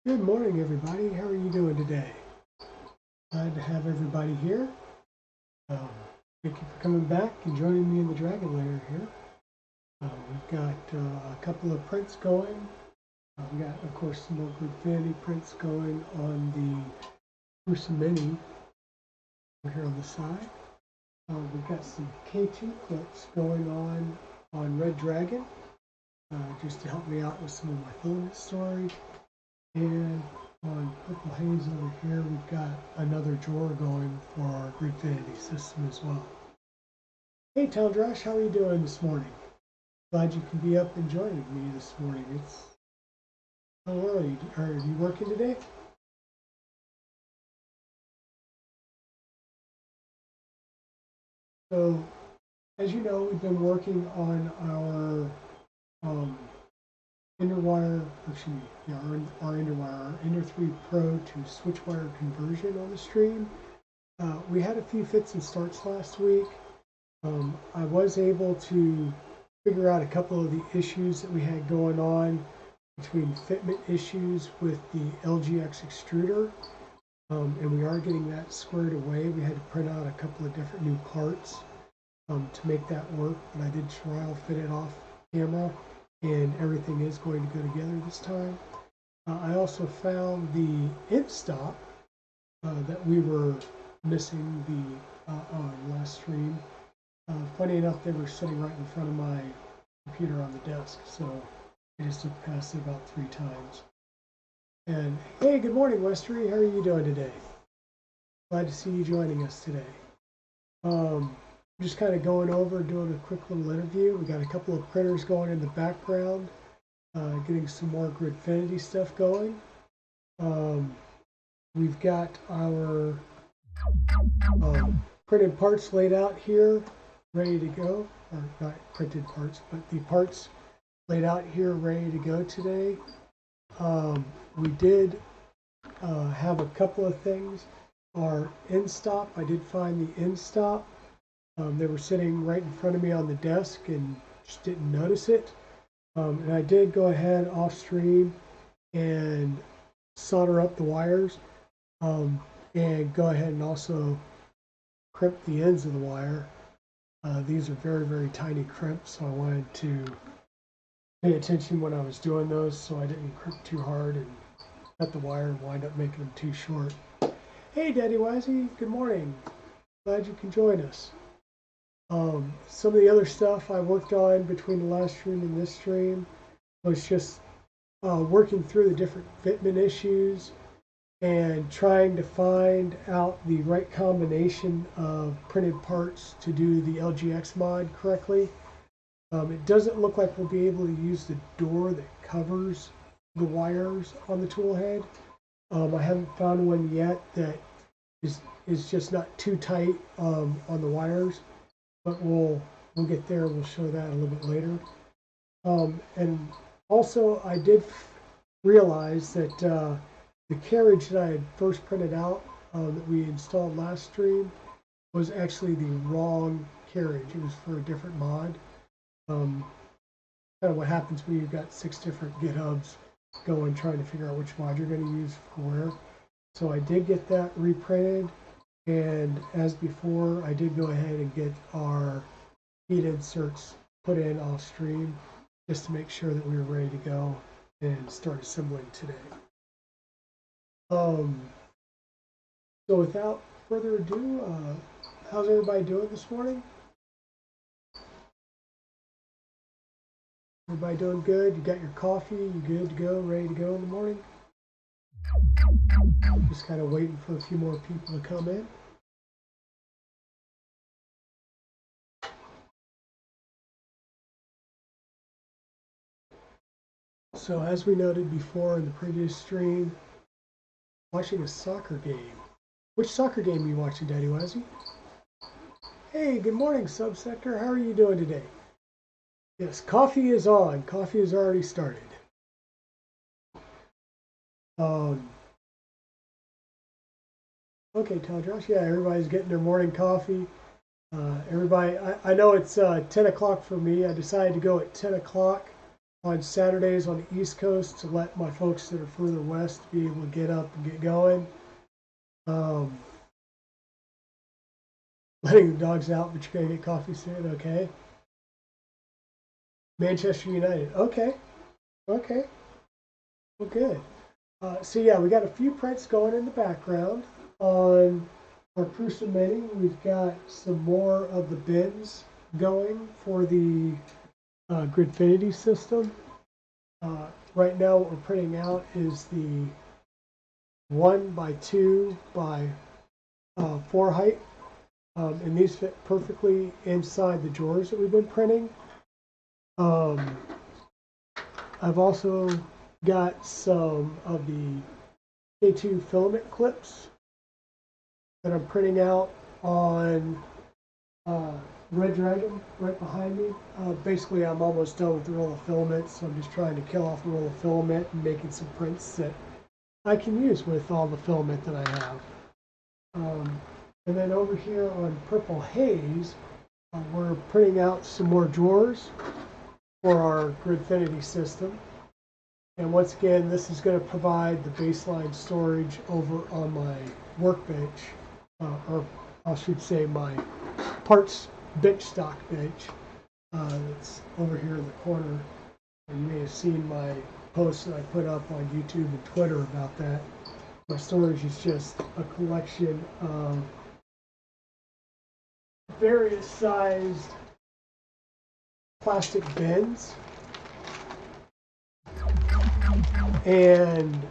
Good morning, everybody. How are you doing today? Glad to have everybody here. Um, Thank you for coming back and joining me in the Dragon Lair here. We've got a couple of prints going. We got, of course, some more Graphite prints going on the Ursa Mini over here on the side. We've got some K2 clips going on Red Dragon, just to help me out with some of my filament storage. And on Purple Haze over here, we've got another drawer going for our Graphite system as well. Hey, Teldrash, how are you doing this morning? Glad you can be up and joining me this morning. It's how early? Are you working today? So, as you know, we've been working on our Interwire, our Interwire, our Inter 3 Pro to Switchwire conversion on the stream. We had a few fits and starts last week. I was able to figure out a couple of the issues that we had going on between fitment issues with the LGX extruder, and we are getting that squared away. We had to print out a couple of different new parts to make that work, but I did trial fit it off camera, and everything is going to go together this time. I also found the end stop that we were missing on last stream. Funny enough, they were sitting right in front of my computer on the desk, so I just looked past it about 3 times. And hey, good morning, Westery. How are you doing today? Glad to see you joining us today. Just kind of going over, doing a quick little interview. We got a couple of printers going in the background, getting some more Gridfinity stuff going. We've got our printed parts laid out here, ready to go. Or not printed parts, but the parts laid out here, ready to go today. We did have a couple of things. Our end stop, I did find the end stop. They were sitting right in front of me on the desk and just didn't notice it. And I did go ahead off stream and solder up the wires, and go ahead and also crimp the ends of the wire. These are very, very tiny crimps, so I wanted to pay attention when I was doing those so I didn't crimp too hard and cut the wire and wind up making them too short. Hey, Daddy Wazzy, good morning. Glad you can join us. Some of the other stuff I worked on between the last stream and this stream was just working through the different fitment issues and trying to find out the right combination of printed parts to do the LGX mod correctly. It doesn't look like we'll be able to use the door that covers the wires on the tool head. I haven't found one yet that is just not too tight on the wires, but we'll get there. We'll show that a little bit later. And also, I did realize that the carriage that I had first printed out that we installed last stream was actually the wrong carriage. It was for a different mod. Kind of what happens when you've got 6 different GitHubs going, trying to figure out which mod you're going to use for where. So I did get that reprinted, and as before, I did go ahead and get our heat inserts put in off stream just to make sure that we were ready to go and start assembling today. So without further ado, how's everybody doing this morning? Everybody doing good? You got your coffee? You good to go? Ready to go in the morning? Just kind of waiting for a few more people to come in. So as we noted before in the previous stream, watching a soccer game. Which soccer game are you watching, Daddy Wazzy? Hey, good morning, Subsector. How are you doing today? Yes, coffee is on. Coffee has already started. Okay, Josh. Yeah, everybody's getting their morning coffee. Everybody, I know it's 10 o'clock for me. I decided to go at 10 o'clock on Saturdays on the East Coast to let my folks that are further west be able to get up and get going. Letting the dogs out, but you're gonna get coffee soon, okay? Manchester United, okay, okay, well, good. So yeah, we got a few prints going in the background on our crucial mini. We've got some more of the bins going for the Gridfinity system. Right now, what we're printing out is the 1x2 by 4 height. And these fit perfectly inside the drawers that we've been printing. I've also got some of the K2 filament clips that I'm printing out on Red Dragon right behind me. Basically, I'm almost done with the roll of filament, so I'm just trying to kill off the roll of filament and making some prints that I can use with all the filament that I have. And then over here on Purple Haze, we're printing out some more drawers for our Gridfinity system. And once again, this is going to provide the baseline storage over on my workbench, or I should say my parts bench stock bench. That's over here in the corner. And you may have seen my posts that I put up on YouTube and Twitter about that. My storage is just a collection of various sized plastic bins, and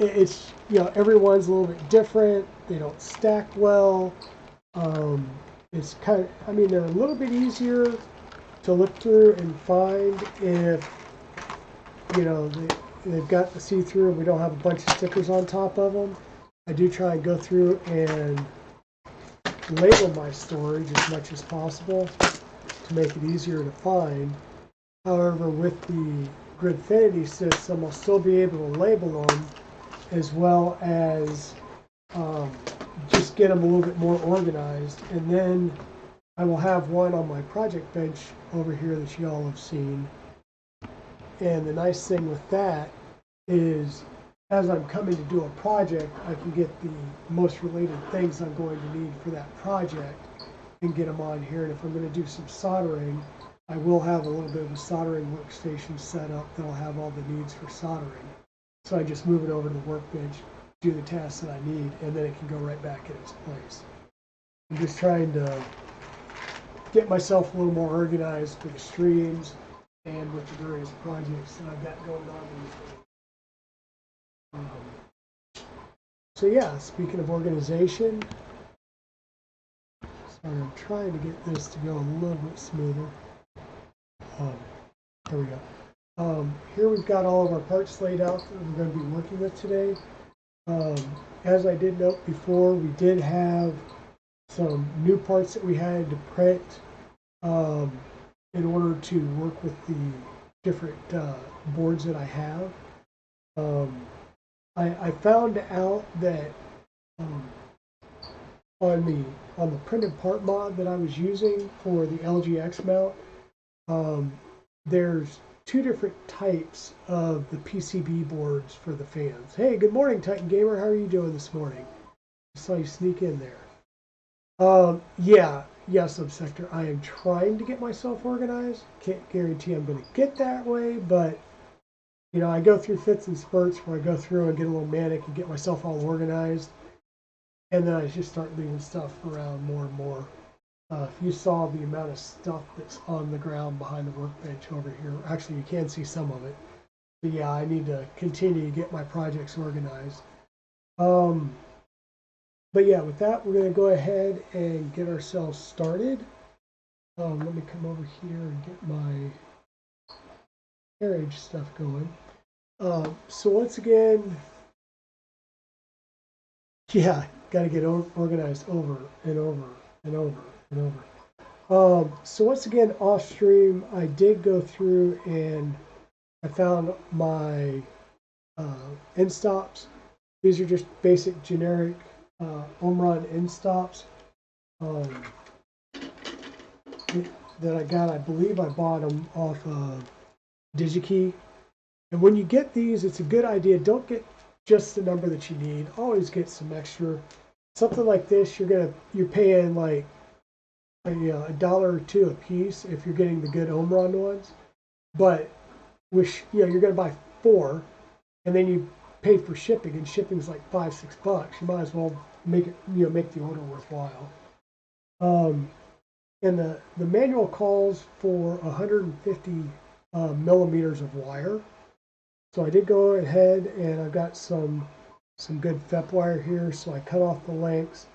it's, you know, everyone's a little bit different. They don't stack well. It's kind of, I mean, they're a little bit easier to look through and find if, you know, they've got the see-through and we don't have a bunch of stickers on top of them. I do try and go through and label my storage as much as possible to make it easier to find. However, with the Gridfinity system, I'll still be able to label them as well as just get them a little bit more organized. And then I will have one on my project bench over here that you all have seen. And the nice thing with that is, as I'm coming to do a project, I can get the most related things I'm going to need for that project and get them on here. And if I'm going to do some soldering, I will have a little bit of a soldering workstation set up that'll have all the needs for soldering. So I just move it over to the workbench, do the tasks that I need, and then it can go right back in its place. I'm just trying to get myself a little more organized with the streams and with the various projects that I've got going on these days. So yeah, speaking of organization, sorry, I'm trying to get this to go a little bit smoother. There we go. Here we've got all of our parts laid out that we're going to be working with today. As I did note before, we did have some new parts that we had to print in order to work with the different boards that I have. I found out that on the printed part mod that I was using for the LGX mount, there's two different types of the PCB boards for the fans. Hey, good morning, Titan Gamer. How are you doing this morning? I saw you sneak in there. Yeah, Subsector. I am trying to get myself organized. Can't guarantee I'm going to get that way, but you know, I go through fits and spurts where I go through and get a little manic and get myself all organized, and then I just start leaving stuff around more and more. If you saw the amount of stuff that's on the ground behind the workbench over here, actually you can see some of it. But yeah, I need to continue to get my projects organized. But yeah, with that, we're going to go ahead and get ourselves started. Let me come over here and get my carriage stuff going. So once again, yeah, got to get organized over and over and over and over. So once again, off stream, I did go through and I found my end stops. These are just basic generic Omron end stops that I got. I believe I bought them off of DigiKey. And when you get these, it's a good idea. Don't get just the number that you need. Always get some extra. Something like this, you're paying like a dollar or two a piece if you're getting the good Omron ones. But you're going to buy 4, and then you pay for shipping, and shipping's like $5-6. You might as well make it, make the order worthwhile. And the manual calls for 150 millimeters of wire. So I did go ahead and I've got some good FEP wire here. So I cut off the lengths.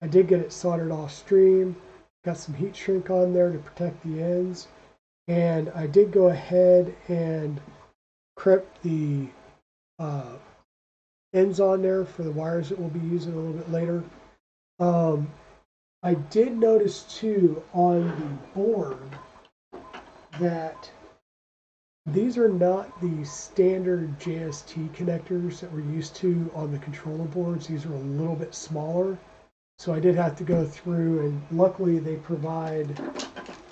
I did get it soldered off stream. Got some heat shrink on there to protect the ends. And I did go ahead and crimp the ends on there for the wires that we'll be using a little bit later. I did notice too on the board that these are not the standard JST connectors that we're used to on the controller boards. These are a little bit smaller. So I did have to go through, and luckily they provide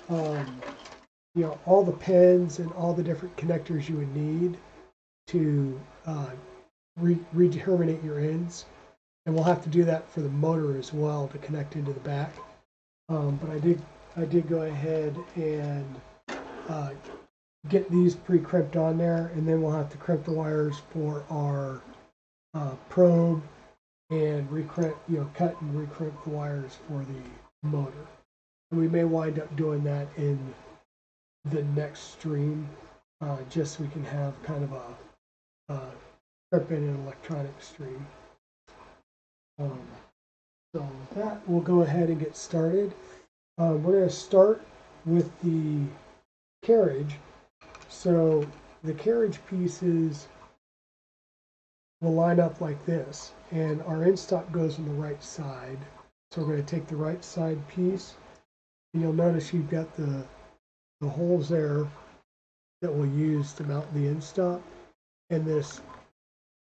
all the pins and all the different connectors you would need to redeterminate your ends. And we'll have to do that for the motor as well to connect into the back. But I did go ahead and get these pre-crimped on there, and then we'll have to crimp the wires for our probe and cut and recrimp the wires for the motor. And we may wind up doing that in the next stream, just so we can have kind of a crimping and electronic stream. So with that, we'll go ahead and get started. We're going to start with the carriage. So the carriage pieces will line up like this, and our end stop goes on the right side. So we're going to take the right side piece, and you'll notice you've got the holes there that we'll use to mount the end stop. And this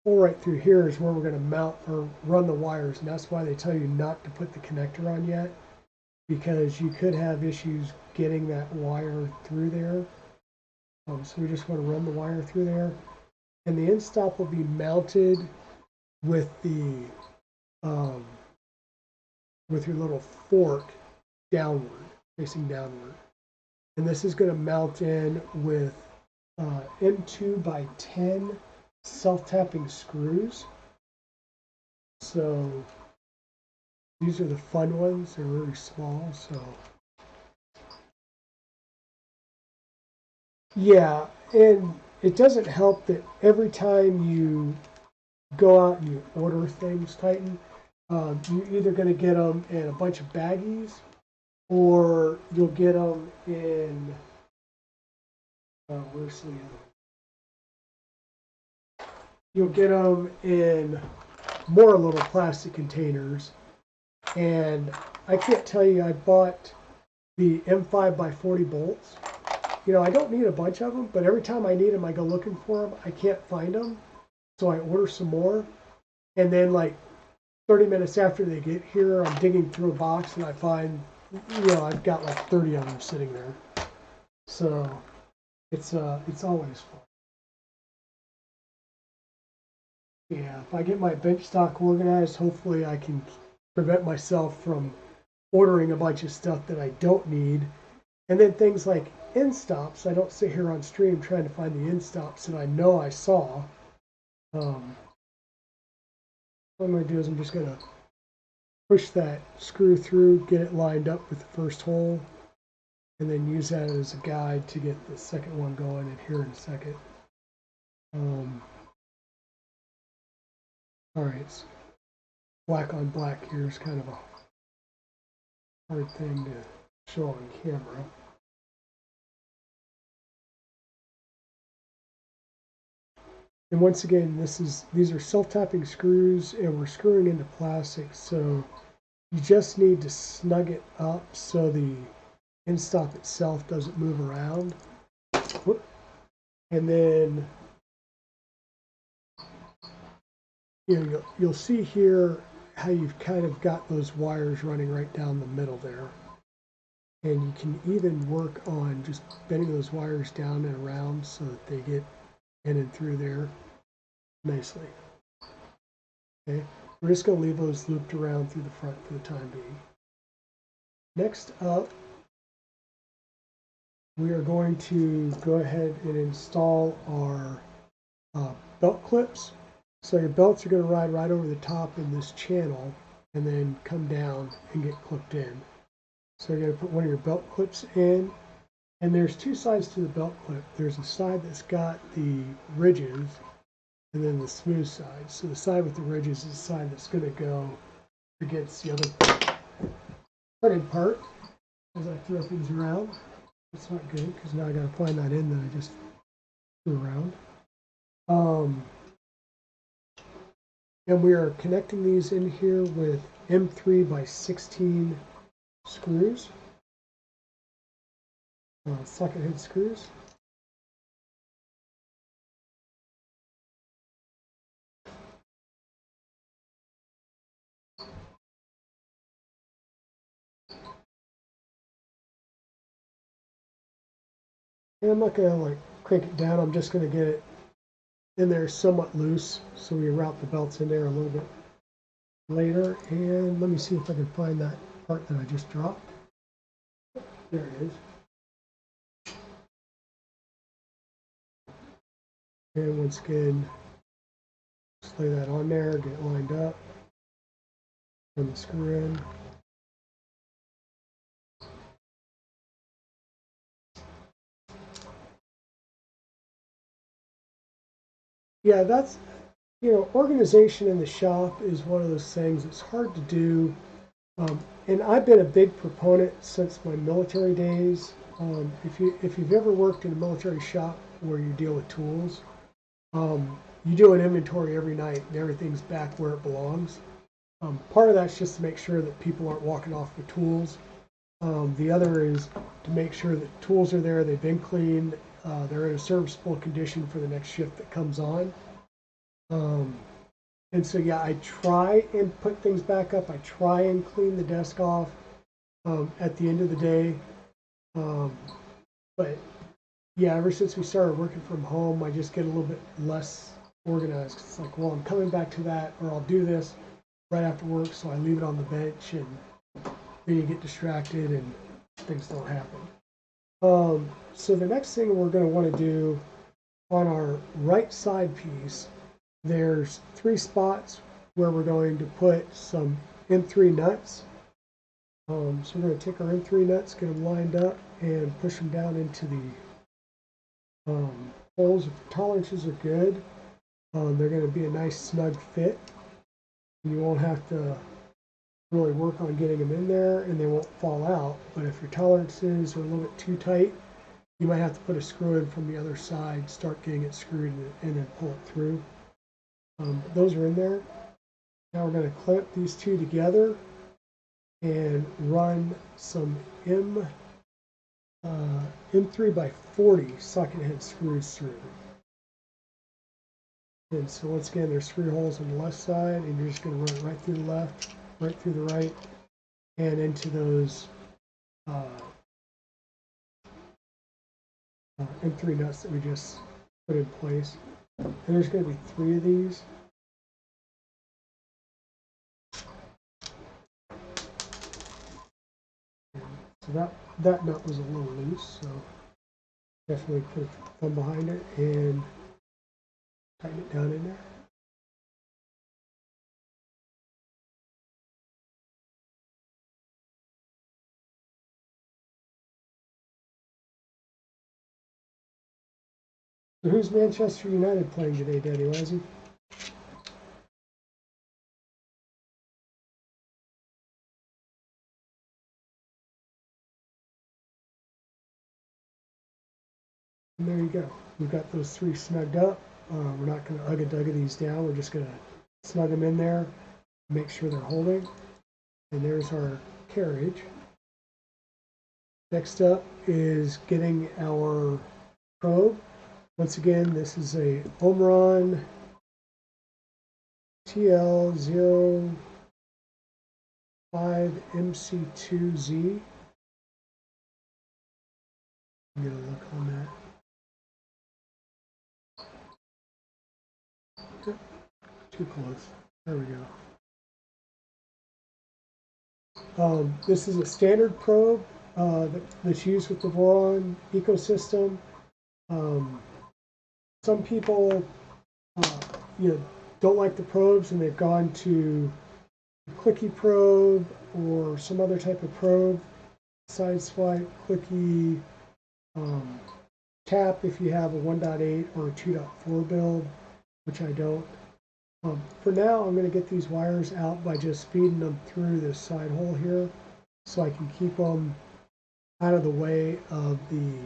hole right through here is where we're going to mount or run the wires, and that's why they tell you not to put the connector on yet, because you could have issues getting that wire through there. So we just want to run the wire through there, and the end stop will be mounted with the with your little fork downward, facing downward, and this is going to mount in with M2 by 10 self-tapping screws. So these are the fun ones. They're really small. So yeah, and it doesn't help that every time you go out and you order things, Titan, you're either going to get them in a bunch of baggies, or you'll get them in where's the other? You'll get them in more little plastic containers. And I can't tell you, I bought the M5 by 40 bolts. I don't need a bunch of them, but every time I need them, I go looking for them. I can't find them, so I order some more. And then like 30 minutes after they get here, I'm digging through a box and I find, I've got like 30 of them sitting there. So it's always fun. Yeah, if I get my bench stock organized, hopefully I can prevent myself from ordering a bunch of stuff that I don't need. And then things like end stops, I don't sit here on stream trying to find the end stops that I know I saw. What I'm going to do is I'm just going to push that screw through, get it lined up with the first hole, and then use that as a guide to get the second one going in here in a second. Alright, black on black here is kind of a hard thing to show on camera. And once again, these are self-tapping screws, and we're screwing into plastic, so you just need to snug it up so the end stop itself doesn't move around. Whoop. And then you'll see here how you've kind of got those wires running right down the middle there. And you can even work on just bending those wires down and around so that they get in and through there nicely. Okay, we're just going to leave those looped around through the front for the time being. Next up, we are going to go ahead and install our belt clips. So your belts are going to ride right over the top in this channel and then come down and get clipped in. So you're going to put one of your belt clips in, and there's two sides to the belt clip. There's a side that's got the ridges and then the smooth side. So the side with the ridges is the side that's going to go against the other printed part. As I throw things around, it's not good because now I got to find that in that I just threw around. And we are connecting these in here with M3 by 16 screws, socket head screws. And I'm not going to like crank it down, I'm just going to get it in there somewhat loose so we route the belts in there a little bit later. And let me see if I can find that part that I just dropped. There it is. And once again, just lay that on there, get it lined up, put the screw in. Yeah, that's, organization in the shop is one of those things that's hard to do. And I've been a big proponent since my military days. If you've ever worked in a military shop where you deal with tools, you do an inventory every night and everything's back where it belongs. Part of that's just to make sure that people aren't walking off with tools. The other is to make sure that tools are there, they've been cleaned, they're in a serviceable condition for the next shift that comes on. And so, yeah, I try and put things back up. I try and clean the desk off at the end of the day. But, yeah, ever since we started working from home, I just get a little bit less organized. It's like, well, I'm coming back to that, or I'll do this right after work, so I leave it on the bench, and then you get distracted and things don't happen. So the next thing we're going to want to do on our right side piece, there's 3 spots where we're going to put some M3 nuts. So we're going to take our M3 nuts, get them lined up, and push them down into the holes. If the tolerances are good, they're going to be a nice snug fit. You won't have to really work on getting them in there, and they won't fall out. But if your tolerances are a little bit too tight, you might have to put a screw in from the other side, start getting it screwed in, and then pull it through. Those are in there. Now we're going to clamp these two together and run some M3 by 40 socket head screws through. And so once again, there's 3 holes on the left side, and you're just going to run it right through the left, right through the right, and into those M3 nuts that we just put in place. And there's going to be 3 of these. So that nut was a little loose, so definitely put a thumb behind it and tighten it down in there. So who's Manchester United playing today, Daddy Wazzy? And there you go. We've got those 3 snugged up. We're not going to ugga-dugga these down. We're just going to snug them in there, make sure they're holding. And there's our carriage. Next up is getting our probe. Once again, this is a Voron TL05MC2Z. Get a look on that. Too close. There we go. This is a standard probe that's used with the Voron ecosystem. Some people, don't like the probes, and they've gone to clicky probe or some other type of probe, side swipe, clicky, tap if you have a 1.8 or a 2.4 build, which I don't. For now, I'm going to get these wires out by just feeding them through this side hole here, so I can keep them out of the way of the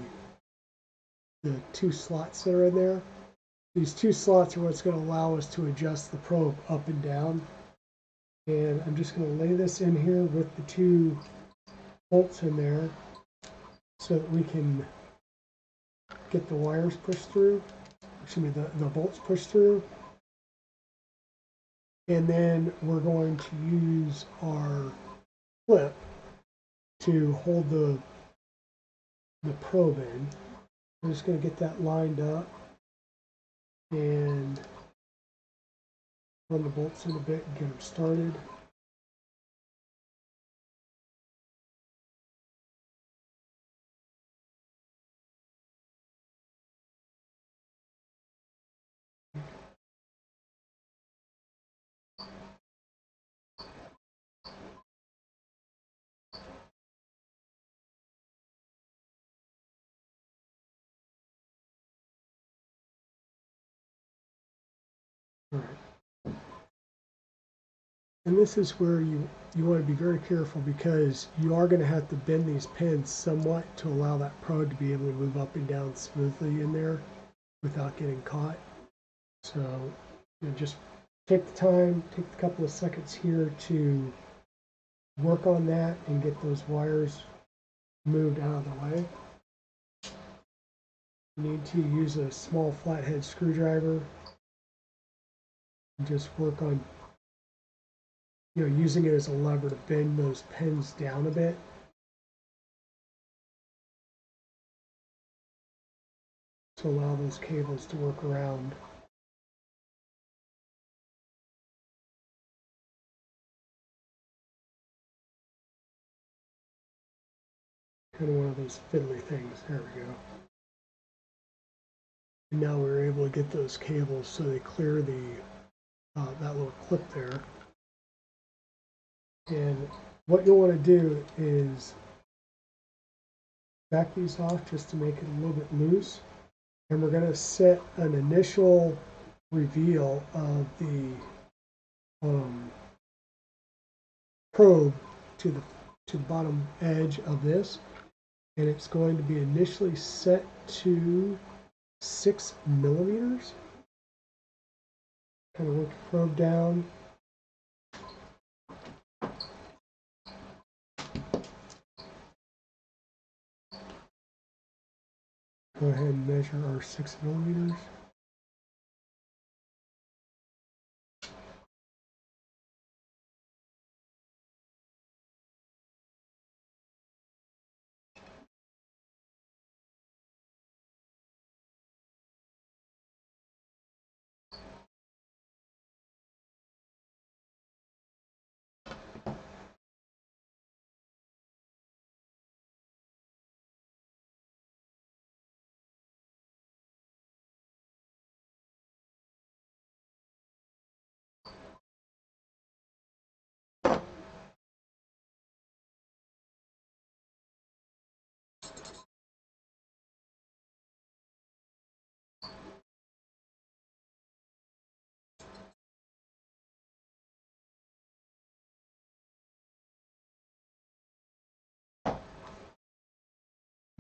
two slots that are in there. These two slots are what's going to allow us to adjust the probe up and down. And I'm just going to lay this in here with the two bolts in there so that we can get the wires pushed through, the bolts pushed through. And then we're going to use our clip to hold the probe in. I'm just going to get that lined up and run the bolts in a bit and get them started. All right. And this is where you want to be very careful, because you are going to have to bend these pins somewhat to allow that probe to be able to move up and down smoothly in there without getting caught. So just take the time, take a couple of seconds here to work on that and get those wires moved out of the way. You need to use a small flathead screwdriver and just work on using it as a lever to bend those pins down a bit. To allow those cables to work around. Kind of one of those fiddly things. There we go. And now we're able to get those cables so they clear that little clip there. And what you'll want to do is back these off just to make it a little bit loose. And we're going to set an initial reveal of the probe to the bottom edge of this. And it's going to be initially set to 6 millimeters. Kind of work the probe down. Go ahead and measure our 6 millimeters.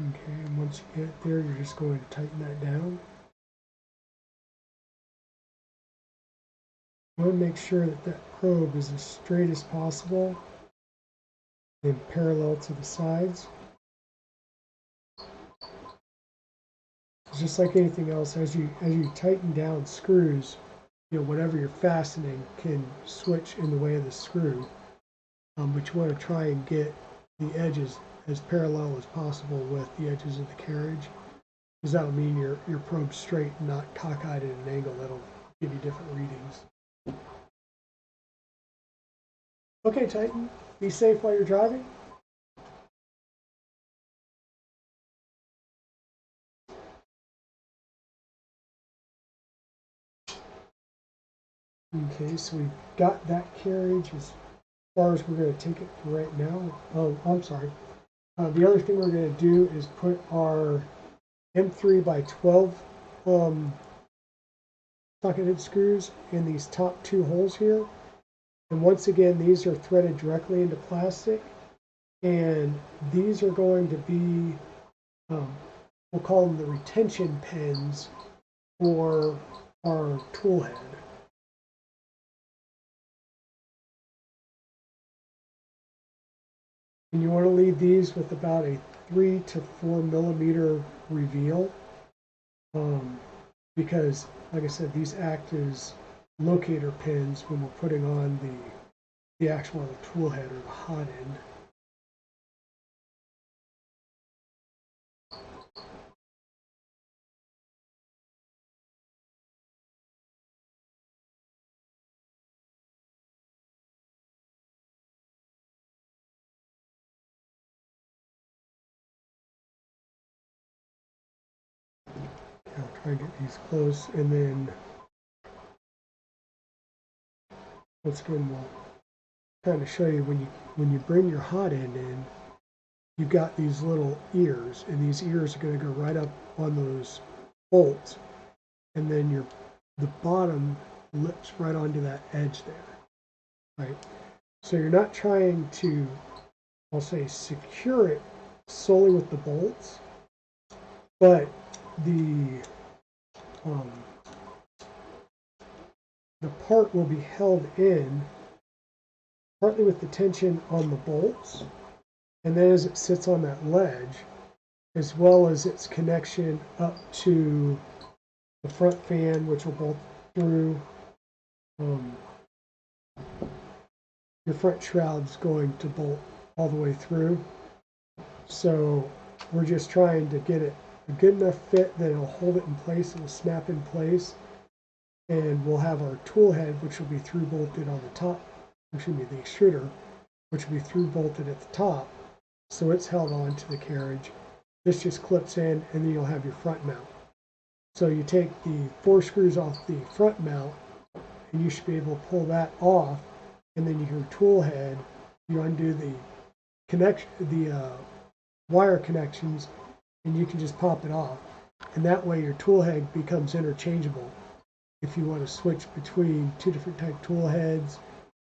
Okay, and once you get there, you're just going to tighten that down. I want to make sure that that probe is as straight as possible and parallel to the sides. Just like anything else, as you tighten down screws, whatever you're fastening can switch in the way of the screw. But you want to try and get the edges as parallel as possible with the edges of the carriage, because that'll mean your probe's straight and not cockeyed at an angle. That'll give you different readings. Okay, Titan, be safe while you're driving. Okay, so we've got that carriage as far as we're going to take it for right now. Oh, I'm sorry. The other thing we're going to do is put our M3 by 12 socketed screws in these top two holes here. And once again, these are threaded directly into plastic. And these are going to be, we'll call them the retention pins for our tool head. And you want to leave these with about a 3 to 4 millimeter reveal, because, like I said, these act as locator pins when we're putting on the actual tool head or the hot end. I'll try and get these close, and then once again we'll kind of show you when you bring your hot end in, you've got these little ears, and these ears are going to go right up on those bolts, and then the bottom lips right onto that edge there, right? So you're not trying to, I'll say, secure it solely with the bolts, but the part will be held in partly with the tension on the bolts, and then as it sits on that ledge, as well as its connection up to the front fan, which will bolt through. Your front shroud's going to bolt all the way through. So we're just trying to get it a good enough fit that it'll hold it in place, it'll snap in place, and we'll have our tool head, which will be through bolted on the top, excuse me, the extruder, which will be through bolted at the top, so it's held on to the carriage. This just clips in, and then you'll have your front mount. So you take the 4 screws off the front mount, and you should be able to pull that off, and then your tool head, you undo the wire connections, and you can just pop it off. And that way your tool head becomes interchangeable. If you want to switch between 2 different type tool heads,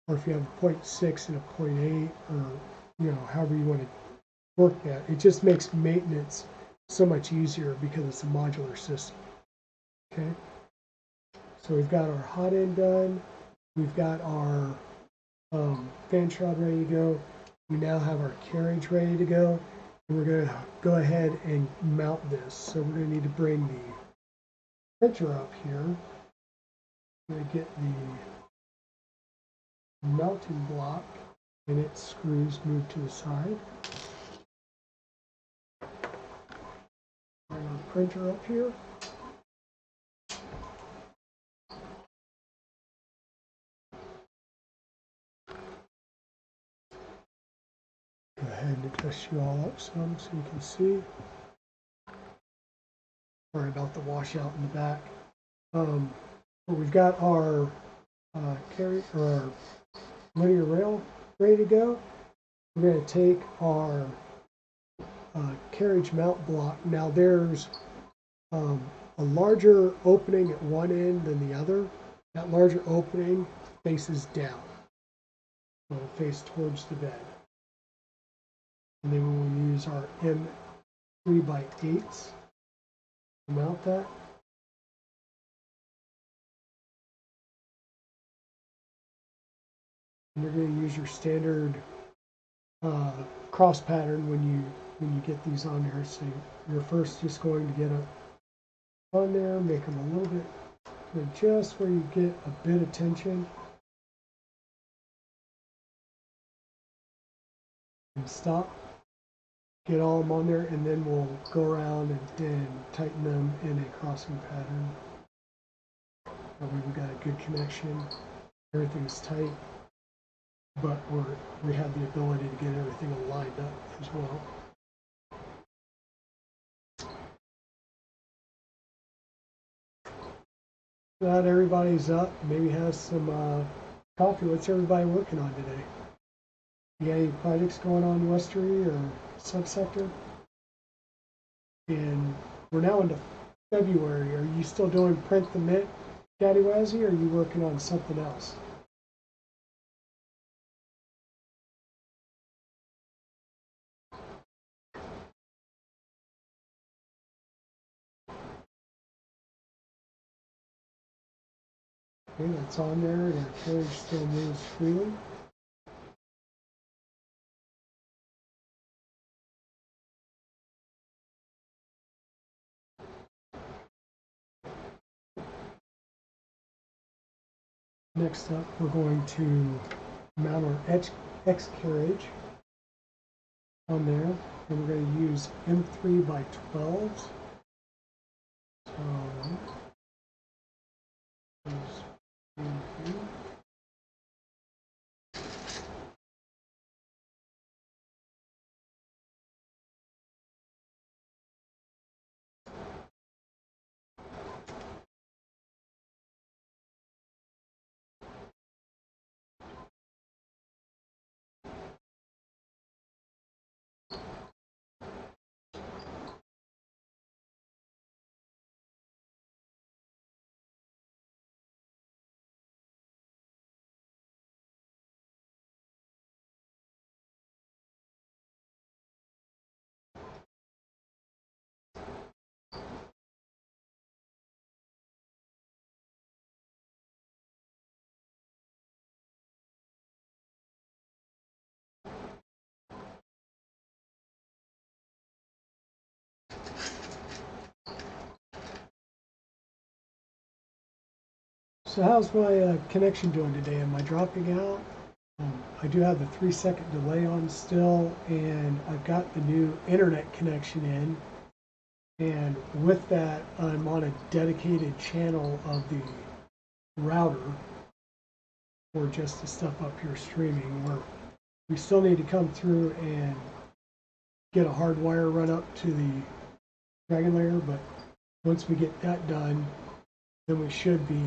or if you have a 0.6 and a 0.8, or however you want to work that, it just makes maintenance so much easier because it's a modular system. Okay, so we've got our hot end done, we've got our fan shroud ready to go, we now have our carriage ready to go, and we're going to go ahead and mount this. So we're going to need to bring the printer up here. I'm going to get the mounting block and its screws moved to the side. Bring our printer up here. Go ahead and adjust you all up some so you can see. Sorry about the washout in the back. But we've got our our linear rail ready to go. We're going to take our carriage mount block. Now there's a larger opening at one end than the other. That larger opening faces down. So it'll face towards the bed. And then we will use our M3 by 8s to mount that. And you're going to use your standard cross pattern when you get these on there. So you're first just going to get on there, make them a little bit just where you get a bit of tension, and stop. get all them on there, and then we'll go around and tighten them in a crossing pattern. That way we got a good connection, everything's tight, but we have the ability to get everything lined up as well. Glad everybody's up, maybe has some coffee. What's everybody working on today? You got any projects going on Westery or subsector? And we're now into February. Are you still doing Print the Mint, Daddy Wazzy, or are you working on something else? Okay, that's on there, and our carriage still moves freely. Next up, we're going to mount our X carriage on there, and we're going to use M3 by 12s. So, M3. So how's my connection doing today? Am I dropping out? I do have the 3-second delay on still, and I've got the new internet connection in. And with that, I'm on a dedicated channel of the router for just the stuff up here streaming, where we still need to come through and get a hard wire run up to the Dragon Layer, but once we get that done, then we should be,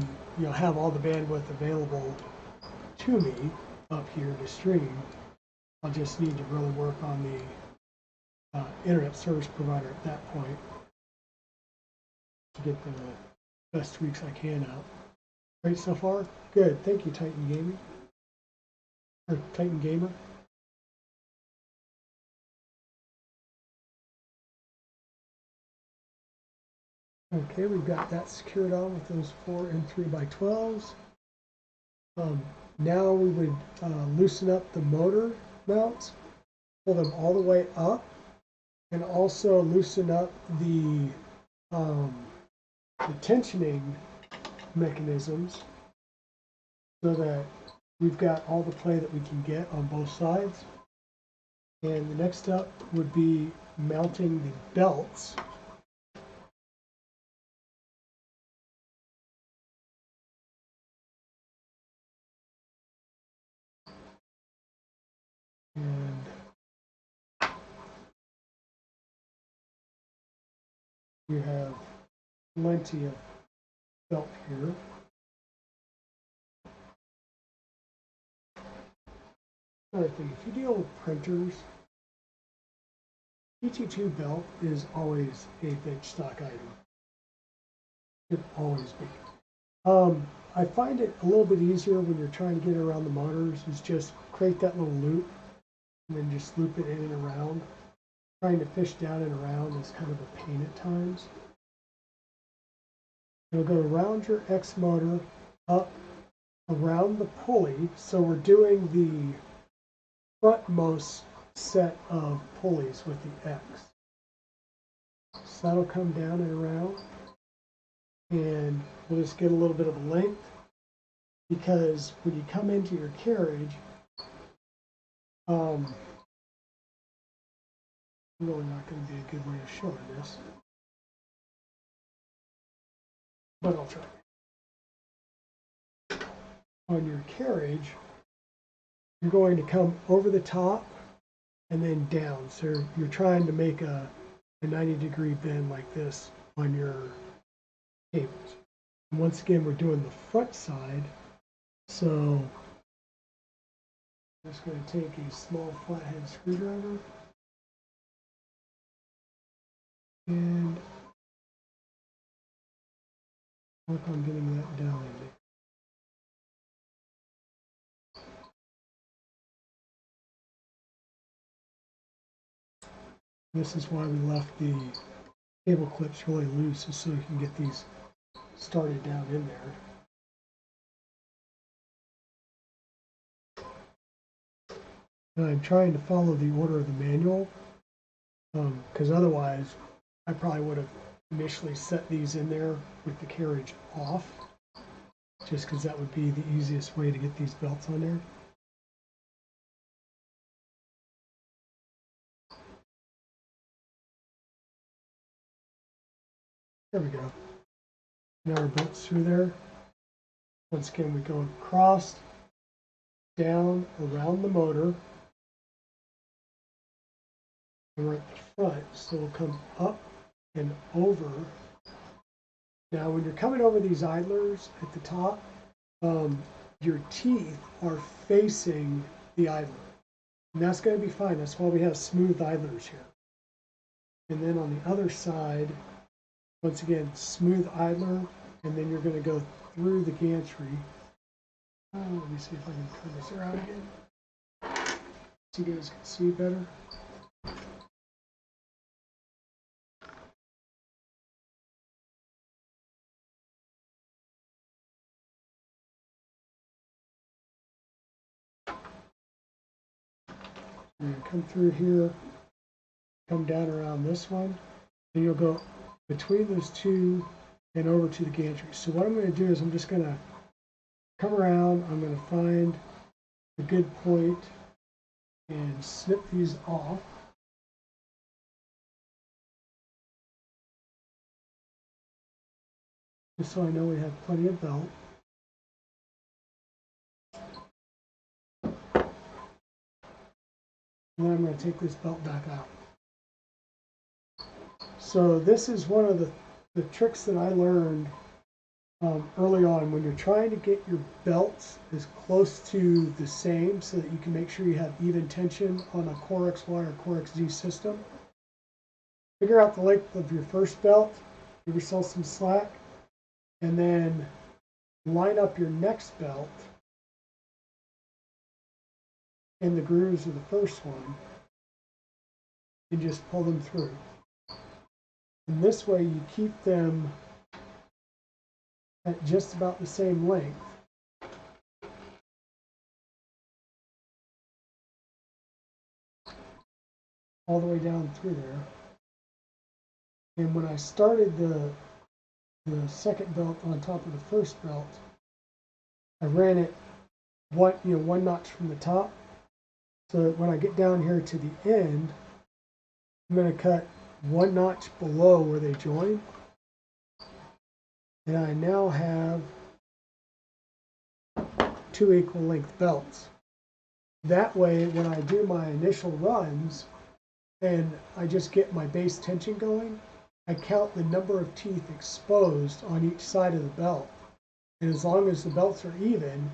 have all the bandwidth available to me up here to stream. I'll just need to really work on the internet service provider at that point to get the best tweaks I can out. Great so far? Good. Thank you, Titan Gaming. Or Titan Gamer. Okay, we've got that secured on with those 4 and 3 by 12s. Now we would loosen up the motor mounts, pull them all the way up, and also loosen up the tensioning mechanisms so that we've got all the play that we can get on both sides. And the next step would be mounting the belts. And you have plenty of belt here. Another thing, if you deal with printers, PT2 belt is always a bench stock item. Should always be. I find it a little bit easier when you're trying to get around the monitors is just create that little loop and then just loop it in and around. Trying to fish down and around is kind of a pain at times. You'll go around your X motor, up around the pulley. So we're doing the frontmost set of pulleys with the X. So that'll come down and around. And we'll just get a little bit of a length, because when you come into your carriage, really not going to be a good way of showing this, but I'll try. On your carriage, you're going to come over the top and then down. So you're trying to make a 90-degree bend like this on your cables. And once again, we're doing the front side. So I'm just going to take a small flathead screwdriver and work on getting that down. This is why we left the cable clips really loose, so you can get these started down in there. And I'm trying to follow the order of the manual, because otherwise I probably would have initially set these in there with the carriage off, just because that would be the easiest way to get these belts on there. There we go. Now our belt's through there. Once again, we go across, down, around the motor, and we're at the front, so we'll come up and over. Now, when you're coming over these idlers at the top, your teeth are facing the idler, and that's going to be fine. That's why we have smooth idlers here. And then on the other side, once again, smooth idler, and then you're going to go through the gantry. Let me see if I can turn this around again so you guys can see better. You're going to come through here, come down around this one, and you'll go between those two and over to the gantry. So what I'm going to do is I'm just going to come around, I'm going to find a good point and snip these off. Just so I know we have plenty of belt. And then I'm going to take this belt back out. So this is one of the tricks that I learned early on. When you're trying to get your belts as close to the same so that you can make sure you have even tension on a Core XY or Core XZ system, figure out the length of your first belt, give yourself some slack, and then line up your next belt in the grooves of the first one and just pull them through. And this way you keep them at just about the same length. All the way down through there. And when I started the second belt on top of the first belt, I ran it one notch from the top. So that when I get down here to the end, I'm going to cut one notch below where they join. And I now have two equal length belts. That way, when I do my initial runs and I just get my base tension going, I count the number of teeth exposed on each side of the belt. And as long as the belts are even,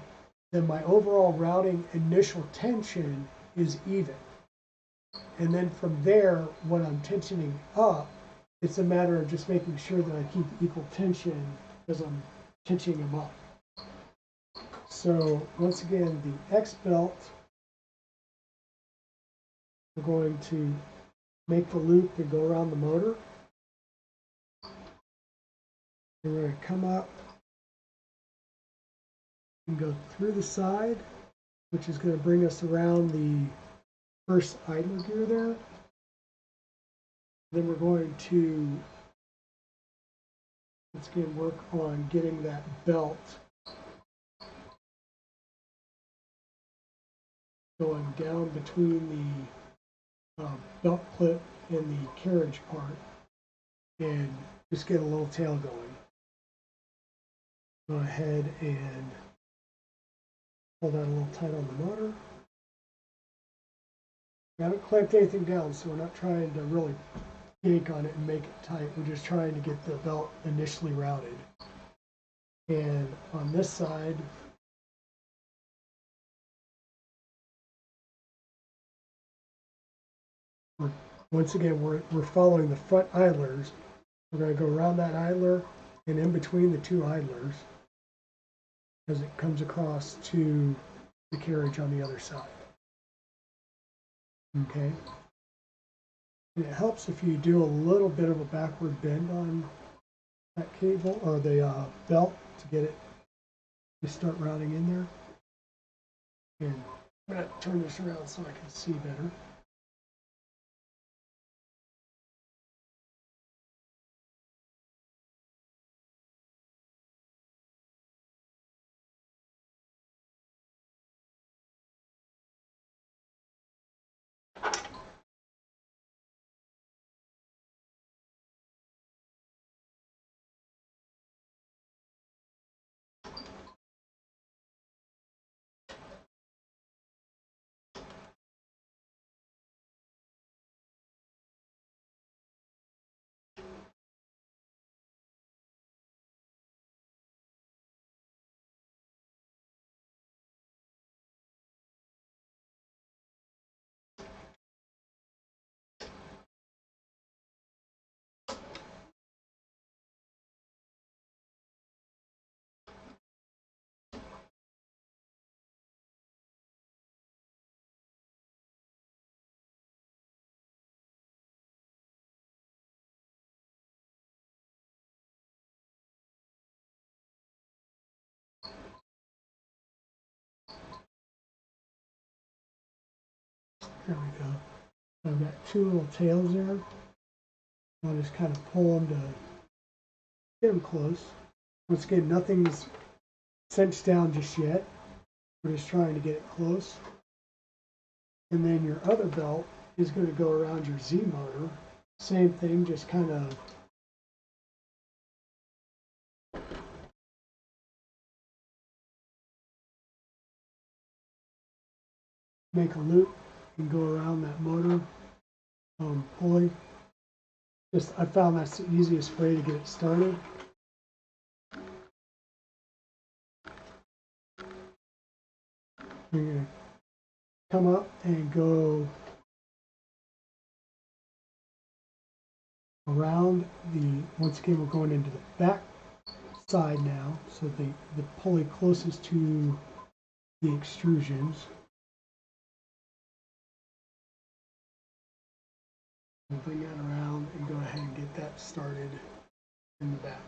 then my overall routing initial tension is even. And then from there, when I'm tensioning up, it's a matter of just making sure that I keep equal tension as I'm tensioning them up. So once again, the X belt, we're going to make the loop and go around the motor. And we're going to come up and go through the side, which is going to bring us around the first idler gear there. Then we're going to, once again, work on getting that belt going down between the belt clip in the carriage part and just get a little tail going. Go ahead and pull that a little tight on the motor. We haven't clamped anything down, so we're not trying to really yank on it and make it tight. We're just trying to get the belt initially routed. And on this side, once again, we're following the front idlers. We're going to go around that idler and in between the two idlers as it comes across to the carriage on the other side. Okay? And it helps if you do a little bit of a backward bend on that cable or the belt to get it to start routing in there. And I'm going to turn this around so I can see better. There we go. I've got two little tails there. I'll just kind of pull them to get them close. Once again, nothing's cinched down just yet. We're just trying to get it close. And then your other belt is going to go around your Z motor. Same thing, just kind of make a loop and go around that motor pulley. I found that's the easiest way to get it started. We're going to come up and go around once again, we're going into the back side now, so the pulley closest to the extrusions. We'll bring that around and go ahead and get that started in the back.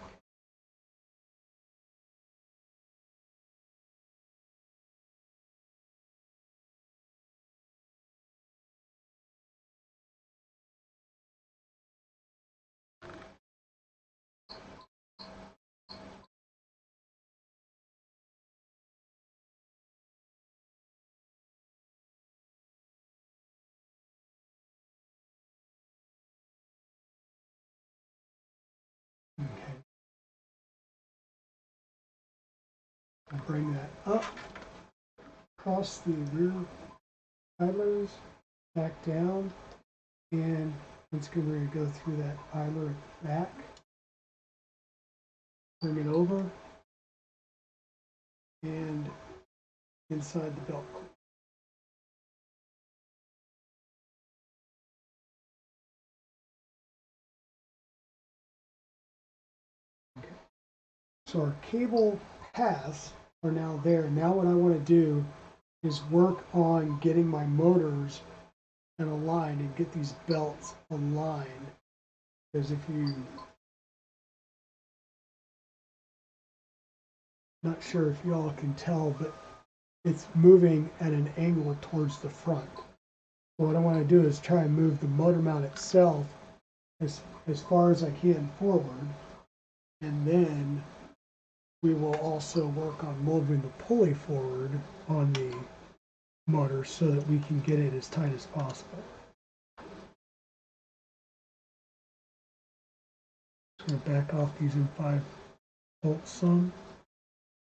Okay. I'll bring that up across the rear idlers, back down, and once again we're going to go through that idler at the back, bring it over, and inside the belt. Okay. So our cable paths are now there. Now what I want to do is work on getting my motors and aligned and get these belts aligned. Because if you, not sure if you all can tell, but it's moving at an angle towards the front. So what I want to do is try and move the motor mount itself as far as I can forward, and then we will also work on moving the pulley forward on the motor so that we can get it as tight as possible. going to back off these M5 bolts some,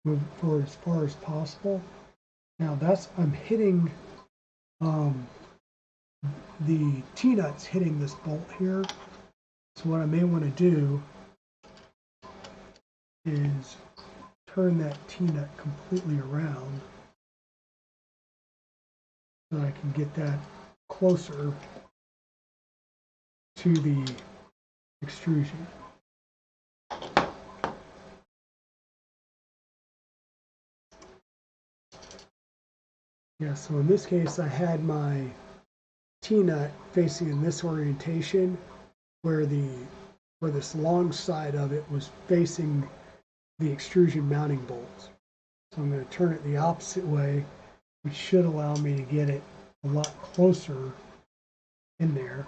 move it forward as far as possible. Now I'm hitting the T-nut's hitting this bolt here. So what I may want to do is turn that T-nut completely around so I can get that closer to the extrusion. Yeah, so in this case I had my T-nut facing in this orientation where this long side of it was facing the extrusion mounting bolts. So I'm going to turn it the opposite way, which should allow me to get it a lot closer in there.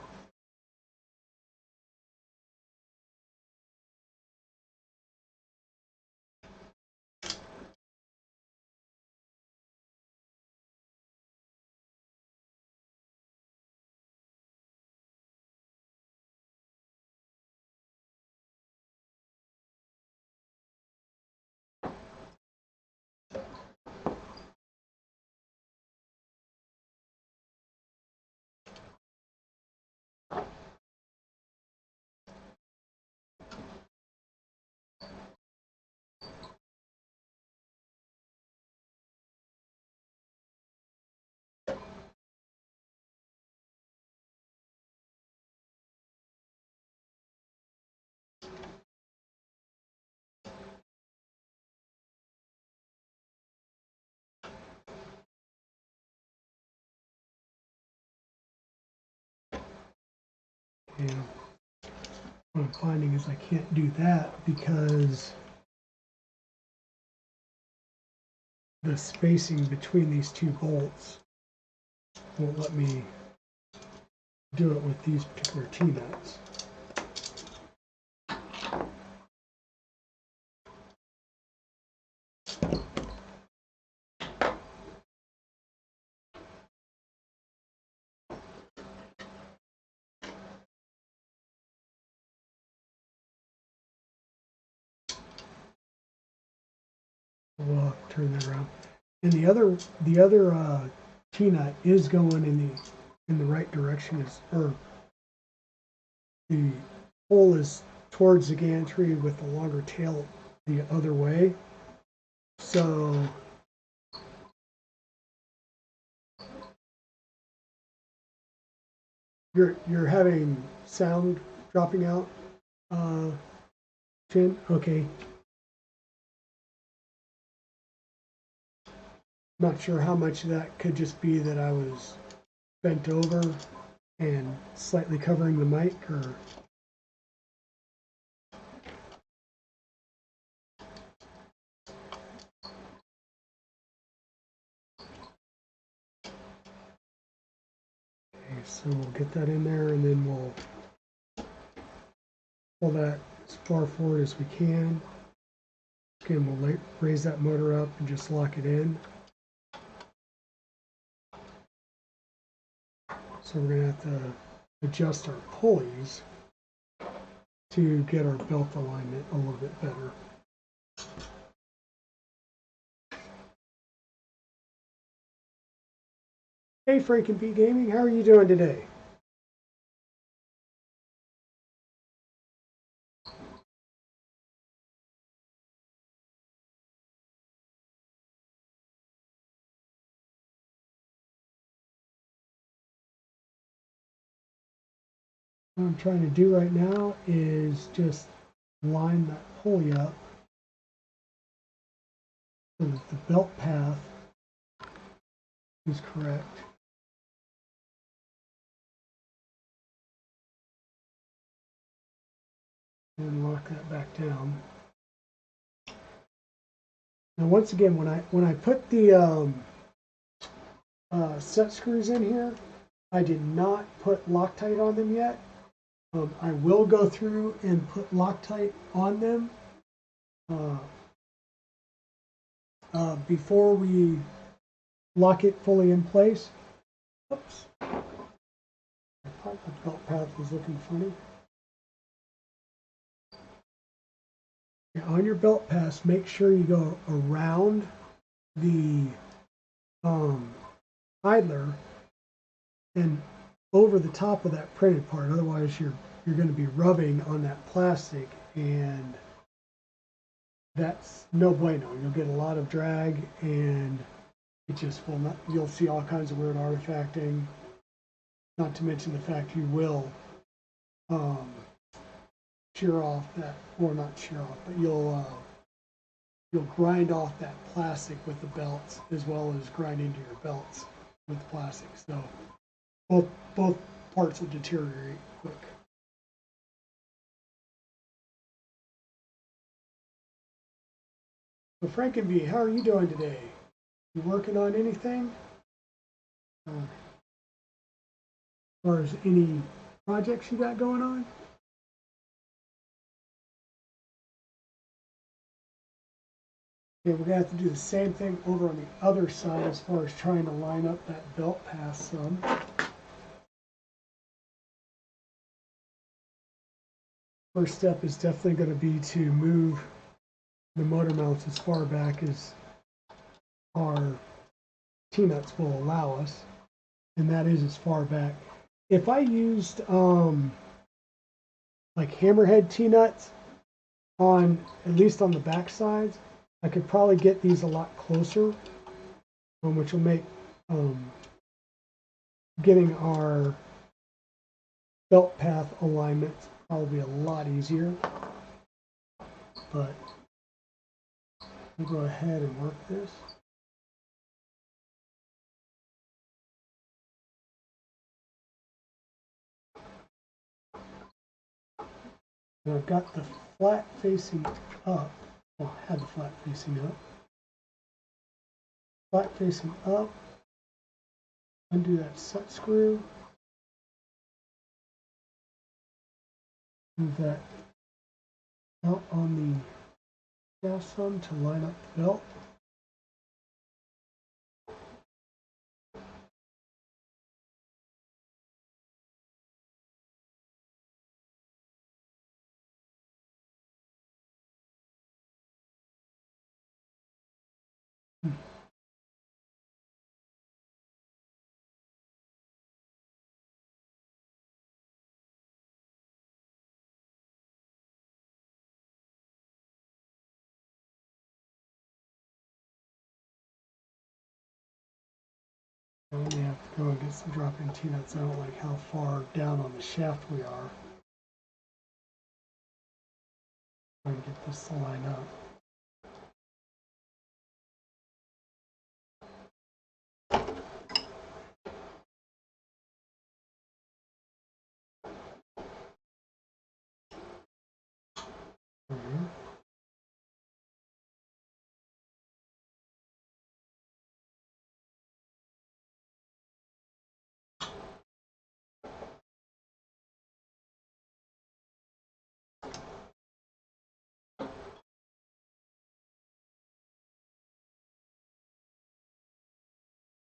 And what I'm finding is I can't do that because the spacing between these two bolts won't let me do it with these particular T-nuts. We'll turn that around. And the other T-nut is going in the right direction, or the hole is towards the gantry with the longer tail the other way. So you're having sound dropping out, Chin? Okay. Not sure how much of that could just be that I was bent over and slightly covering the mic, or okay, so we'll get that in there and then we'll pull that as far forward as we can. Again, we'll raise that motor up and just lock it in. So we're going to have to adjust our pulleys to get our belt alignment a little bit better. Hey Frank and Pete Gaming, how are you doing today? What I'm trying to do right now is just line that pulley up so that the belt path is correct. And lock that back down. Now once again, when I put the set screws in here, I did not put Loctite on them yet. I will go through and put Loctite on them before we lock it fully in place. Oops. I thought the belt path was looking funny. On your belt pass, make sure you go around the idler and over the top of that printed part. Otherwise, you're going to be rubbing on that plastic, and that's no bueno. You'll get a lot of drag, and it just will not. You'll see all kinds of weird artifacting. Not to mention the fact you will shear off that, or not shear off, but you'll grind off that plastic with the belts, as well as grind into your belts with plastic. So both parts will deteriorate quick. So Frankenbee, how are you doing today? You working on anything? As far as any projects you got going on? Okay, we're gonna have to do the same thing over on the other side as far as trying to line up that belt pass some. First step is definitely going to be to move the motor mounts as far back as our T-nuts will allow us, and that is as far back. If I used like hammerhead T-nuts on, at least on the back sides, I could probably get these a lot closer, which will make getting our belt path alignment probably a lot easier. But we'll go ahead and work this. And I've got the flat facing up. Well, I had the flat facing up. Flat facing up. Undo that set screw. Move that out on the gas thumb to line up the belt. I only have to go and get some drop-in T-nuts. I don't like how far down on the shaft we are. Try and get this to line up.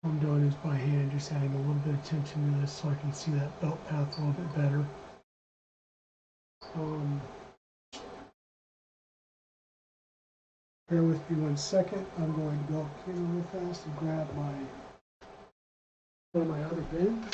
What I'm doing is by hand, just adding a little bit of tension to this so I can see that belt path a little bit better. Bear with me 1 second. I'm going to go up here real fast and grab one of my other bins.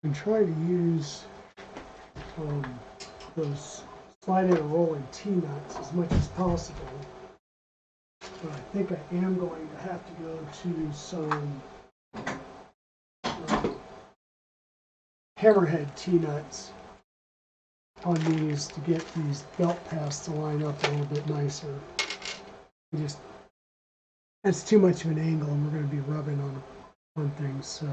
And try to use those sliding and rolling T-nuts as much as possible. But I think I am going to have to go to some hammerhead T-nuts on these to get these belt paths to line up a little bit nicer. That's too much of an angle, and we're going to be rubbing on things, so.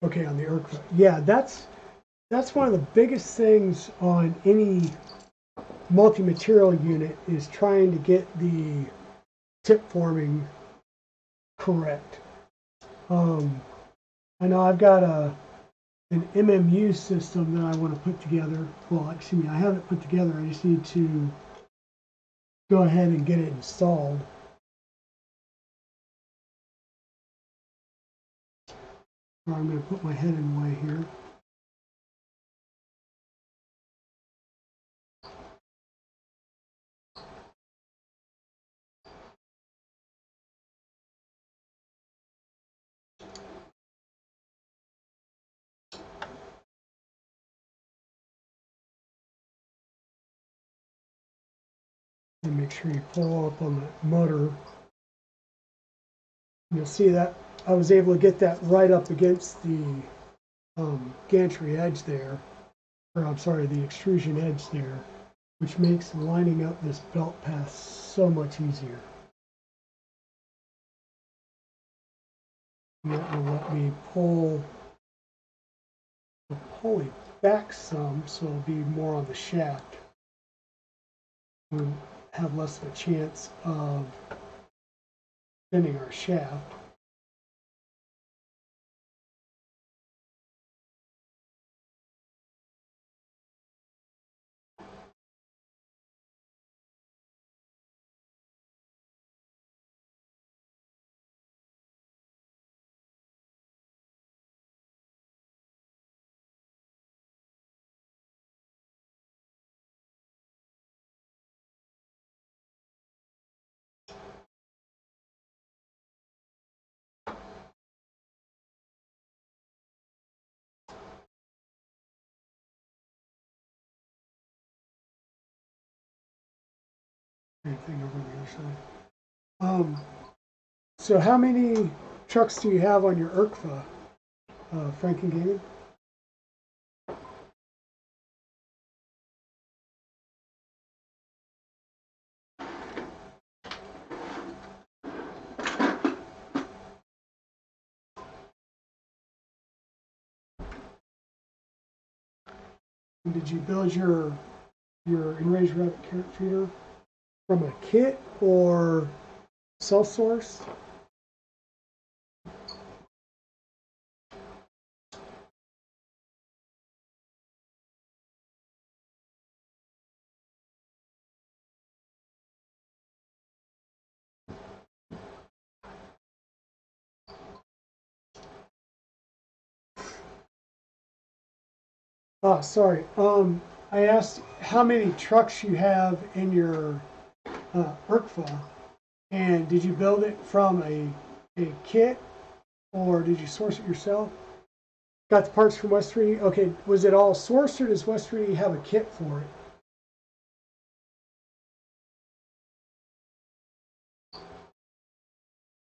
Okay, on the ERCFA. Yeah, that's one of the biggest things on any multi-material unit is trying to get the tip forming correct. I know I've got an MMU system that I want to put together. Well, excuse me, I have it put together. I just need to go ahead and get it installed. I'm going to put my head in the way here. And make sure you pull up on the motor. You'll see that I was able to get that right up against the gantry edge there, or I'm sorry, the extrusion edge there, which makes lining up this belt path so much easier. And that will let me pull the pulley back some, so it'll be more on the shaft. We'll have less of a chance of bending our shaft. Same thing over the other side. So how many trucks do you have on your ERCFA, Franken Gaming? And did you build your enraged rabbit carrot feeder from a kit or self-sourced? Oh, sorry. I asked how many trucks you have in your ERCFA, and did you build it from a kit or did you source it yourself? Got the parts from West 3D. Okay, was it all sourced or does West 3D have a kit for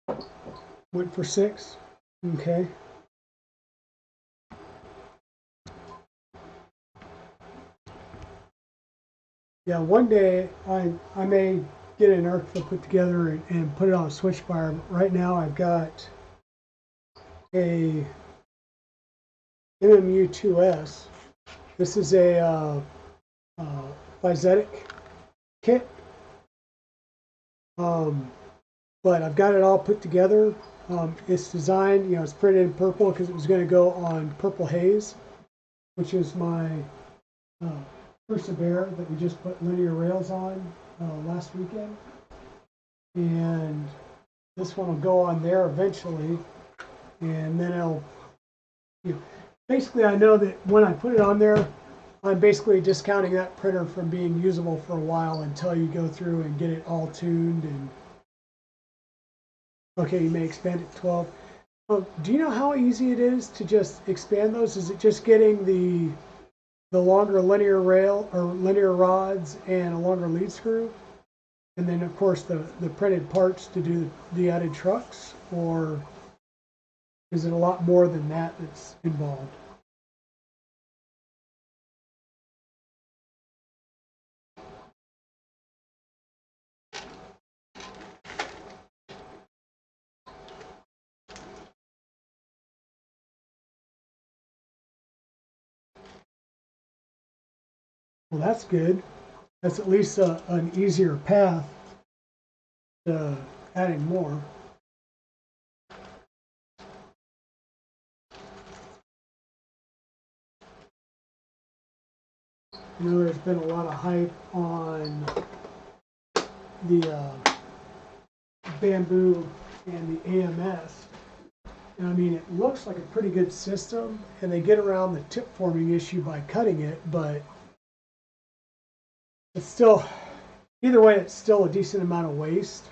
it? Went for 6. Okay. Yeah, one day I may get an ERCFA put together and put it on a Switchwire. But right now I've got a MMU2S. This is a Vizetic kit, but I've got it all put together. It's designed, it's printed in purple because it was going to go on Purple Haze, which is my Perseverance that we just put linear rails on last weekend. And this one will go on there eventually, and then it'll, basically I know that when I put it on there, I'm basically discounting that printer from being usable for a while until you go through and get it all tuned. And okay, you may expand it to 12. Do you know how easy it is to just expand those? Is it just getting the longer linear rail or linear rods and a longer lead screw, and then of course the printed parts to do the added trucks, or is it a lot more than that that's involved? Well, that's good. That's at least an easier path to adding more. You know, there's been a lot of hype on the bamboo and the AMS. And I mean, it looks like a pretty good system, and they get around the tip forming issue by cutting it, but it's still, either way, it's still a decent amount of waste.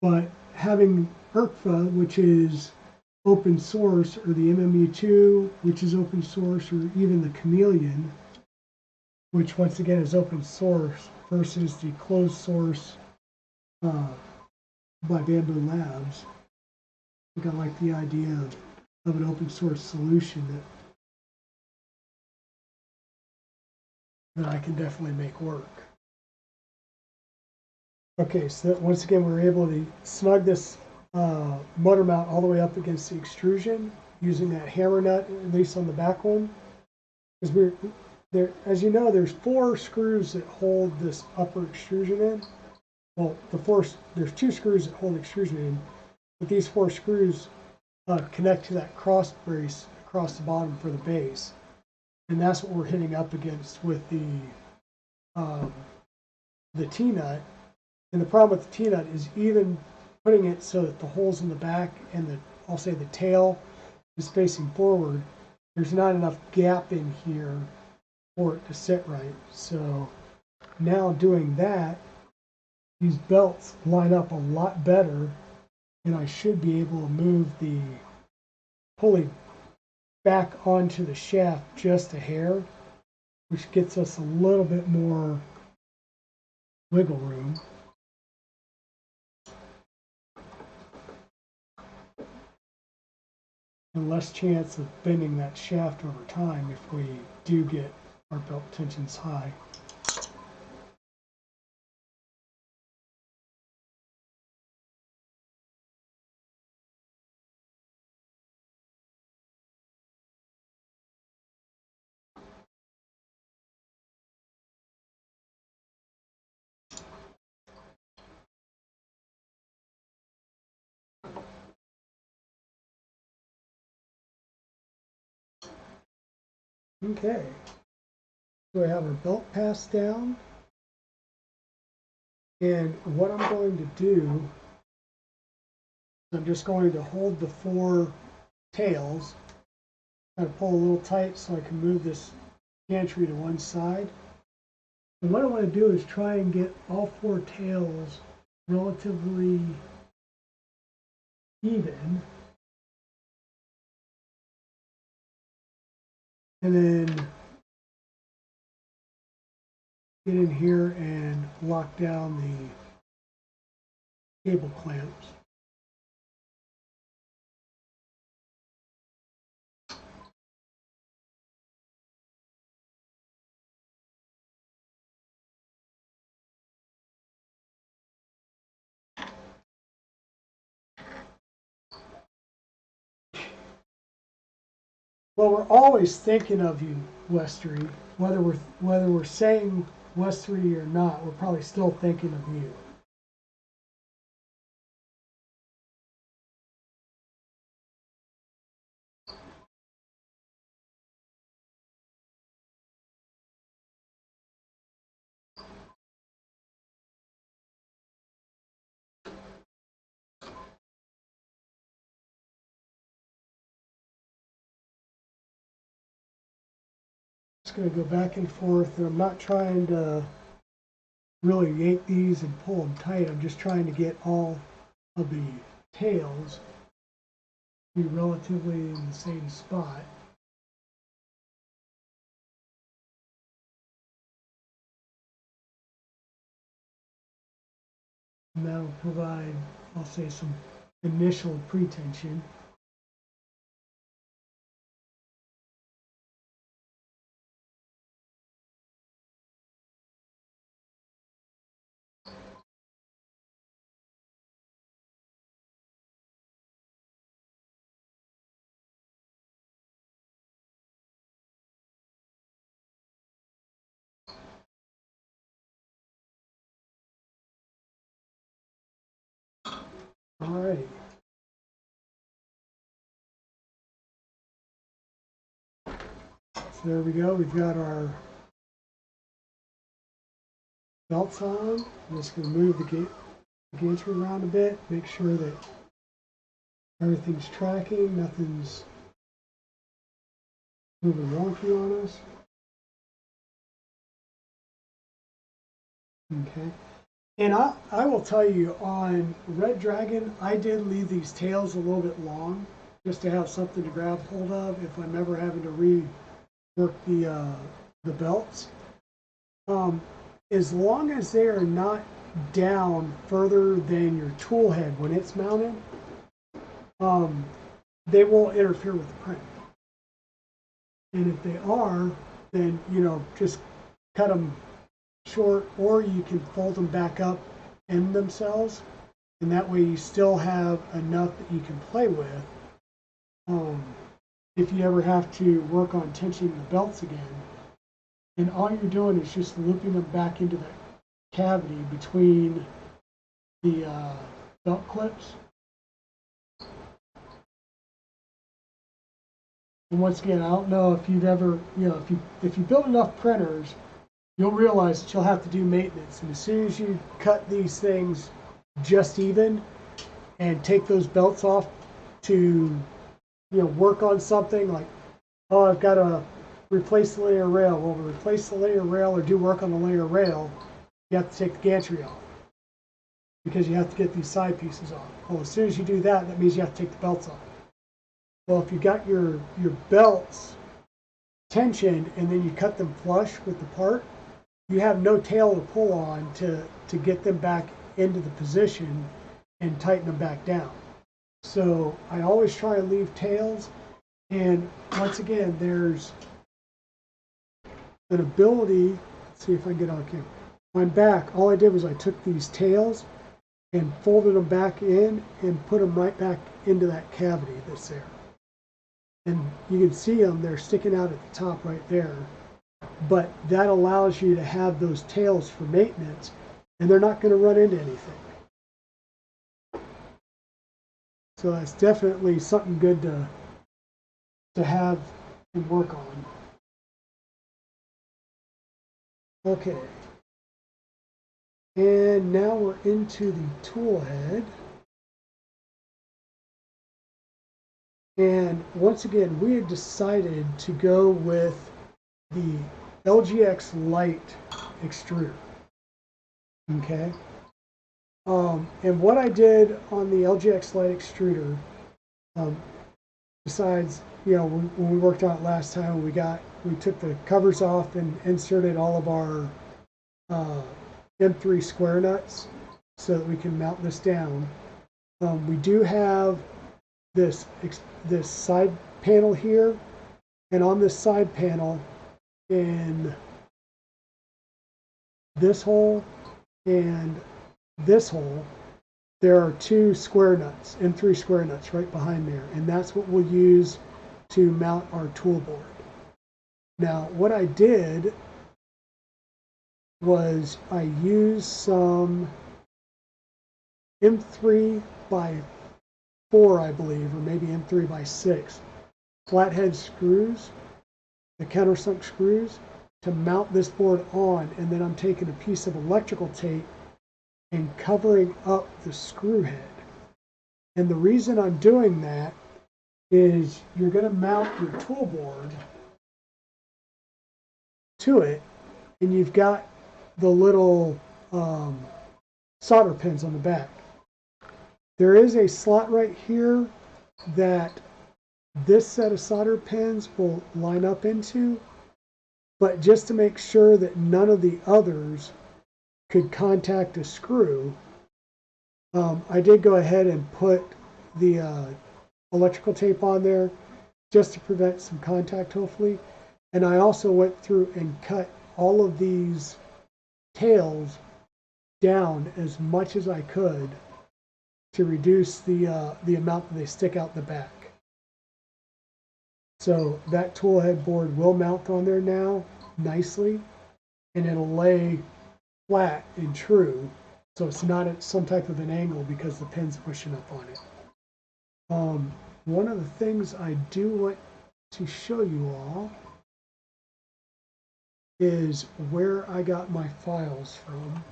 But having ERCFA, which is open source, or the MMU2, which is open source, or even the Chameleon, which once again is open source, versus the closed source by Bamboo Labs. I think I like the idea of an open source solution that I can definitely make work. Okay, so once again, we were able to snug this motor mount all the way up against the extrusion using that hammer nut, at least on the back one. Because we're there, as you know, there's 4 screws that hold this upper extrusion in. Well, there's 2 screws that hold the extrusion in, but these 4 screws connect to that cross brace across the bottom for the base, and that's what we're hitting up against with the T-nut. And the problem with the T-nut is even putting it so that the holes in the back and I'll say the tail is facing forward, there's not enough gap in here for it to sit right. So now doing that, these belts line up a lot better, and I should be able to move the pulley back onto the shaft just a hair, which gets us a little bit more wiggle room. And less chance of bending that shaft over time if we do get our belt tensions high. Okay, so I have our belt passed down, and what I'm going to do, I'm just going to hold the 4 tails, kind of pull a little tight so I can move this gantry to one side. And what I want to do is try and get all 4 tails relatively even, and then get in here and lock down the cable clamps. Well, we're always thinking of you, Westery. Whether we're saying Westery or not, we're probably still thinking of you. Just going to go back and forth, and I'm not trying to really yank these and pull them tight. I'm just trying to get all of the tails to be relatively in the same spot. And that'll provide, I'll say, some initial pretension. Alrighty. So there we go. We've got our belts on. I'm just going to move the gantry around a bit, make sure that everything's tracking, nothing's moving wonky on us. Okay. And I will tell you, on Red Dragon, I did leave these tails a little bit long, just to have something to grab hold of if I'm ever having to rework the belts. As long as they are not down further than your tool head when it's mounted, they won't interfere with the print. And if they are, then, you know, just cut them short, or you can fold them back up in themselves, and that way you still have enough that you can play with if you ever have to work on tensioning the belts again. And all you're doing is just looping them back into the cavity between the belt clips. And once again, I don't know if you've ever, you know, if you build enough printers, you'll realize that you'll have to do maintenance. And as soon as you cut these things just even and take those belts off to, you know, work on something like, oh, I've got to replace the linear rail. Well, to replace the linear rail or do work on the linear rail, you have to take the gantry off because you have to get these side pieces off. Well, as soon as you do that, that means you have to take the belts off. Well, if you got your belts tensioned and then you cut them flush with the part, you have no tail to pull on to get them back into the position and tighten them back down. So I always try and leave tails. And once again, there's an ability, let's see if I can get on camera. On back, all I did was I took these tails and folded them back in and put them right back into that cavity that's there. And you can see them, they're sticking out at the top right there. But that allows you to have those tails for maintenance, and they're not going to run into anything. So that's definitely something good to have and work on. Okay. And now we're into the tool head. And once again, we had decided to go with the LGX Lite extruder. Okay. And what I did on the LGX Lite extruder, besides, you know, when we worked on it last time, we took the covers off and inserted all of our M3 square nuts so that we can mount this down. We do have this side panel here, and on this side panel, in this hole and this hole, there are two square nuts, M3 square nuts right behind there, and that's what we'll use to mount our tool board. Now, what I did was I used some M3 by 4, I believe, or maybe M3 by 6 flathead screws, the countersunk screws, to mount this board on, and then I'm taking a piece of electrical tape and covering up the screw head. And the reason I'm doing that is you're going to mount your tool board to it, and you've got the little solder pins on the back. There is a slot right here that this set of solder pins will line up into, but just to make sure that none of the others could contact a screw, I did go ahead and put the electrical tape on there just to prevent some contact, hopefully. And I also went through and cut all of these tails down as much as I could to reduce the amount that they stick out the back. So that tool head board will mount on there now nicely, and it'll lay flat and true So it's not at some type of an angle because the pen's pushing up on it. One of the things I do want to show you all is where I got my files from.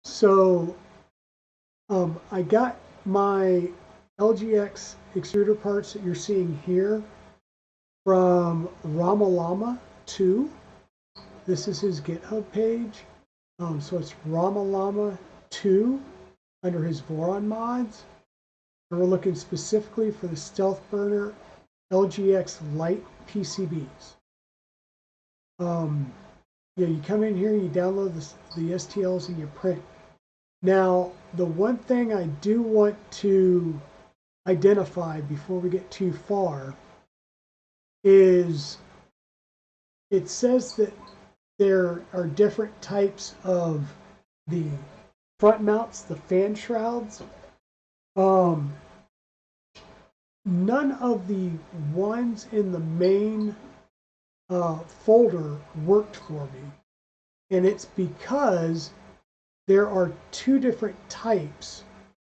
So I got my LGX extruder parts that you're seeing here from Ramalama 2. This is his GitHub page. So it's Ramalama 2 under his Voron mods. And we're looking specifically for the Stealth Burner LGX Lite PCBs. Yeah, you come in here, you download the STLs, and you print. Now, the one thing I do want to identify before we get too far is it says that there are different types of the front mounts, the fan shrouds. None of the ones in the main folder worked for me. And it's because there are two different types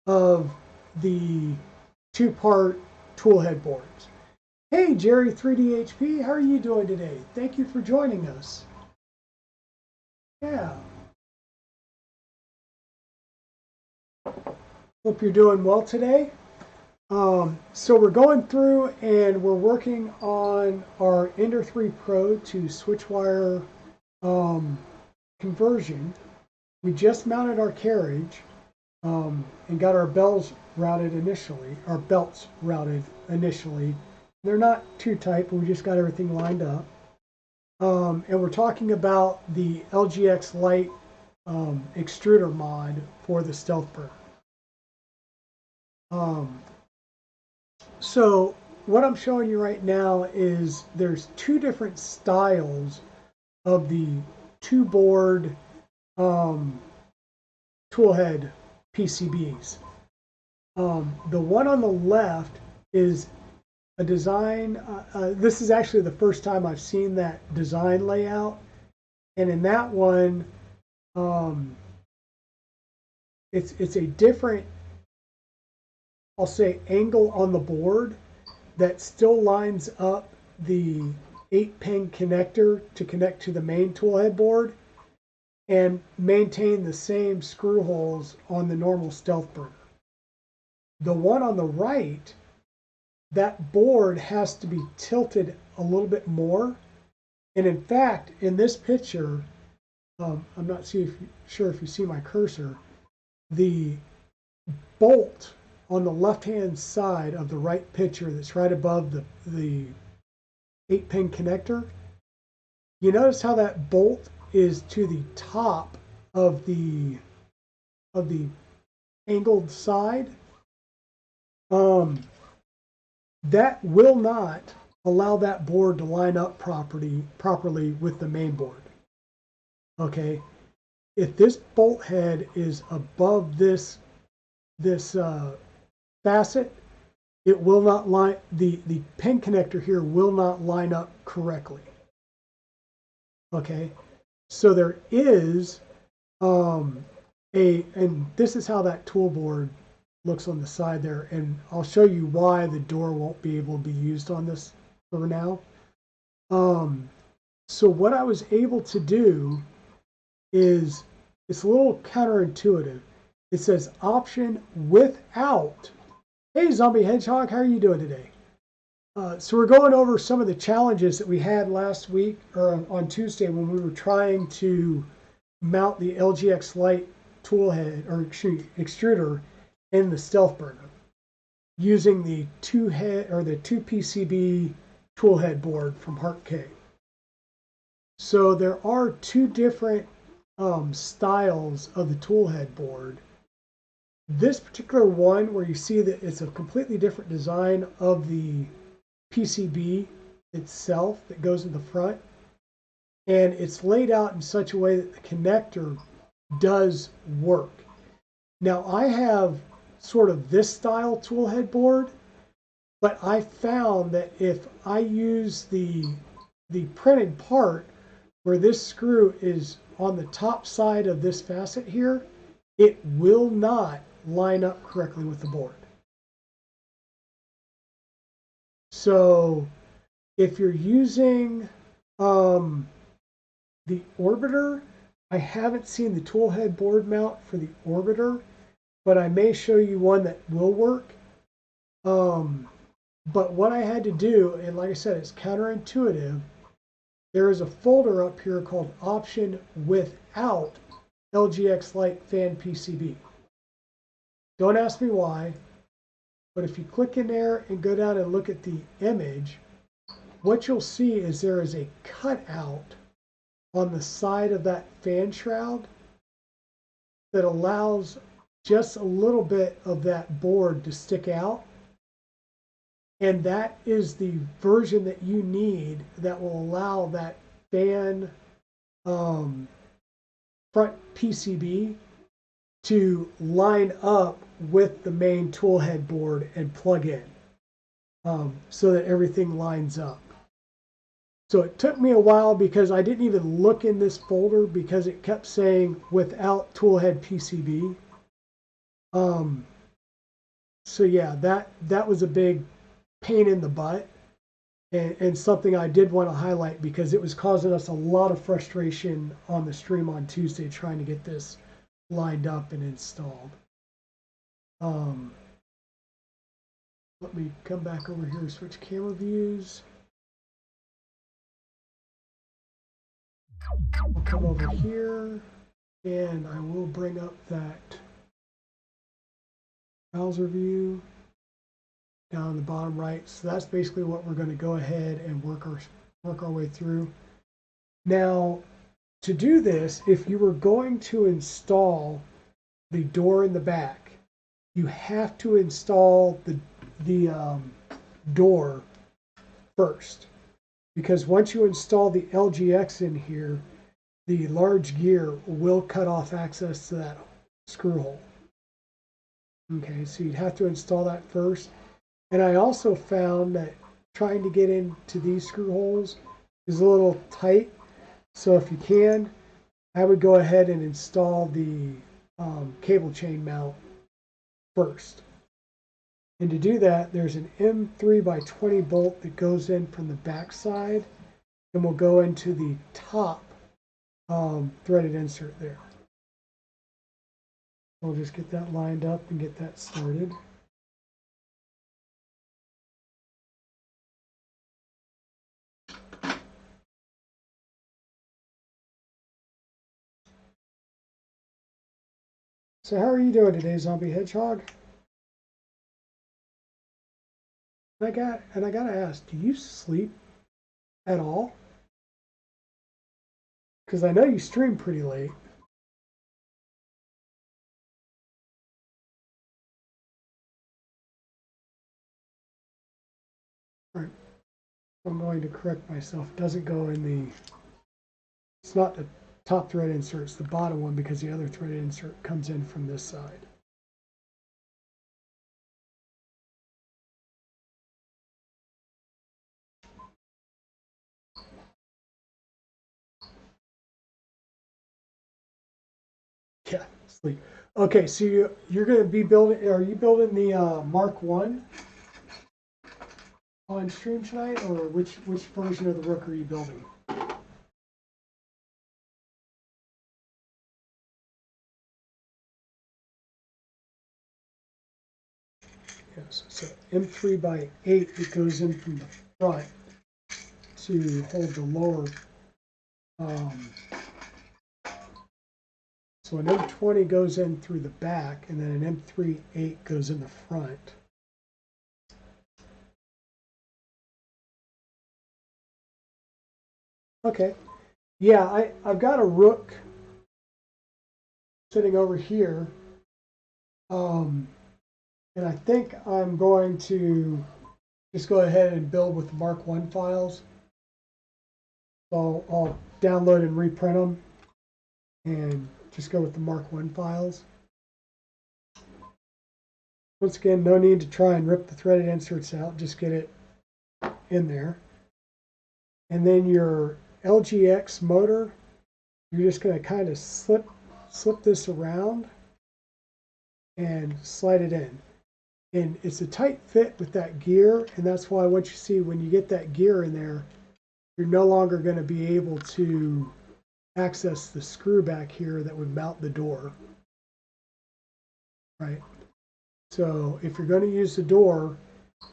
of the two-part toolhead boards. Hey, Jerry 3DHP, how are you doing today? Thank you for joining us. Yeah. Hope you're doing well today. So we're going through and we're working on our Ender 3 Pro to Switchwire conversion. We just mounted our carriage and got our belts routed initially. They're not too tight, but we just got everything lined up. And we're talking about the LGX Lite extruder mod for the Stealth Burner. So what I'm showing you right now is there's two different styles of the two-board toolhead PCBs. The one on the left is a design, this is actually the first time I've seen that design layout, and in that one it's a different, I'll say, angle on the board that still lines up the 8-pin connector to connect to the main toolhead board and maintain the same screw holes on the normal Stealth Burner. The one on the right, that board has to be tilted a little bit more. And in fact, in this picture, I'm not sure if you see my cursor, the bolt on the left-hand side of the right picture that's right above the 8-pin connector, you notice how that bolt is to the top of the angled side? That will not allow that board to line up properly with the main board. Okay, if this bolt head is above this facet, it will not line, the pin connector here will not line up correctly. Okay, so there is and this is how that tool board looks on the side there, and I'll show you why the door won't be able to be used on this for now. So what I was able to do is, it's a little counterintuitive. It says option without. Hey, Zombie Hedgehog, how are you doing today? So we're going over some of the challenges that we had last week, or on Tuesday, when we were trying to mount the LGX Lite toolhead, or extruder, in the Stealth Burner using the two PCB toolhead board from HeartK. So there are two different styles of the toolhead board. This particular one, where you see that it's a completely different design of the PCB itself that goes in the front, and it's laid out in such a way that the connector does work. Now I have sort of this style toolhead board, but I found that if I use the printed part where this screw is on the top side of this facet here, it will not line up correctly with the board. So if you're using the orbiter, I haven't seen the tool head board mount for the orbiter, but I may show you one that will work. But what I had to do, and like I said, it's counterintuitive. There is a folder up here called Option Without LGX Light Fan PCB. Don't ask me why, but if you click in there and go down and look at the image, what you'll see is there is a cutout on the side of that fan shroud that allows just a little bit of that board to stick out. And that is the version that you need that will allow that fan front PCB to line up with the main tool head board and plug in so that everything lines up. So it took me a while because I didn't even look in this folder because it kept saying without tool head PCB. So yeah, that was a big pain in the butt and something I did want to highlight because it was causing us a lot of frustration on the stream on Tuesday trying to get this lined up and installed. Let me come back over here and switch camera views. I'll come over here and I will bring up that browser view down in the bottom right. So that's basically what we're going to go ahead and work our way through. Now, to do this, if you were going to install the door in the back, you have to install the door first. Because once you install the LGX in here, the large gear will cut off access to that screw hole. Okay, so you'd have to install that first. And I also found that trying to get into these screw holes is a little tight. So if you can, I would go ahead and install the cable chain mount first. And to do that, there's an M3 by 20 bolt that goes in from the back side and will go into the top threaded insert there. We'll just get that lined up and get that started. So how are you doing today, Zombie Hedgehog? I gotta ask, do you sleep at all? Because I know you stream pretty late. All right. I'm going to correct myself. It doesn't go in the, it's not the top thread insert, it's the bottom one because the other thread insert comes in from this side. Yeah, sleep. Okay, so you're going to be building, are you building the Mark 1 on stream tonight, or which version of the Rook are you building? Yes, so M3 by 8, it goes in from the front to hold the lower. So an M20 goes in through the back, and then an M3-8 goes in the front. Okay, yeah, I've got a Rook sitting over here, and I think I'm going to just go ahead and build with the Mark 1 files. So I'll download and reprint them and just go with the Mark 1 files. Once again, no need to try and rip the threaded inserts out, just get it in there. And then your LGX motor, you're just going to kind of slip this around and slide it in. And it's a tight fit with that gear, and that's why what you see when you get that gear in there, you're no longer going to be able to access the screw back here that would mount the door. Right? So if you're going to use the door,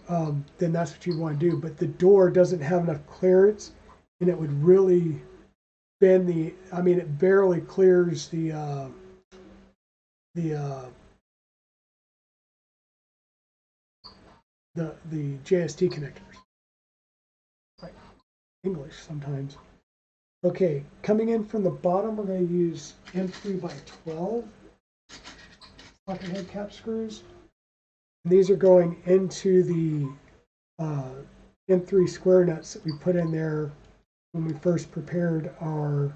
then that's what you want to do. But the door doesn't have enough clearance, and it would really bend the, I mean, it barely clears the JST connectors. Right. English sometimes. Okay, coming in from the bottom, we're going to use M3 by 12 socket head cap screws. And these are going into the M3 square nuts that we put in there when we first prepared our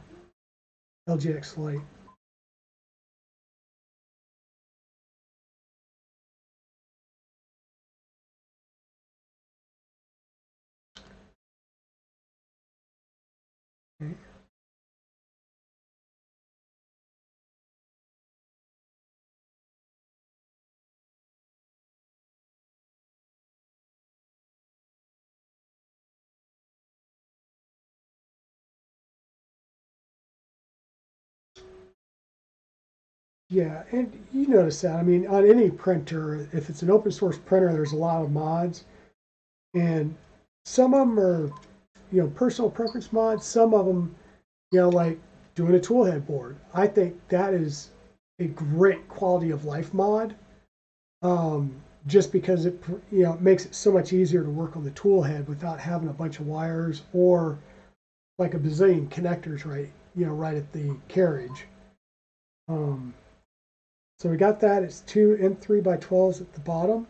LGX light. Okay. Yeah, and you notice that. I mean, on any printer, if it's an open source printer, there's a lot of mods, and some of them are, personal preference mods. Some of them, like doing a toolhead board. I think that is a great quality of life mod, just because it, it makes it so much easier to work on the toolhead without having a bunch of wires or like a bazillion connectors right at the carriage. So we got that. It's two M3 by 12s at the bottom,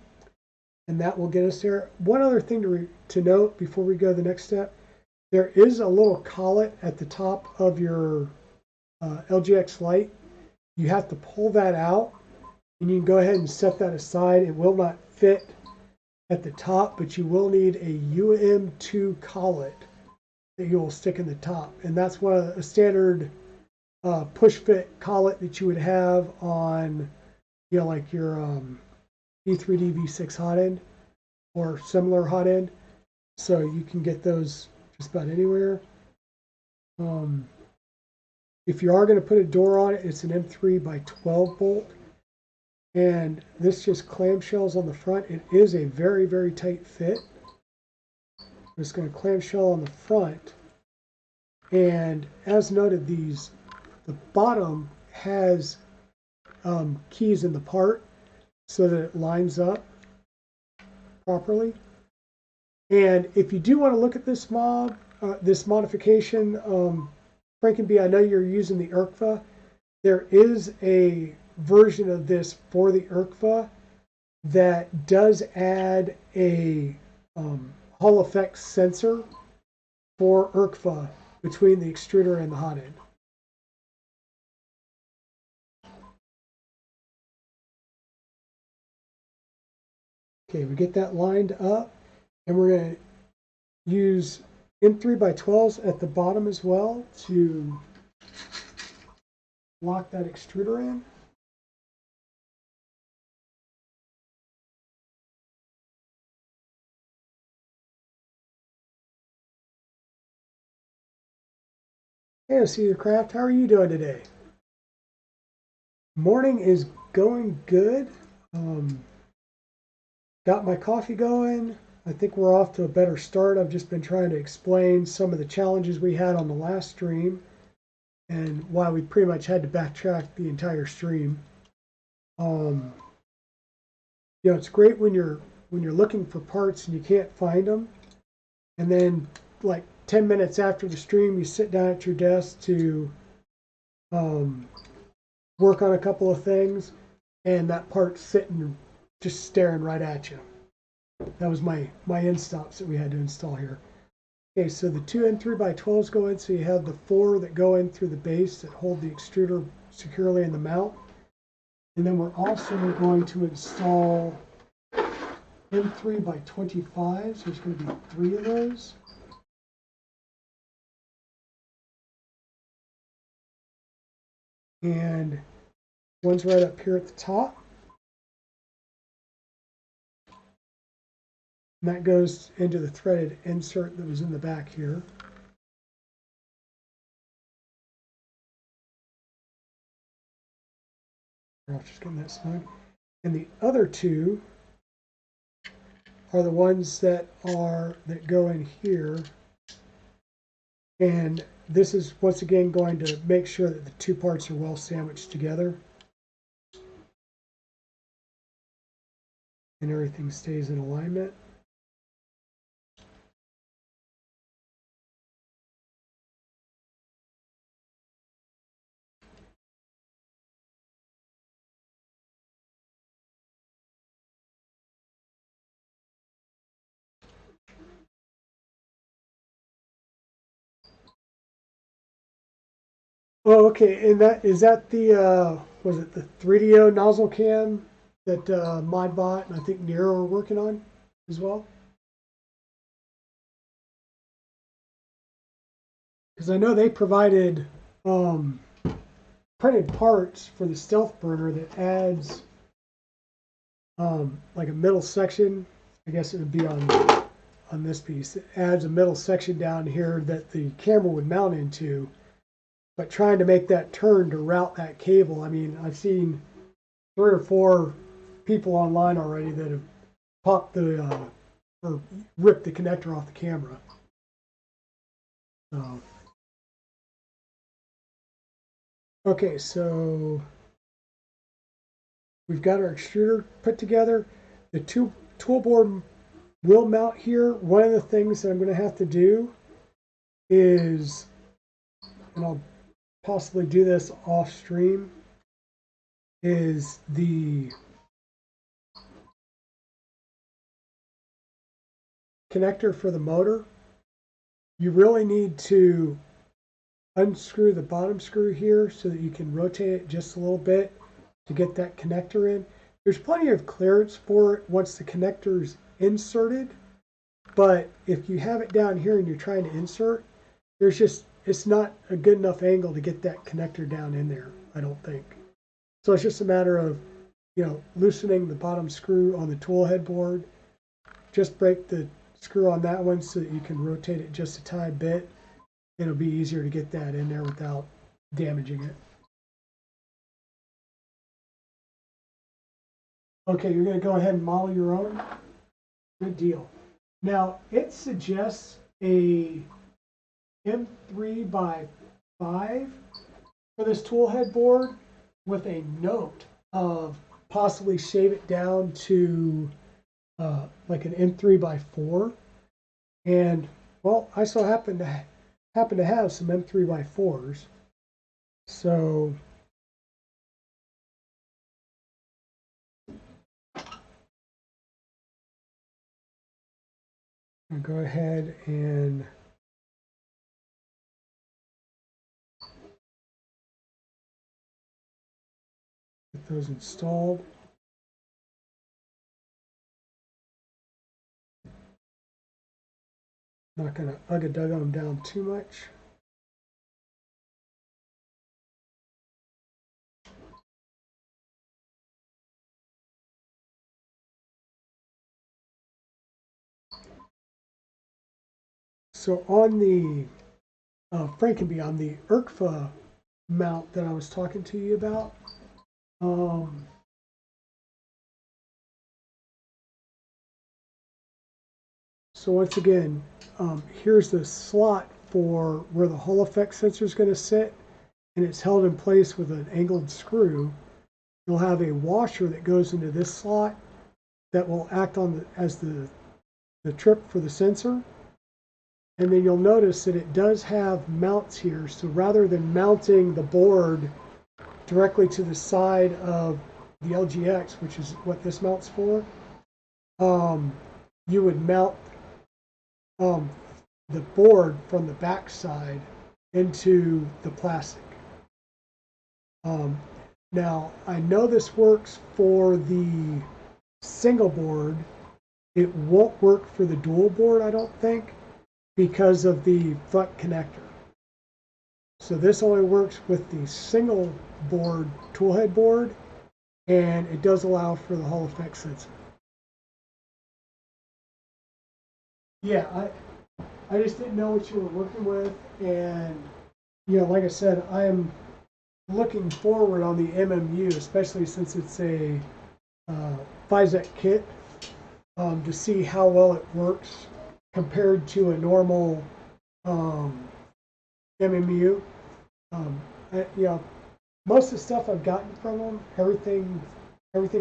and that will get us there. One other thing to note before we go to the next step, there is a little collet at the top of your LGX light. You have to pull that out, and you can go ahead and set that aside. It will not fit at the top, but you will need a UM2 collet that you will stick in the top, and that's one of a standard push fit collet that you would have on, like your E3D V6 hot end or similar hot end. So you can get those just about anywhere. If you are going to put a door on it, it's an M3 by 12 bolt. And this just clamshells on the front. It is a very, very tight fit. I'm just going to clamshell on the front. And as noted, the bottom has keys in the part so that it lines up properly. And if you do want to look at this this modification, Frankenbee, I know you're using the IRCFA. There is a version of this for the IRCFA that does add a Hall effect sensor for IRCFA between the extruder and the hot end. Okay, we get that lined up, and we're going to use M3 by 12s at the bottom as well to lock that extruder in. Hey, Caesar Craft, how are you doing today? Morning is going good. Got my coffee going. I think we're off to a better start. I've just been trying to explain some of the challenges we had on the last stream and why we pretty much had to backtrack the entire stream. It's great when you're looking for parts and you can't find them, and then like 10 minutes after the stream, you sit down at your desk to work on a couple of things, and that part's sitting just staring right at you. That was my end stops that we had to install here. Okay, so the two M3 by 12s go in, so you have the 4 that go in through the base that hold the extruder securely in the mount. And then we're also going to install M3 by 25s. There's going to be 3 of those. and one's right up here at the top. And that goes into the threaded insert that was in the back here. I was just getting that snug. And the other two are the ones that go in here. And this is once again going to make sure that the two parts are well sandwiched together. And everything stays in alignment. Oh, okay. And is that the was it the 3DO nozzle cam that Modbot and I think Nero are working on as well? Because I know they provided printed parts for the stealth burner that adds like a middle section. I guess it would be on this piece. It adds a middle section down here that the camera would mount into. But trying to make that turn to route that cable, I mean, I've seen 3 or 4 people online already that have popped the or ripped the connector off the camera. So, okay, so we've got our extruder put together. The tool board will mount here. One of the things that I'm going to have to do is, and I'll possibly do this off stream, is the connector for the motor. You really need to unscrew the bottom screw here so that you can rotate it just a little bit to get that connector in. There's plenty of clearance for it once the connector's inserted, but if you have it down here and you're trying to insert, it's not a good enough angle to get that connector down in there, I don't think. So it's just a matter of, loosening the bottom screw on the tool head board. Just break the screw on that one so that you can rotate it just a tiny bit. It'll be easier to get that in there without damaging it. Okay, you're going to go ahead and model your own. Good deal. Now, it suggests a M3 by 5 for this tool head board with a note of possibly shave it down to like an M3 by 4. And, well, I so happen to have some M3 by 4s. So I'll go ahead and get those installed. Not going to ugga-dugga them down too much. So on the Frankenbee, on the ERCFA mount that I was talking to you about, so once again, here's the slot for where the Hall effect sensor is going to sit, and it's held in place with an angled screw. You'll have a washer that goes into this slot that will act as the trip for the sensor. And then you'll notice that it does have mounts here. So rather than mounting the board directly to the side of the LGX, which is what this mount's for, you would mount the board from the back side into the plastic. Now, I know this works for the single board. It won't work for the dual board, I don't think, because of the front connector. So this only works with the single board toolhead board, and it does allow for the Hall effect sensor. Yeah, I just didn't know what you were working with, and like I said, I am looking forward on the MMU, especially since it's a FISEC kit, to see how well it works compared to a normal MMU. Most of the stuff I've gotten from them, everything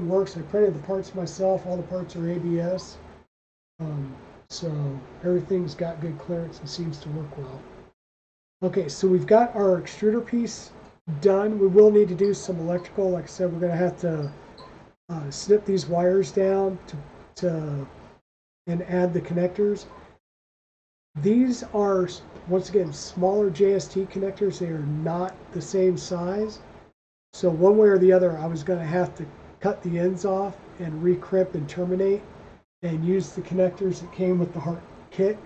works. I printed the parts myself. All the parts are ABS, so everything's got good clearance and seems to work well. Okay, so we've got our extruder piece done. We will need to do some electrical. Like I said, we're going to have to snip these wires down and add the connectors. These are, once again, smaller JST connectors. They are not the same size. So one way or the other, I was going to have to cut the ends off and recrimp and terminate and use the connectors that came with the Heart kit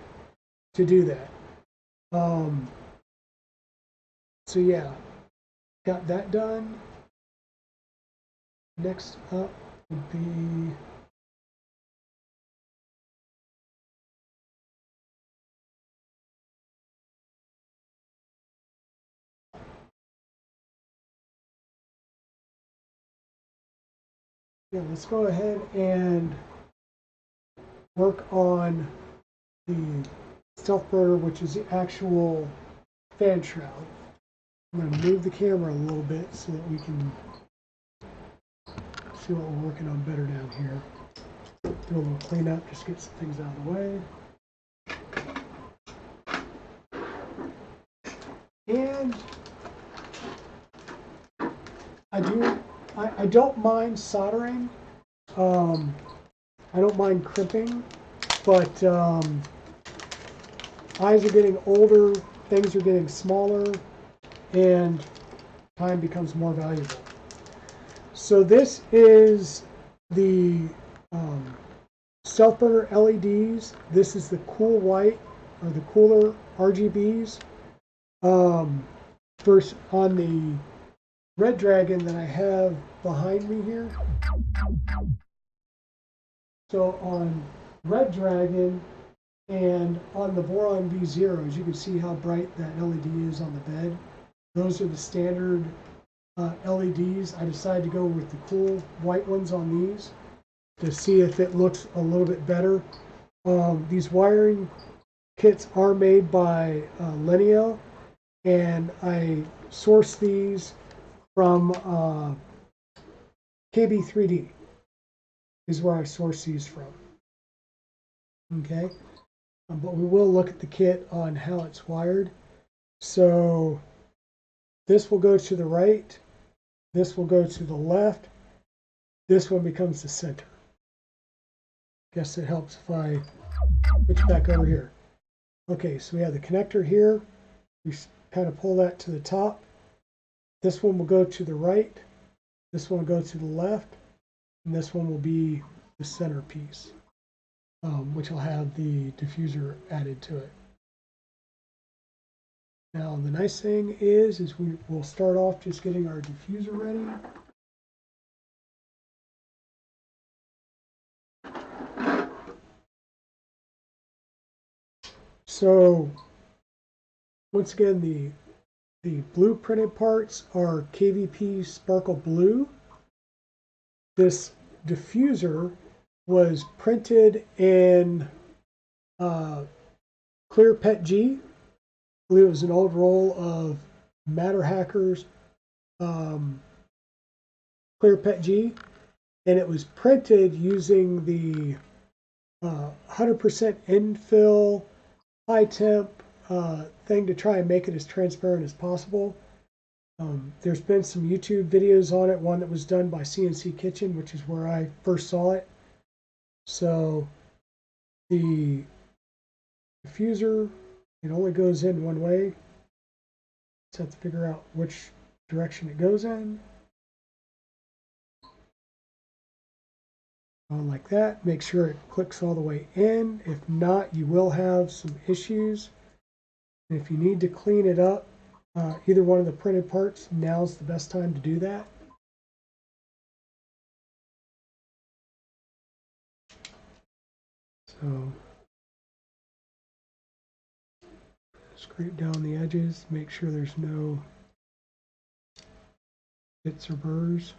to do that. So yeah, got that done. Next up would be let's go ahead and work on the stealth burner, which is the actual fan shroud. I'm going to move the camera a little bit so that we can see what we're working on better down here. Do a little cleanup, just get some things out of the way. And I don't mind soldering. I don't mind crimping, but eyes are getting older, things are getting smaller, and time becomes more valuable. So this is the stealth burner LEDs. This is the cool white, or the cooler RGBs. First, on the Red Dragon that I have behind me here. So on Red Dragon and on the Voron V0, as you can see how bright that LED is on the bed. Those are the standard LEDs. I decided to go with the cool white ones on these to see if it looks a little bit better. These wiring kits are made by Lenio, and I sourced these from KB3D is where I source these from. Okay, but we will look at the kit on how it's wired. So this will go to the right, this will go to the left, this one becomes the center. Guess it helps if I switch back over here. Okay, so we have the connector here. We kind of pull that to the top. This one will go to the right, this one will go to the left, and this one will be the center piece, which will have the diffuser added to it. Now the nice thing is we will start off just getting our diffuser ready. So once again, the blue printed parts are KVP Sparkle Blue. This diffuser was printed in Clear PET G. I believe it was an old roll of Matter Hackers Clear PET G, and it was printed using the 100% infill high temp thing to try and make it as transparent as possible. There's been some YouTube videos on it, one that was done by CNC Kitchen, which is where I first saw it. So the diffuser, it only goes in one way. Just have to figure out which direction it goes in. Like that. Make sure it clicks all the way in. If not, you will have some issues. And if you need to clean it up, either one of the printed parts, now's the best time to do that. So scrape down the edges, make sure there's no bits or burrs.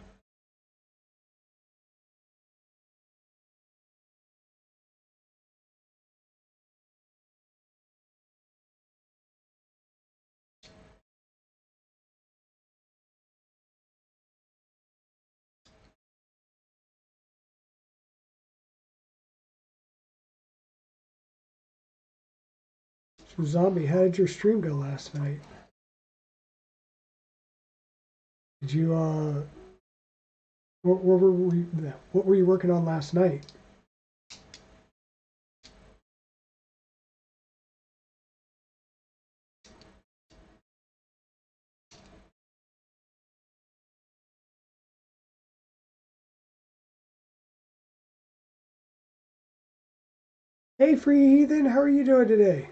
So Zombie, how did your stream go last night? Did you what were you working on last night? Hey, Free Heathen, how are you doing today?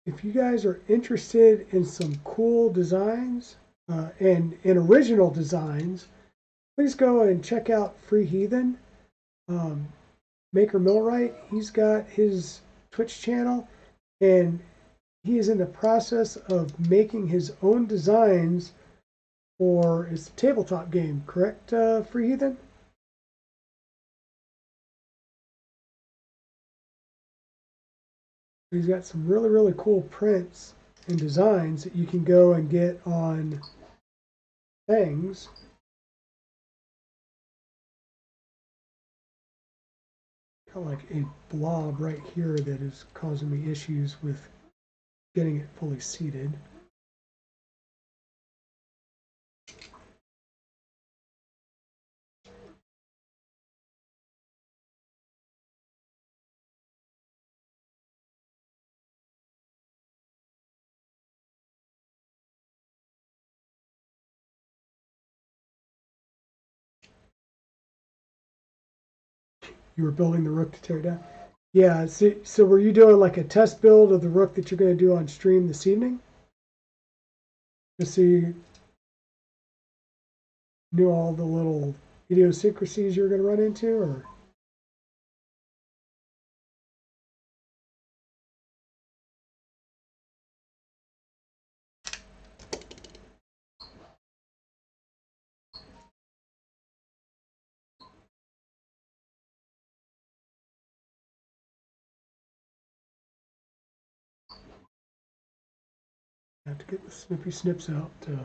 If you guys are interested in some cool designs and original designs, please go and check out Free Heathen. Maker Millwright, he's got his Twitch channel, and he is in the process of making his own designs for his tabletop game, correct, Free Heathen? He's got some really, really cool prints and designs that you can go and get on things. Got like a blob right here that is causing me issues with getting it fully seated. You were building the Rook to tear down? Yeah, so were you doing like a test build of the Rook that you're going to do on stream this evening? To see, knew all the little idiosyncrasies you were going to run into, or? I have to get the snippy snips out to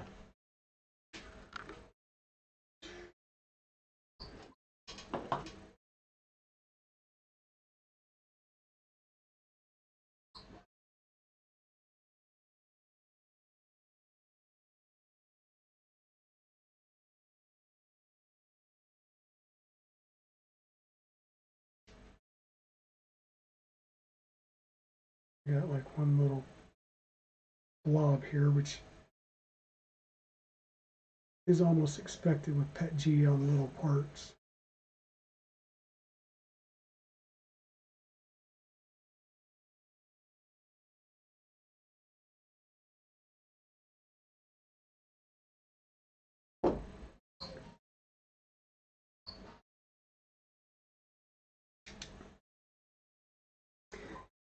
got like one little blob here, which is almost expected with Pet G on little parts.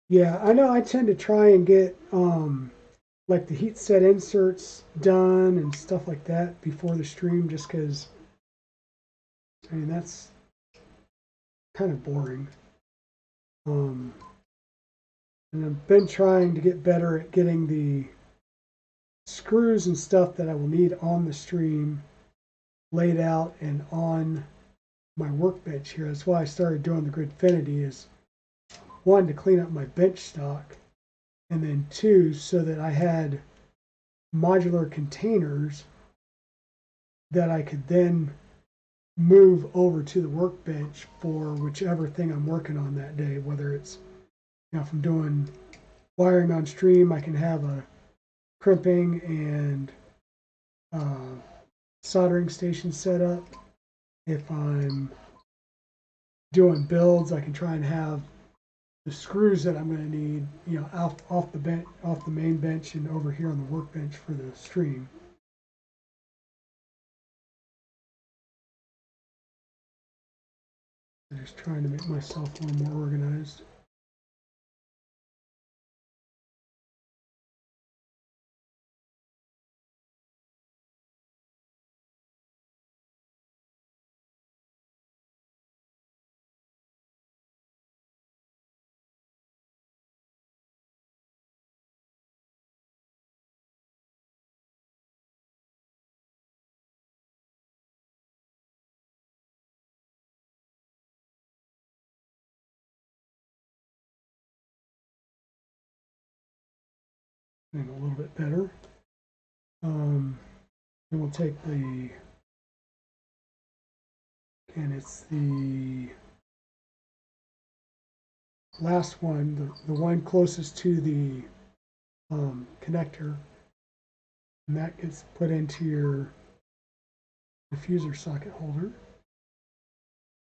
Yeah, I know I tend to try and get like the heat set inserts done and stuff like that before the stream, just because I mean that's kind of boring. And I've been trying to get better at getting the screws and stuff that I will need on the stream laid out and on my workbench here. That's why I started doing the Gridfinity, is one, to clean up my bench stock, and then two, so that I had modular containers that I could then move over to the workbench for whichever thing I'm working on that day. Whether it's, you know, if I'm doing wiring on stream, I can have a crimping and soldering station set up. if I'm doing builds, I can try and have the screws that I'm going to need, you know, off the bench, off the main bench, and over here on the workbench for the stream. I'm just trying to make myself a little more organized. And a little bit better. Then we'll take the, and it's the last one, the one closest to the connector, and that gets put into your diffuser socket holder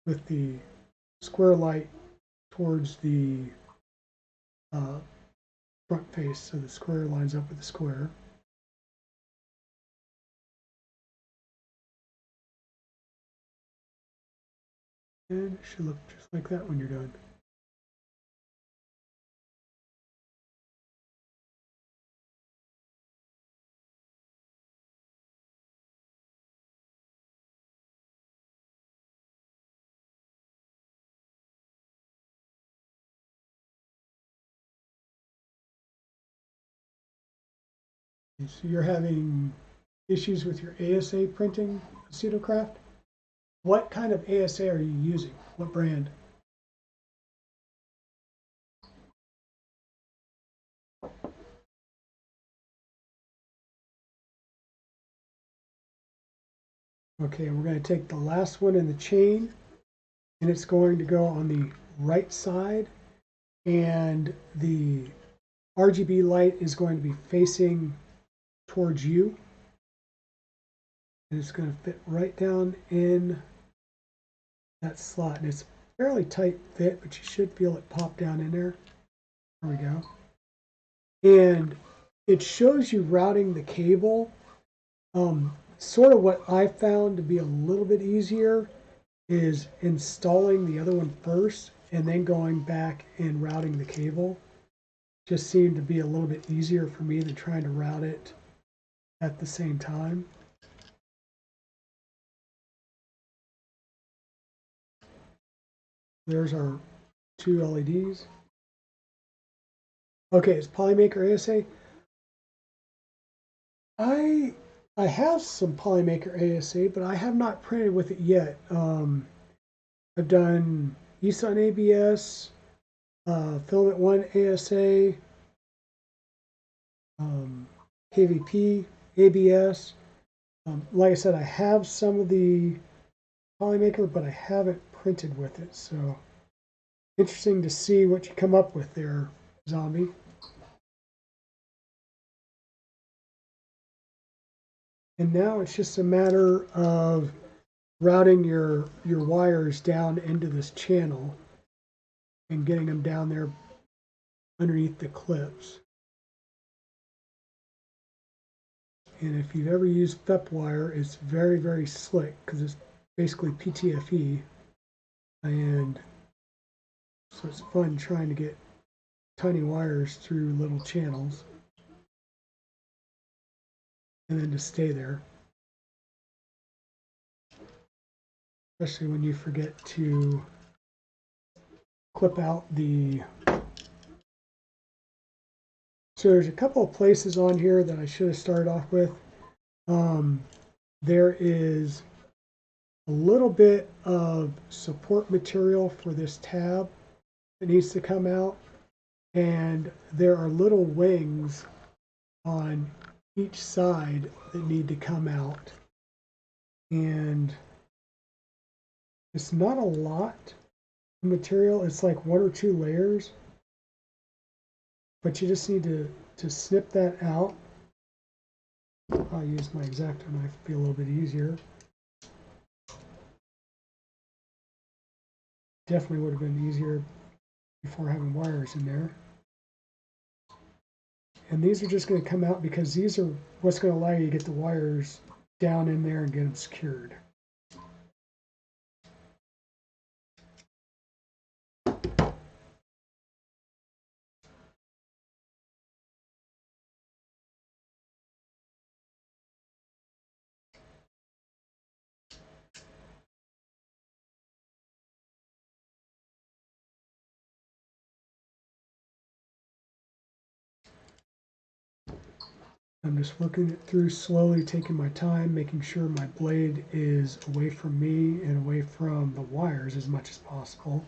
with the square light towards the front face, so the square lines up with the square. And it should look just like that when you're done. So you're having issues with your ASA printing, Pseudocraft? What kind of ASA are you using? What brand? Okay, we're going to take the last one in the chain, and it's going to go on the right side, and the RGB light is going to be facing towards you. And it's going to fit right down in that slot. And it's a fairly tight fit, but you should feel it pop down in there. There we go. And it shows you routing the cable. Sort of what I found to be a little bit easier is installing the other one first and then going back and routing the cable. Just seemed to be a little bit easier for me than trying to route it at the same time. There's our two LEDs. Okay, it's Polymaker ASA. I have some Polymaker ASA, but I have not printed with it yet. I've done ESUN ABS, Filament 1 ASA, KVP ABS. Like I said, I have some of the Polymaker, but I haven't printed with it. So interesting to see what you come up with there, Zombie. And now it's just a matter of routing your wires down into this channel and getting them down there underneath the clips. And if you've ever used FEP wire, it's very, very slick because it's basically PTFE. And so it's fun trying to get tiny wires through little channels and then to stay there. Especially when you forget to clip out the... So there's a couple of places on here that I should have started off with. There is a little bit of support material for this tab that needs to come out. And there are little wings on each side that need to come out. And it's not a lot of material. It's like 1 or 2 layers. But you just need to snip that out. I'll use my X-Acto knife to be a little bit easier. Definitely would have been easier before having wires in there. And these are just going to come out because these are what's going to allow you to get the wires down in there and get them secured. I'm just working it through slowly, taking my time, making sure my blade is away from me and away from the wires as much as possible.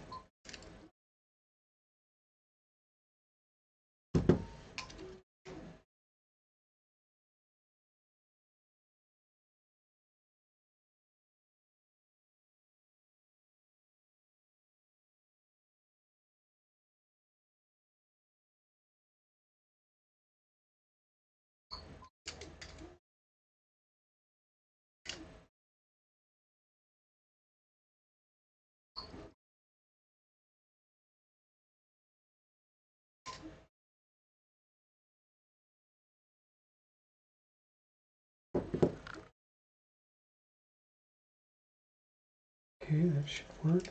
Okay, that should work.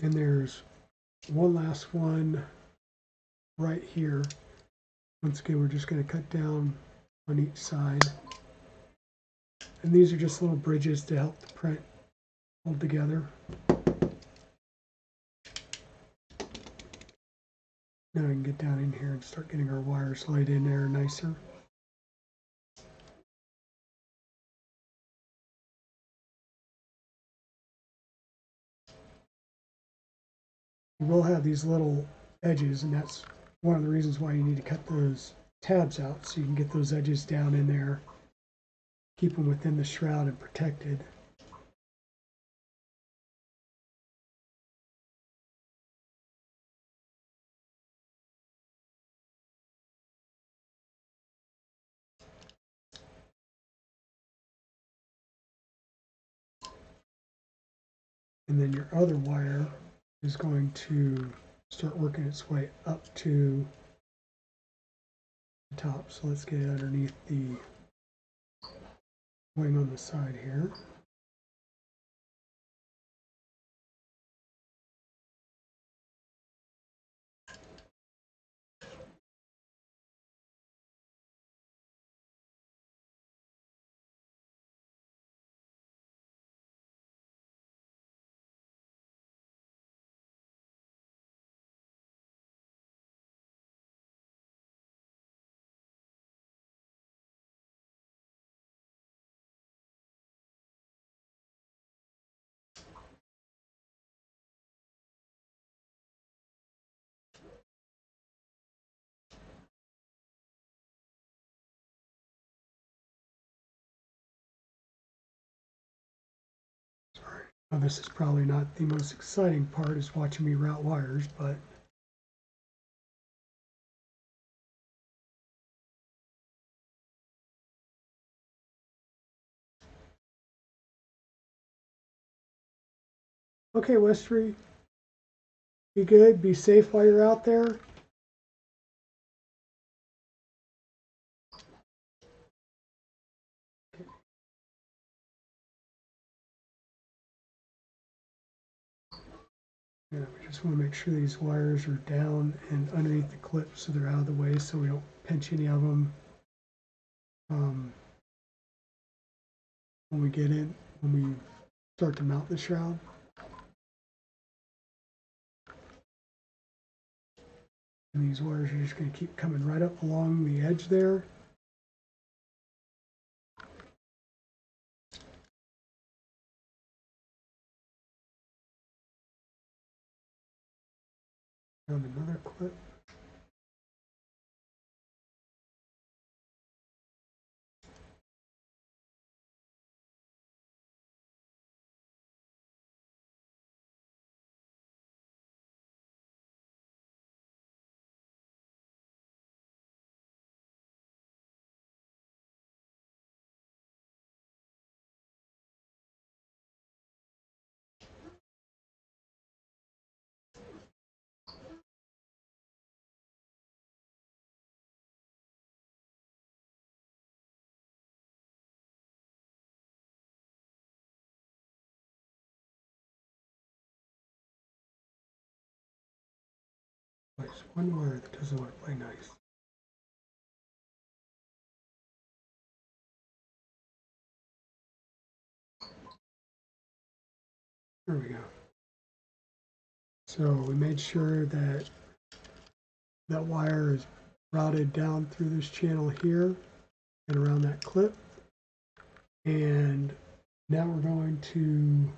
And there's one last one right here. Once again, we're just going to cut down on each side. And these are just little bridges to help the print hold together. Now we can get down in here and start getting our wires laid in there nicer. You will have these little edges, and that's one of the reasons why you need to cut those tabs out, so you can get those edges down in there, keep them within the shroud and protected. And then your other wire is going to start working its way up to the top. So let's get it underneath the wing on the side here. Now, this is probably not the most exciting part, is watching me route wires, but okay, Westry, be good, be safe while you're out there. Yeah, we just want to make sure these wires are down and underneath the clip so they're out of the way, so we don't pinch any of them when we get in, when we start to mount the shroud. And these wires are just going to keep coming right up along the edge there. Found another clip. There's one wire that doesn't want to play nice. There we go. So we made sure that that wire is routed down through this channel here and around that clip. And now we're going to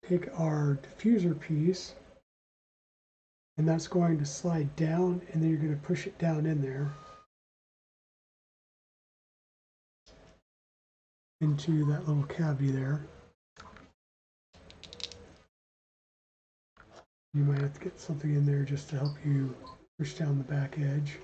take our diffuser piece, and that's going to slide down, and then you're going to push it down in there into that little cavity there. You might have to get something in there just to help you push down the back edge.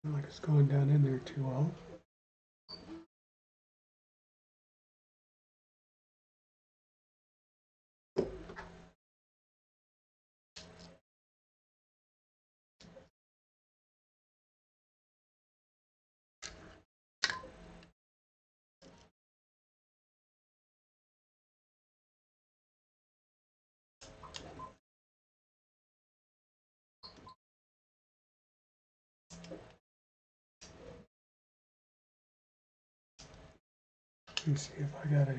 Like it's going down in there too well. Let me see if I got a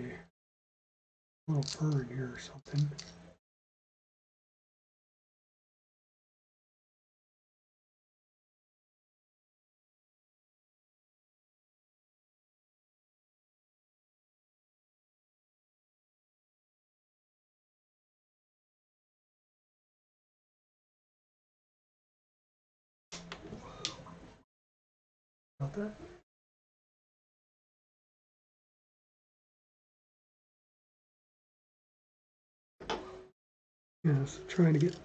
little burr in here or something. About that? Yeah, so trying to get,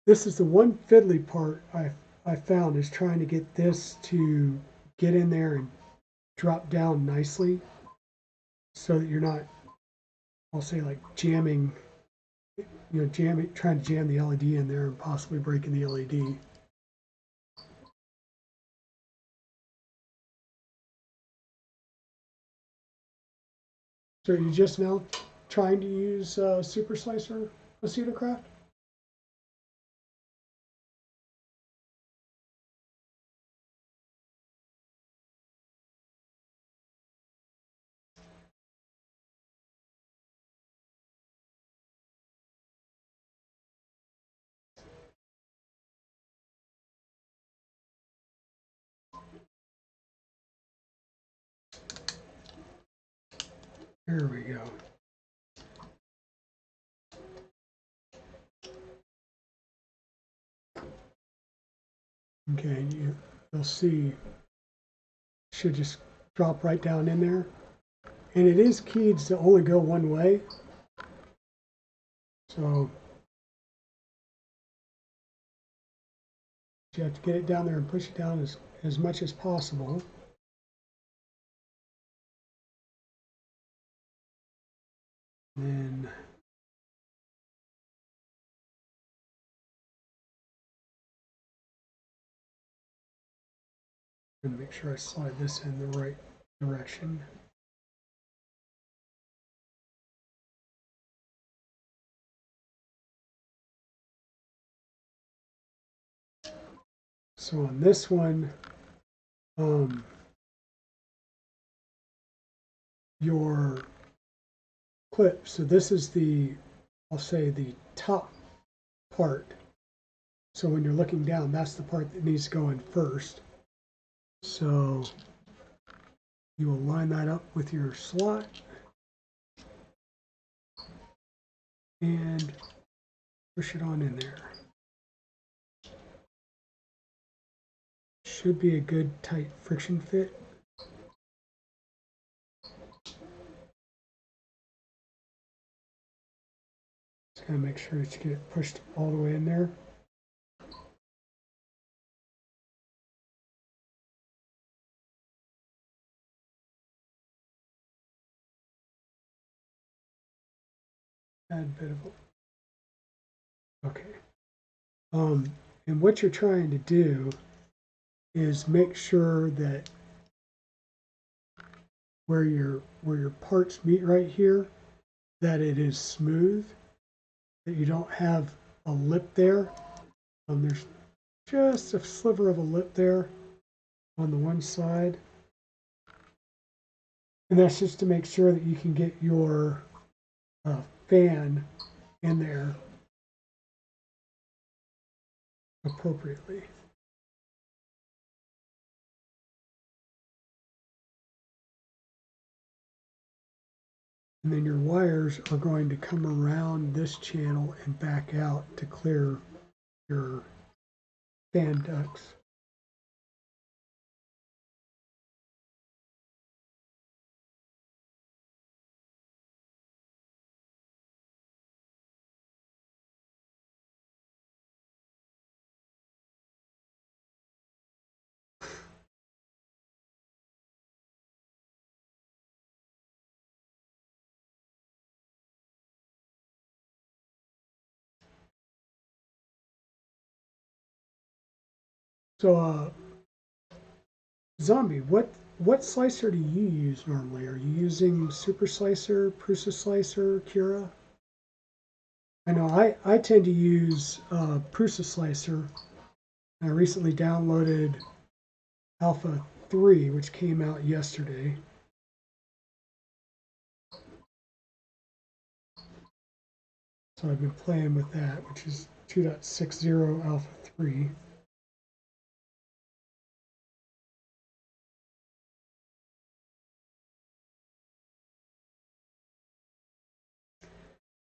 this is the one fiddly part I found, is trying to get this to get in there and drop down nicely so that you're not, I'll say, like jamming, trying to jam the LED in there and possibly breaking the LED. So are you just now trying to use Super Slicer Acetocraft? There we go. Okay, you'll see, should just drop right down in there. And it is keyed to only go one way. So you have to get it down there and push it down as much as possible. And I'm going to make sure I slide this in the right direction. So on this one, your clip, so this is the, I'll say, the top part So when you're looking down, that's the part that needs to go in first. So you will line that up with your slot and push it on in there. Should be a good tight friction fit. Just gotta make sure that you get it pushed all the way in there. Add a bit of a, okay. And what you're trying to do is make sure that where your parts meet right here, that it is smooth, that you don't have a lip there. There's just a sliver of a lip there on the one side. And that's just to make sure that you can get your fan in there appropriately. And then your wires are going to come around this channel and back out to clear your fan ducts. So, Zombie, what slicer do you use normally? Are you using Super Slicer, Prusa Slicer, Cura? I know I tend to use Prusa Slicer. I recently downloaded Alpha 3, which came out yesterday. So I've been playing with that, which is 2.60 Alpha 3.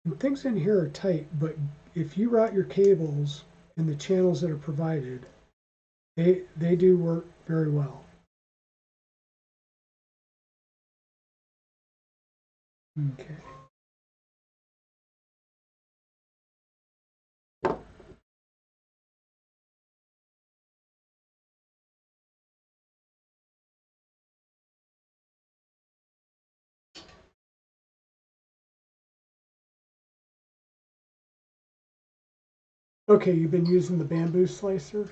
And things in here are tight, but if you route your cables in the channels that are provided, they do work very well. Okay. Okay, you've been using the bamboo slicer.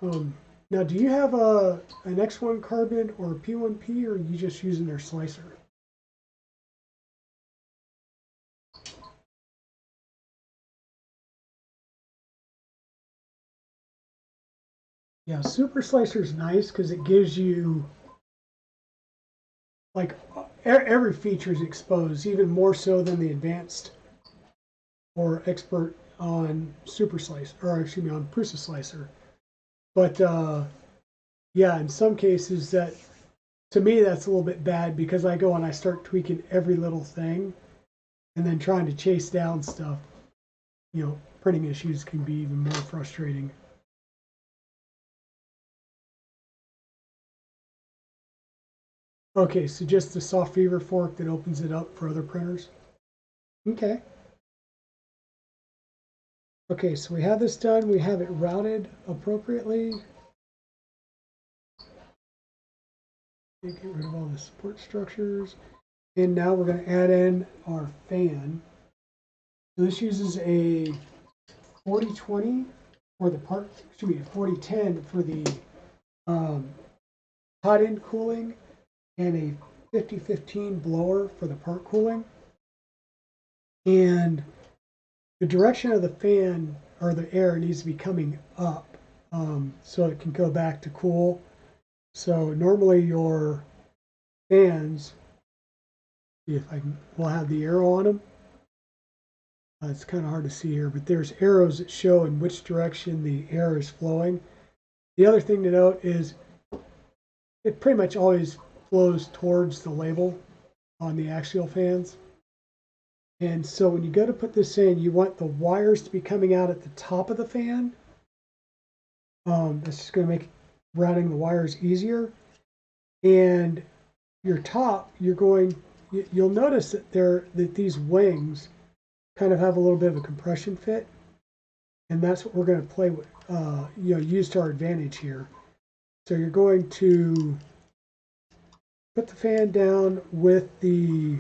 Now, do you have an X1 carbon or a P1P, or are you just using their slicer? Yeah, Super Slicer is nice because it gives you, like, every feature is exposed, even more so than the advanced or expert on Super Slicer, or excuse me, on Prusa Slicer. But yeah, in some cases that, to me, that's a little bit bad because I go and I start tweaking every little thing and then trying to chase down stuff. You know, printing issues can be even more frustrating. Okay, so just the soft fever fork that opens it up for other printers? Okay. Okay, so we have this done. We have it routed appropriately. Get rid of all the support structures. And now we're going to add in our fan. So this uses a 4020 for the part, excuse me, a 4010 for the hot end cooling, and a 5015 blower for the part cooling. And the direction of the fan or the air needs to be coming up so it can go back to cool. So normally your fans, if I can, will have the arrow on them. It's kind of hard to see here, but there's arrows that show in which direction the air is flowing. The other thing to note is it pretty much always flows towards the label on the axial fans. And so when you go to put this in, you want the wires to be coming out at the top of the fan. That's just going to make routing the wires easier. And your top, you'll notice that these wings kind of have a little bit of a compression fit, and that's what we're going to play with, use to our advantage here. So you're going to put the fan down with the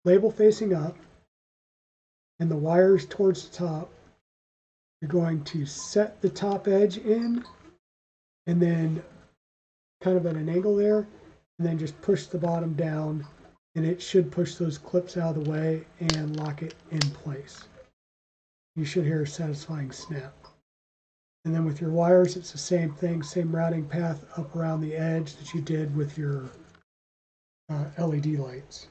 label facing up and the wires towards the top. You're going to set the top edge in and then kind of at an angle there, and then just push the bottom down, and it should push those clips out of the way and lock it in place. You should hear a satisfying snap. And then with your wires, it's the same thing, same routing path up around the edge that you did with your LED lights.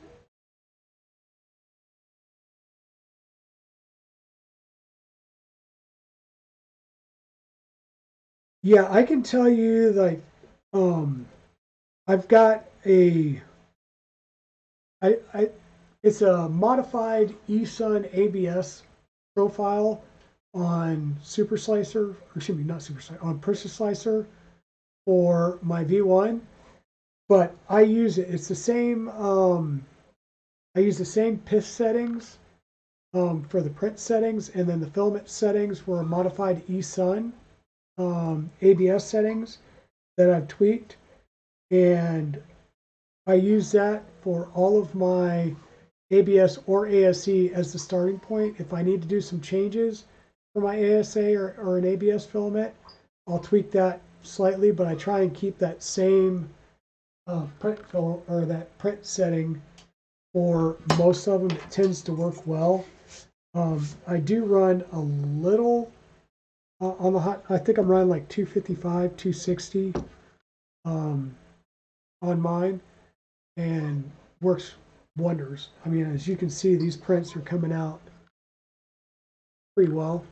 Yeah, I can tell you, like, I've got it's a modified eSun ABS profile on Super Slicer, or excuse me, not Super Slicer, on Pressure Slicer for my V1, but I use it. It's the same. I use the same PIF settings for the print settings, and then the filament settings were modified eSun ABS settings that I've tweaked, and I use that for all of my ABS or ASE as the starting point. If I need to do some changes for my ASA or an ABS filament, I'll tweak that slightly, but I try and keep that same print setting for most of them. It tends to work well. I do run a little on the hot. I think I'm running like 255, 260 on mine, and works wonders. I mean, as you can see, these prints are coming out pretty well,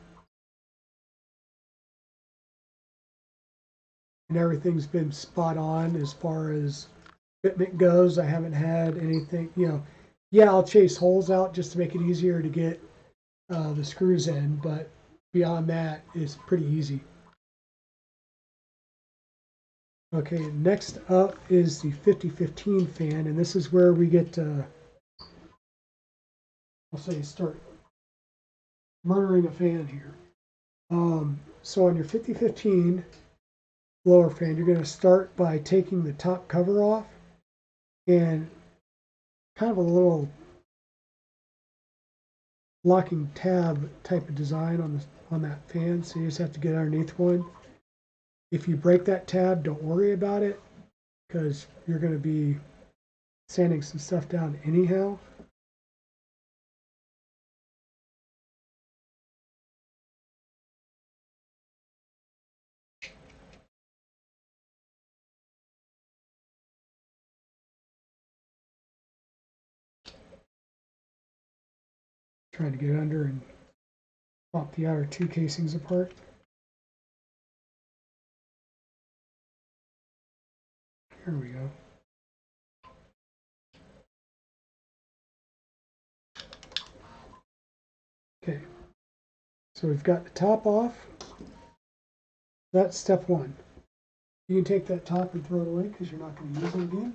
and everything's been spot on as far as fitment goes. I haven't had anything, yeah, I'll chase holes out just to make it easier to get the screws in, but beyond that, it's pretty easy. Okay, next up is the 5015 fan, and this is where we get to, I'll say, start murdering a fan here. So on your 5015 blower fan, you're going to start by taking the top cover off, and kind of a little locking tab type of design on that fan, so you just have to get underneath one. If you break that tab, don't worry about it, because you're going to be sanding some stuff down anyhow. Trying to get under and pop the outer two casings apart. Here we go. Okay, so we've got the top off. That's step one. You can take that top and throw it away because you're not going to use it again.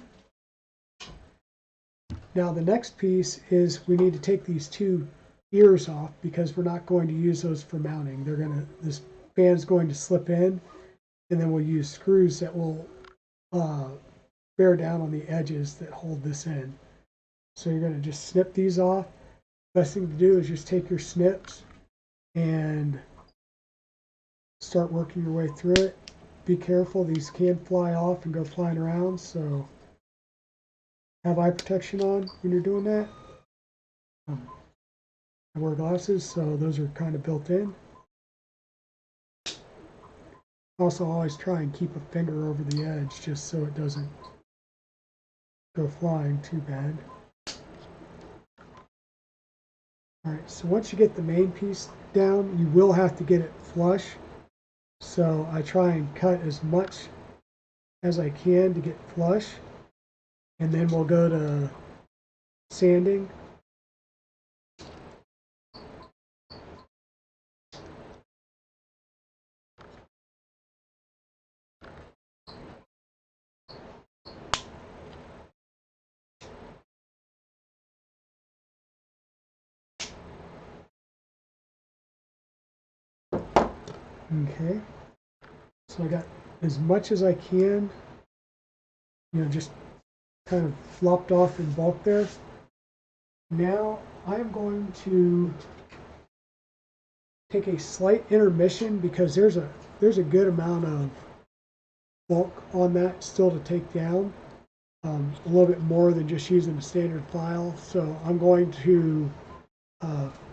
Now the next piece is we need to take these two ears off because we're not going to use those for mounting. This fan's going to slip in, and then we'll use screws that will bear down on the edges that hold this in. So you're going to just snip these off. Best thing to do is just take your snips and start working your way through it. Be careful, these can fly off and go flying around, so have eye protection on when you're doing that. I wear glasses, so those are kind of built in. Also, always try and keep a finger over the edge just so it doesn't go flying too bad. Alright, so once you get the main piece down, you will have to get it flush. So I try and cut as much as I can to get flush. And then we'll go to sanding. Okay, so I got as much as I can, just kind of flopped off in bulk there. Now I'm going to take a slight intermission because there's a good amount of bulk on that still to take down, a little bit more than just using a standard file. So I'm going to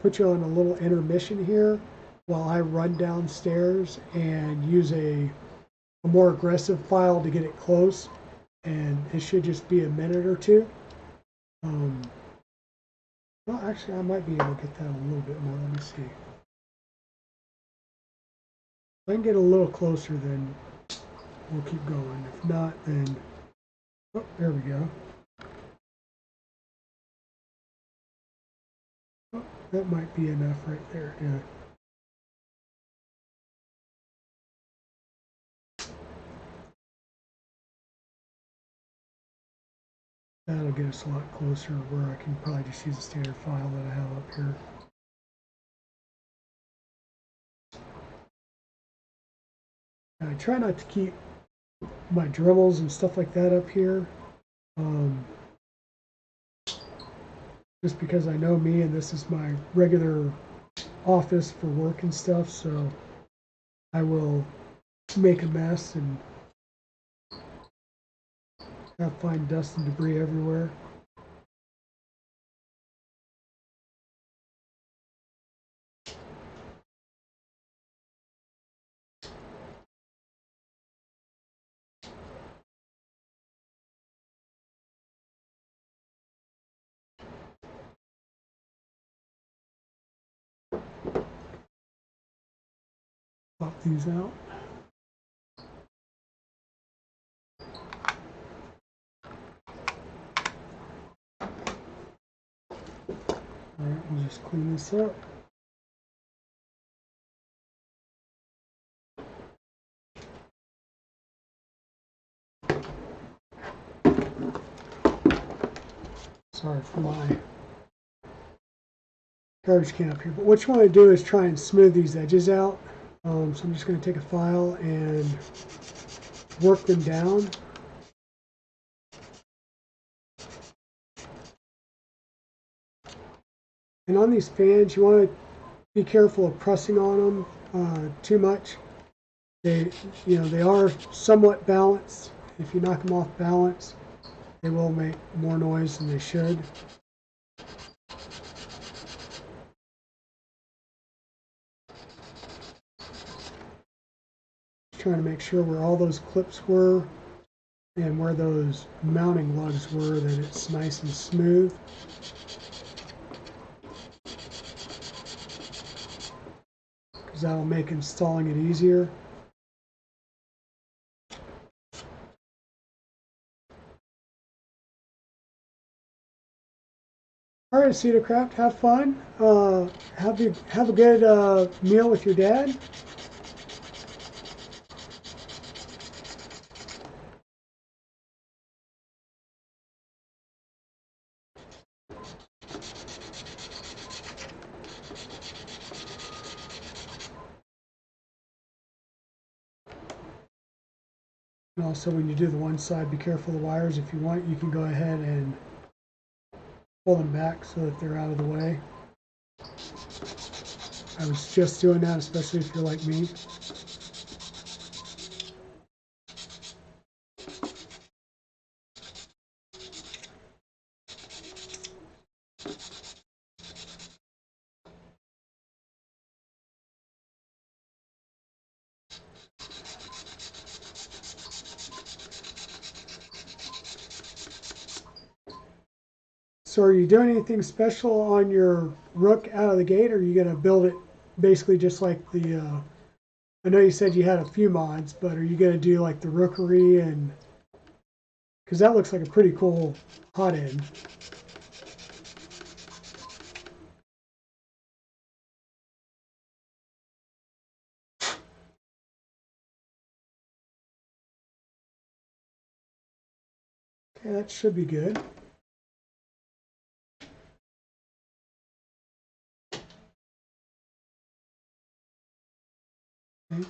put you on a little intermission here while I run downstairs and use a more aggressive file to get it close, and it should just be a minute or two. Well, actually, I might be able to get that a little bit more. Let me see. If I can get a little closer, then we'll keep going. If not, then, oh, there we go. Oh, that might be enough right there. Yeah. That'll get us a lot closer where I can probably just use a standard file that I have up here. I try not to keep my Dremels and stuff like that up here, just because I know me and this is my regular office for work and stuff, so I will make a mess and find dust and debris everywhere. Pop these out. Alright, we'll just clean this up. Sorry for my garbage can up here, but what you want to do is try and smooth these edges out. So I'm just going to take a file and work them down. And on these fans, you want to be careful of pressing on them too much. They are somewhat balanced. If you knock them off balance, they will make more noise than they should. Trying to make sure where all those clips were and where those mounting lugs were, that it's nice and smooth. Because that'll make installing it easier. Alright, Cedarcraft, have fun. Have a good meal with your dad. And also, when you do the one side, be careful of the wires. If you want, you can go ahead and pull them back so that they're out of the way. I was just doing that, especially if you're like me. So are you doing anything special on your Rook out of the gate, or are you going to build it basically just like the, I know you said you had a few mods, but are you going to do like the Rookery and, because that looks like a pretty cool hot end. Okay, that should be good. Okay.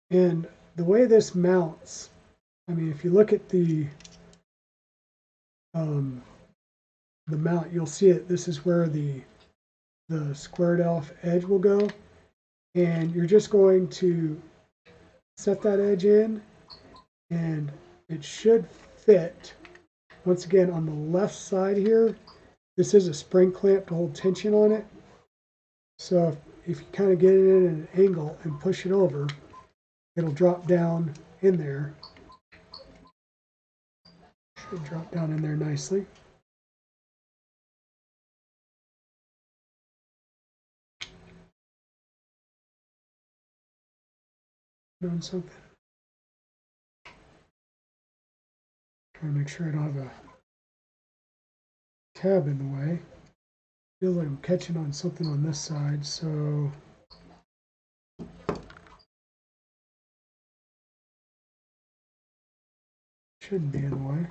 And the way this mounts, I mean, if you look at the mount, you'll see it. This is where the squared off edge will go. And you're just going to set that edge in, and it should fit. Once again, on the left side here, this is a spring clamp to hold tension on it. So if you kind of get it in an angle and push it over, it'll drop down in there. Should drop down in there nicely. Doing something. Trying to make sure I don't have a tab in the way. Feels like I'm catching on something on this side, so shouldn't be in the way.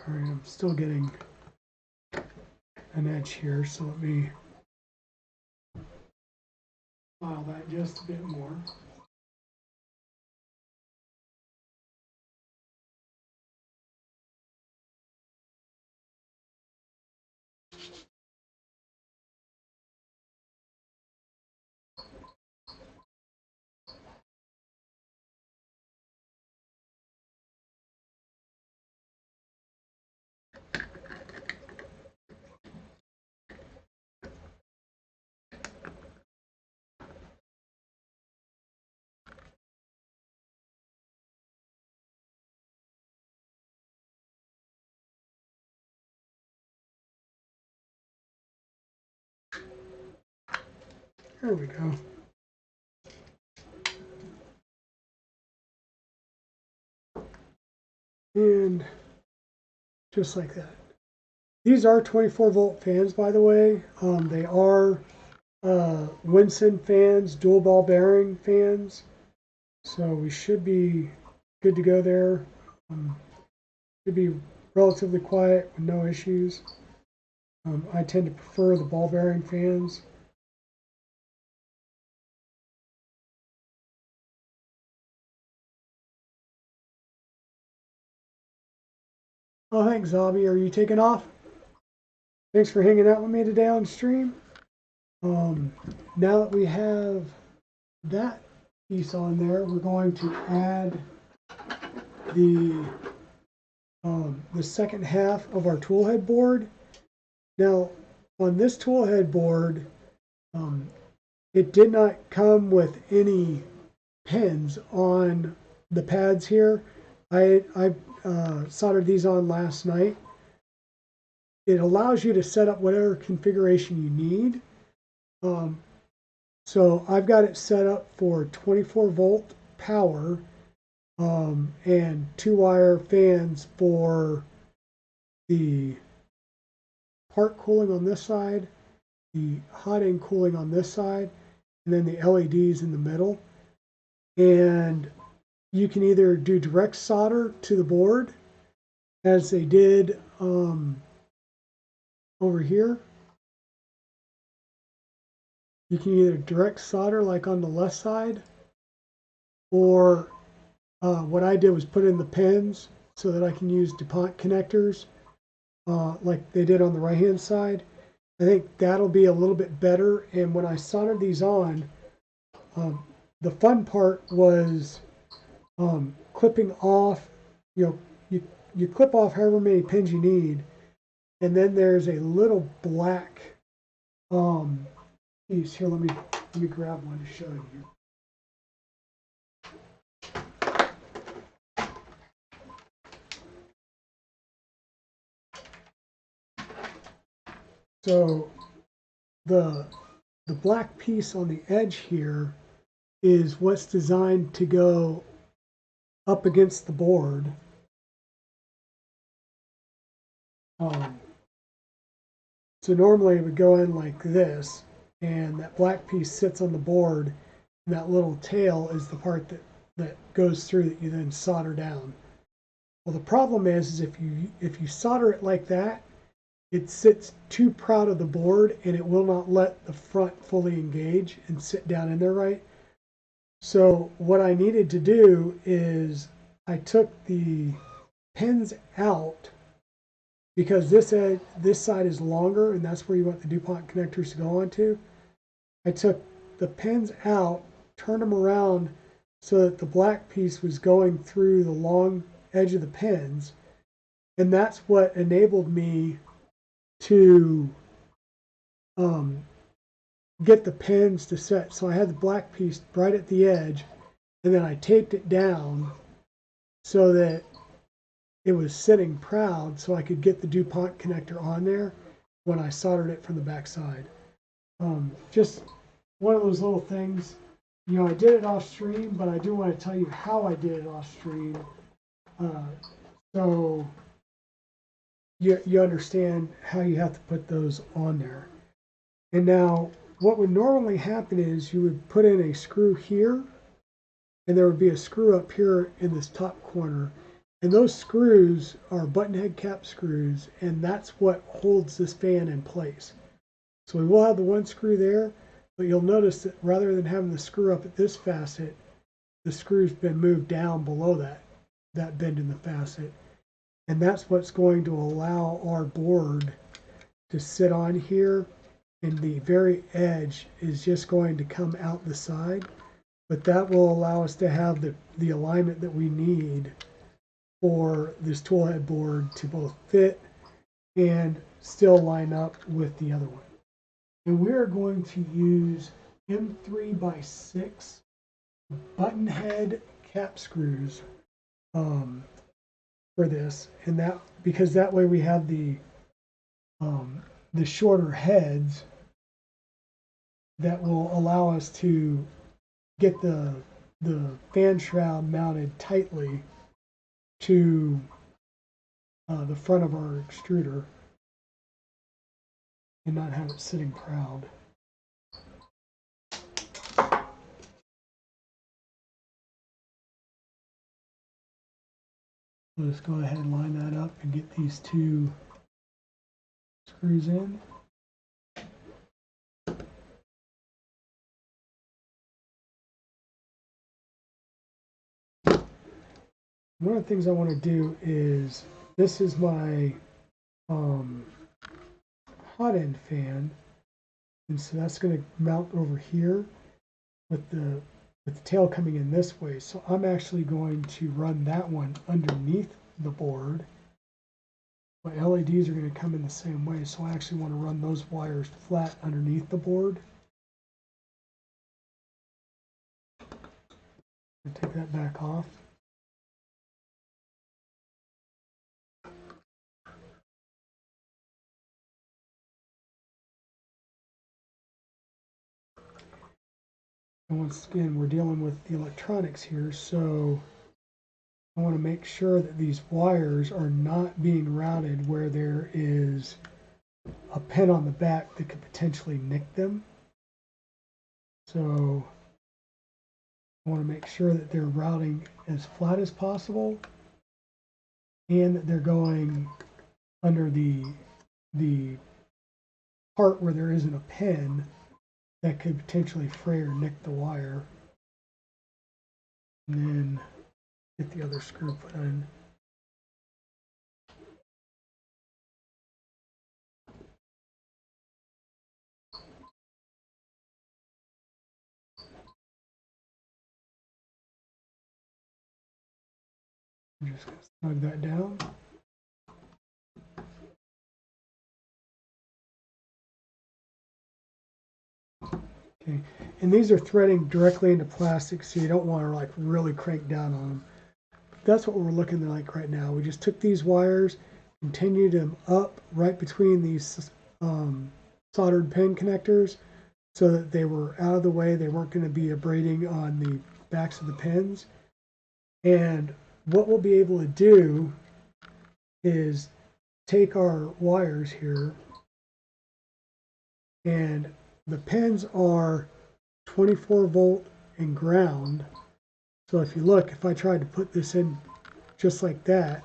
All right, I'm still getting an edge here, so let me file that just a bit more. There we go. And just like that. These are 24-volt fans, by the way. They are Winson fans, dual ball bearing fans. So we should be good to go there. Should be relatively quiet with no issues. I tend to prefer the ball bearing fans. Oh, thanks, Zobby. Are you taking off? Thanks for hanging out with me today on stream. Now that we have that piece on there, we're going to add the second half of our tool head board. Now, on this tool head board, it did not come with any pins on the pads here. I soldered these on last night. It allows you to set up whatever configuration you need. So I've got it set up for 24-volt power and 2-wire fans for the part cooling on this side, the hot end cooling on this side, and then the LEDs in the middle. And you can either do direct solder to the board, as they did over here. You can either direct solder like on the left side, or what I did was put in the pins so that I can use DuPont connectors like they did on the right hand side. I think that'll be a little bit better. And when I soldered these on, the fun part was clipping off, you clip off however many pins you need, and then there's a little black piece here. Let me grab one to show you. So the black piece on the edge here is what's designed to go up against the board. So normally it would go in like this, and that black piece sits on the board, and that little tail is the part that goes through that you then solder down. Well, the problem is if you solder it like that, it sits too proud of the board, and it will not let the front fully engage and sit down in there right. So what I needed to do is I took the pins out, because this side is longer, and that's where you want the DuPont connectors to go onto. I took the pins out, turned them around so that the black piece was going through the long edge of the pins, and that's what enabled me to get the pins to set. So I had the black piece right at the edge, and then I taped it down so that it was sitting proud, so I could get the DuPont connector on there when I soldered it from the back side. Just one of those little things. You know, I did it off stream, but I do want to tell you how I did it off stream, so you understand how you have to put those on there. And now, what would normally happen is you would put in a screw here, and there would be a screw up here in this top corner. And those screws are button head cap screws, and that's what holds this fan in place. So we will have the one screw there, but you'll notice that rather than having the screw up at this facet, the screw's been moved down below that bend in the facet. And that's what's going to allow our board to sit on here, and the very edge is just going to come out the side. But that will allow us to have the alignment that we need for this tool head board to both fit and still line up with the other one. And we're going to use M3x6 button head cap screws for this, and that because that way we have the shorter heads that will allow us to get the fan shroud mounted tightly to the front of our extruder and not have it sitting proud. Let's go ahead and line that up and get these two screws in. One of the things I want to do is, this is my hot end fan, and so that's going to mount over here with the tail coming in this way. So I'm actually going to run that one underneath the board. My LEDs are going to come in the same way, so I actually want to run those wires flat underneath the board. I'll take that back off. And once again, we're dealing with the electronics here, so I want to make sure that these wires are not being routed where there is a pin on the back that could potentially nick them. So I want to make sure that they're routing as flat as possible, and that they're going under the part where there isn't a pin that could potentially fray or nick the wire. And then get the other screw put in. I'm just going to snug that down. Okay, and these are threading directly into plastic, so you don't want to like really crank down on them. But that's what we're looking like right now. We just took these wires, continued them up right between these soldered pin connectors so that they were out of the way. They weren't going to be abrading on the backs of the pins. And what we'll be able to do is take our wires here, and the pins are 24 volt and ground. So if you look, if I tried to put this in just like that,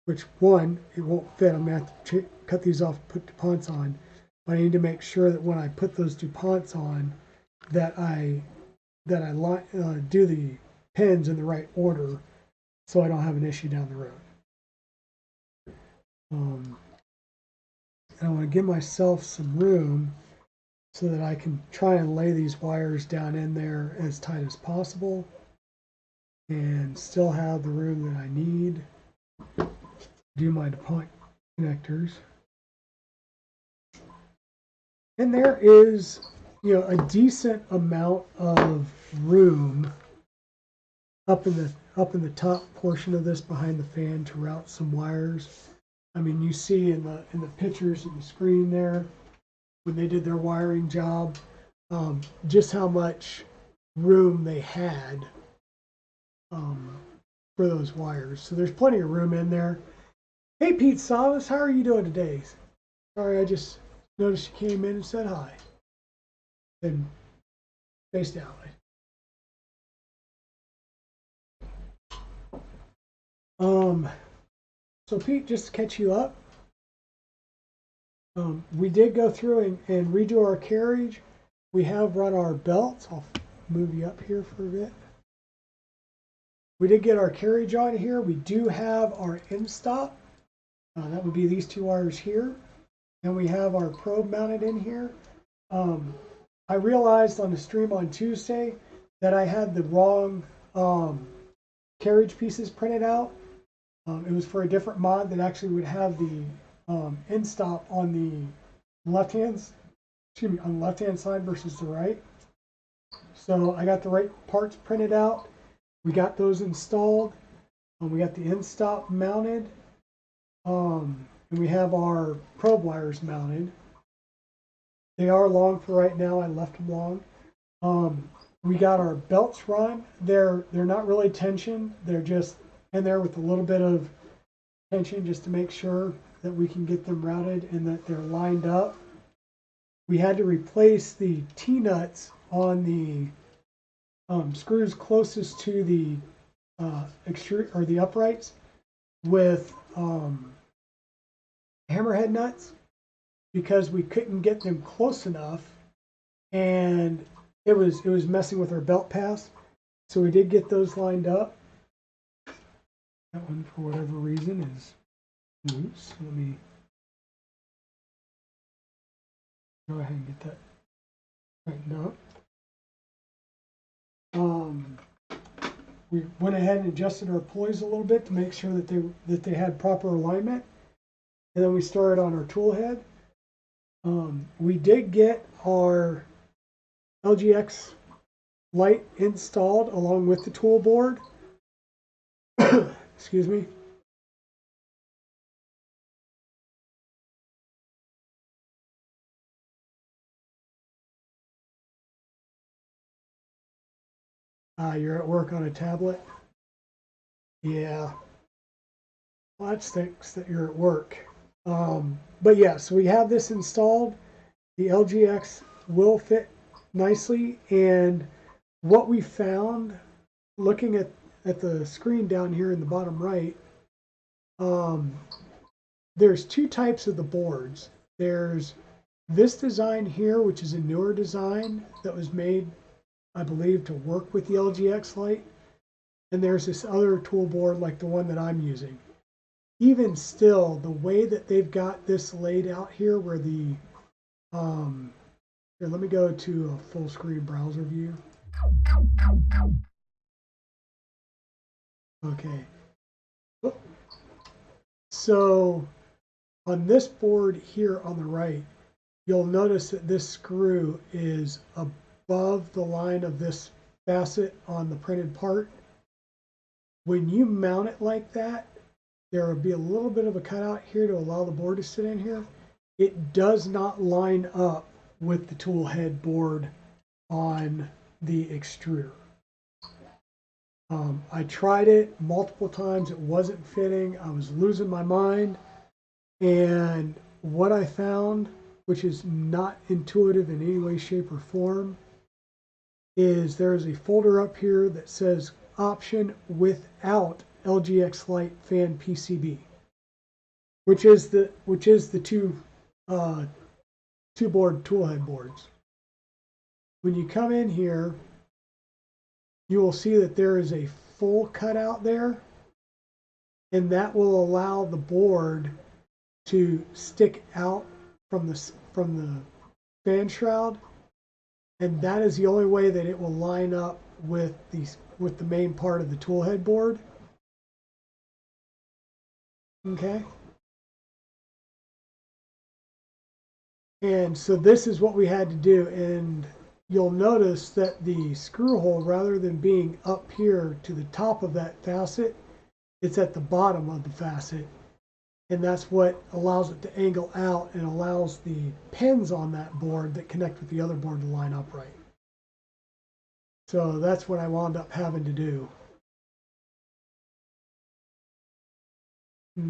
which one, it won't fit. I'm going to have to cut these off, put DuPonts on. But I need to make sure that when I put those DuPonts on, that I do the pins in the right order so I don't have an issue down the road. And I want to give myself some room so that I can try and lay these wires down in there as tight as possible and still have the room that I need to do my DuPont connectors. And there is, you know, a decent amount of room up in the top portion of this behind the fan to route some wires. I mean, you see in the pictures of the screen there when they did their wiring job, just how much room they had for those wires. So there's plenty of room in there. Hey, Pete Salas, how are you doing today? Sorry, I just noticed you came in and said hi. And face down. So Pete, just to catch you up, we did go through and redo our carriage. We have run our belts. I'll move you up here for a bit. We did get our carriage on here. We do have our end stop. That would be these two wires here. And we have our probe mounted in here. I realized on the stream on Tuesday that I had the wrong carriage pieces printed out. It was for a different mod that actually would have the end stop on the left hand side versus the right. So I got the right parts printed out. We got those installed. We got the end stop mounted. And we have our probe wires mounted. They are long for right now. I left them long. We got our belts run. They're not really tension. They're just in there with a little bit of tension just to make sure that we can get them routed and that they're lined up. We had to replace the T-nuts on the screws closest to the the uprights with hammerhead nuts because we couldn't get them close enough, and it was messing with our belt pass. So we did get those lined up. That one, for whatever reason, is loose. Let me go ahead and get that tightened up. We went ahead and adjusted our pulleys a little bit to make sure that they had proper alignment, and then we started on our tool head. We did get our LGX light installed along with the tool board. Excuse me. You're at work on a tablet? Yeah. Well, that stinks that you're at work. But yeah, so we have this installed. The LGX will fit nicely. And what we found, looking at the screen down here in the bottom right, there's two types of the boards. There's this design here, which is a newer design that was made, I believe, to work with the LGX light. And there's this other tool board like the one that I'm using. Even still, the way that they've got this laid out here where the, here, let me go to a full screen browser view. Okay. So on this board here on the right, you'll notice that this screw is above the line of this facet on the printed part. When you mount it like that, there will be a little bit of a cutout here to allow the board to sit in here. It does not line up with the tool head board on the extruder. I tried it multiple times. It wasn't fitting. I was losing my mind. And what I found, which is not intuitive in any way, shape, or form, is there's a folder up here that says option without LGX Lite fan PCB, which is the two board tool head boards. When you come in here, you will see that there is a full cutout there, and that will allow the board to stick out from the fan shroud, and that is the only way that it will line up with the main part of the tool head board. Okay. And so this is what we had to do, and you'll notice that the screw hole, rather than being up here to the top of that facet, it's at the bottom of the facet. And that's what allows it to angle out and allows the pins on that board that connect with the other board to line up right. So that's what I wound up having to do.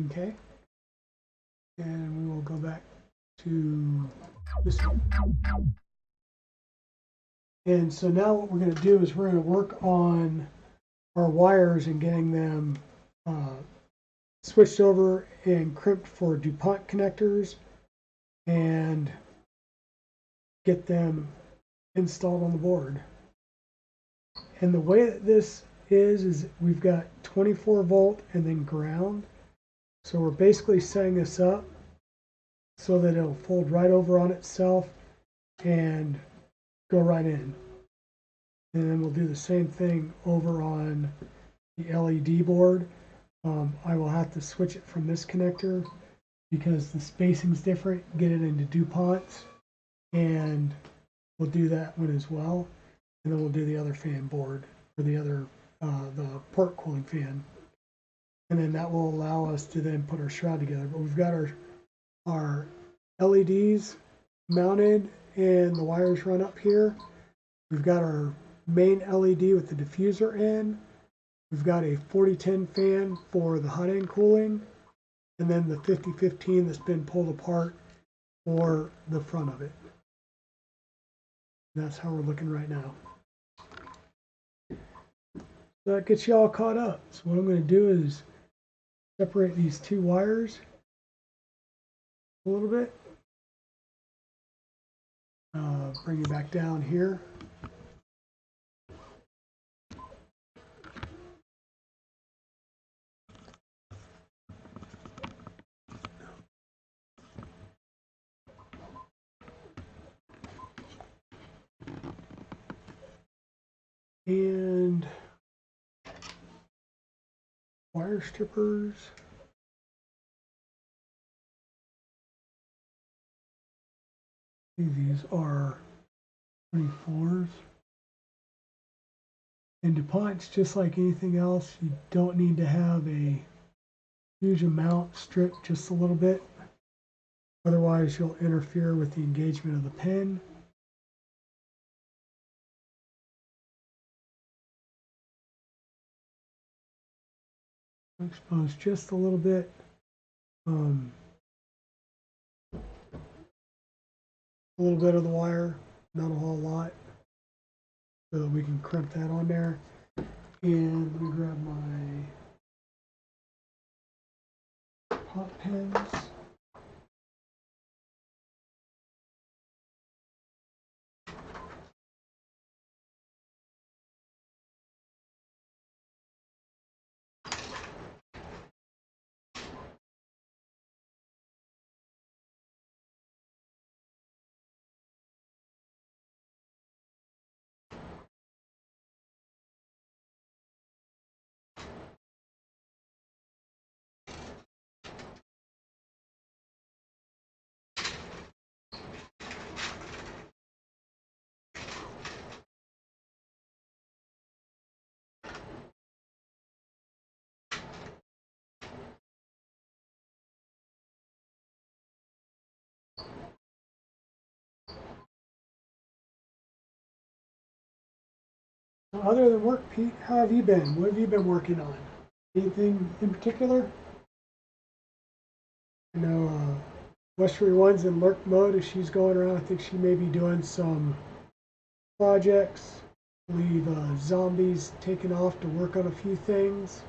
Okay. And we will go back to this one. And so now what we're going to do is we're going to work on our wires and getting them switched over and crimped for DuPont connectors and get them installed on the board. And the way that this is we've got 24 volt and then ground. So we're basically setting this up so that it'll fold right over on itself and go right in. And then we'll do the same thing over on the LED board. I will have to switch it from this connector because the spacing's different, get it into DuPonts, and we'll do that one as well. And then we'll do the other fan board for the other, the port cooling fan. And then that will allow us to then put our shroud together. But we've got our LEDs mounted and the wires run up here. We've got our main LED with the diffuser in. We've got a 4010 fan for the hot end cooling, and then the 5015 that's been pulled apart for the front of it. And that's how we're looking right now. So that gets you all caught up. So what I'm going to do is separate these two wires a little bit. Bring you back down here. And wire strippers. These are 24s. And DuPont's just like anything else. You don't need to have a huge amount stripped, just a little bit. Otherwise, you'll interfere with the engagement of the pin. Expose just a little bit. A little bit of the wire, not a whole lot, so that we can crimp that on there. And let me grab my pop pins. Other than work, Pete, how have you been? What have you been working on? Anything in particular? I know Westerly One's in lurk mode as she's going around. I think she may be doing some projects. I believe Zombies taking off to work on a few things.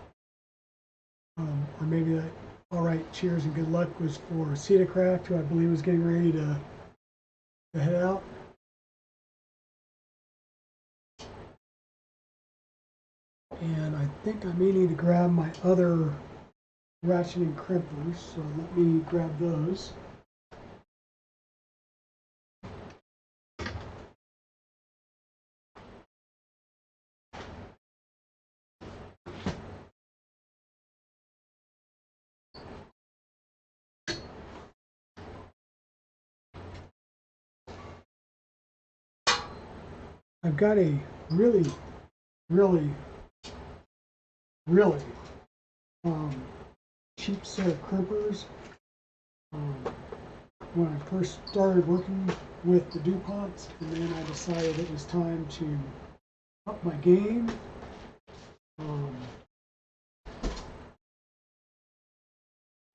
Or maybe that all right, cheers and good luck was for Cedacraft, who I believe was getting ready to head out. And I think I may need to grab my other ratcheting crimpers, so let me grab those. I've got a really cheap set of crimpers. When I first started working with the DuPonts, and then I decided it was time to up my game. A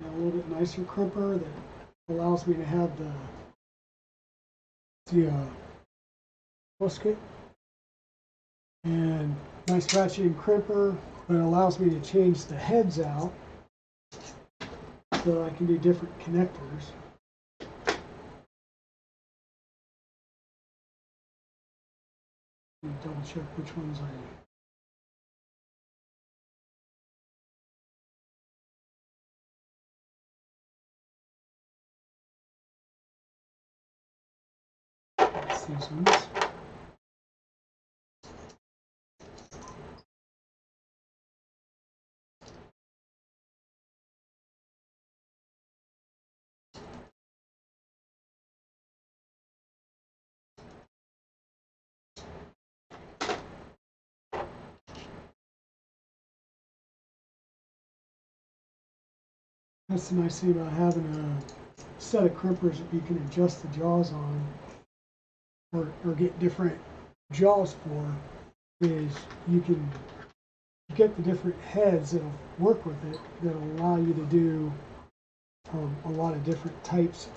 little bit nicer crimper that allows me to have the musket and nice ratcheting crimper, but it allows me to change the heads out so I can do different connectors. Let me double check which ones that's these ones. That's the nice thing about having a set of crimpers that you can adjust the jaws on, or get different jaws for, is you can get the different heads that'll work with it, that'll allow you to do a lot of different types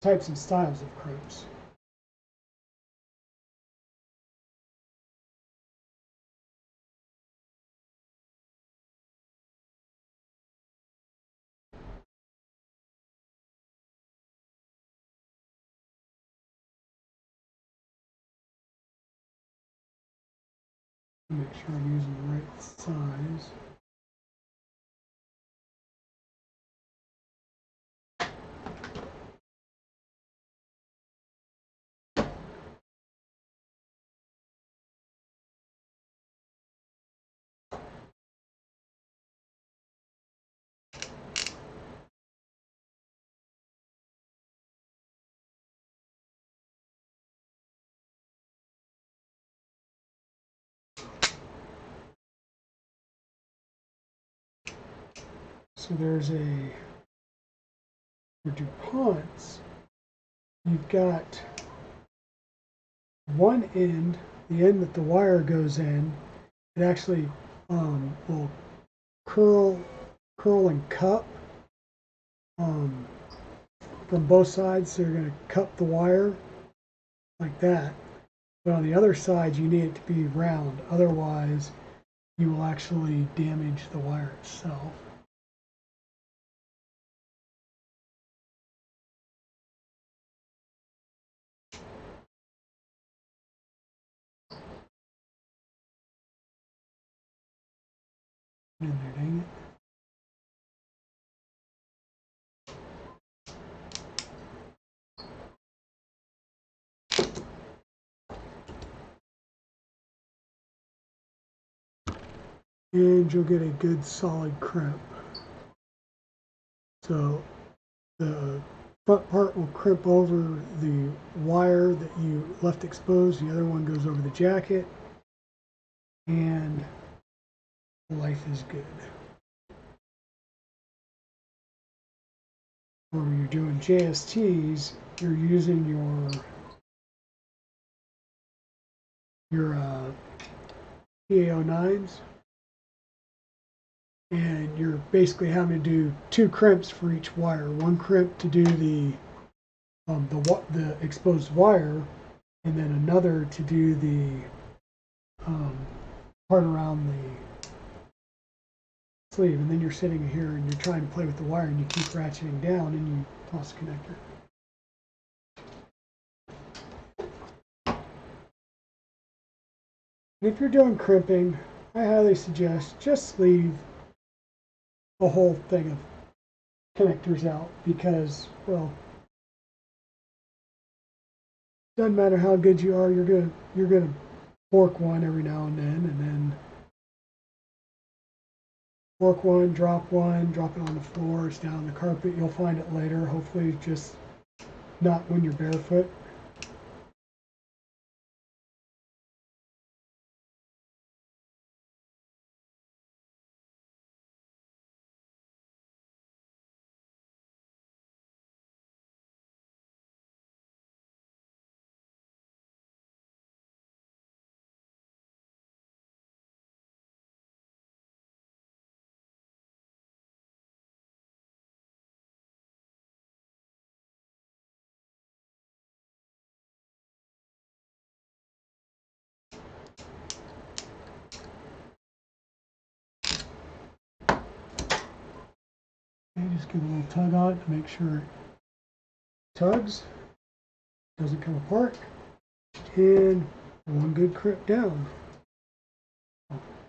and styles of crimps. Make sure I'm using the right size. So there's for DuPonts, you've got one end, the end that the wire goes in, it actually will curl and cup from both sides. So you're going to cup the wire like that. But on the other side, you need it to be round. Otherwise, you will actually damage the wire itself. In there, dang it. And you'll get a good solid crimp. So the front part will crimp over the wire that you left exposed. The other one goes over the jacket. And life is good. Or when you're doing JSTs, you're using your your PA09s, and you're basically having to do 2 crimps for each wire. 1 crimp to do the exposed wire, and then another to do the part around the sleeve. And then you're sitting here and you're trying to play with the wire, and you keep ratcheting down, and you toss the connector. And if you're doing crimping, I highly suggest just leave the whole thing of connectors out, because, well, doesn't matter how good you are, you're gonna fork one every now and then fork one, drop it on the floor, it's down on the carpet. You'll find it later, hopefully just not when you're barefoot. Okay, just give a little tug on it to make sure it tugs, doesn't come apart, and 1 good crimp down.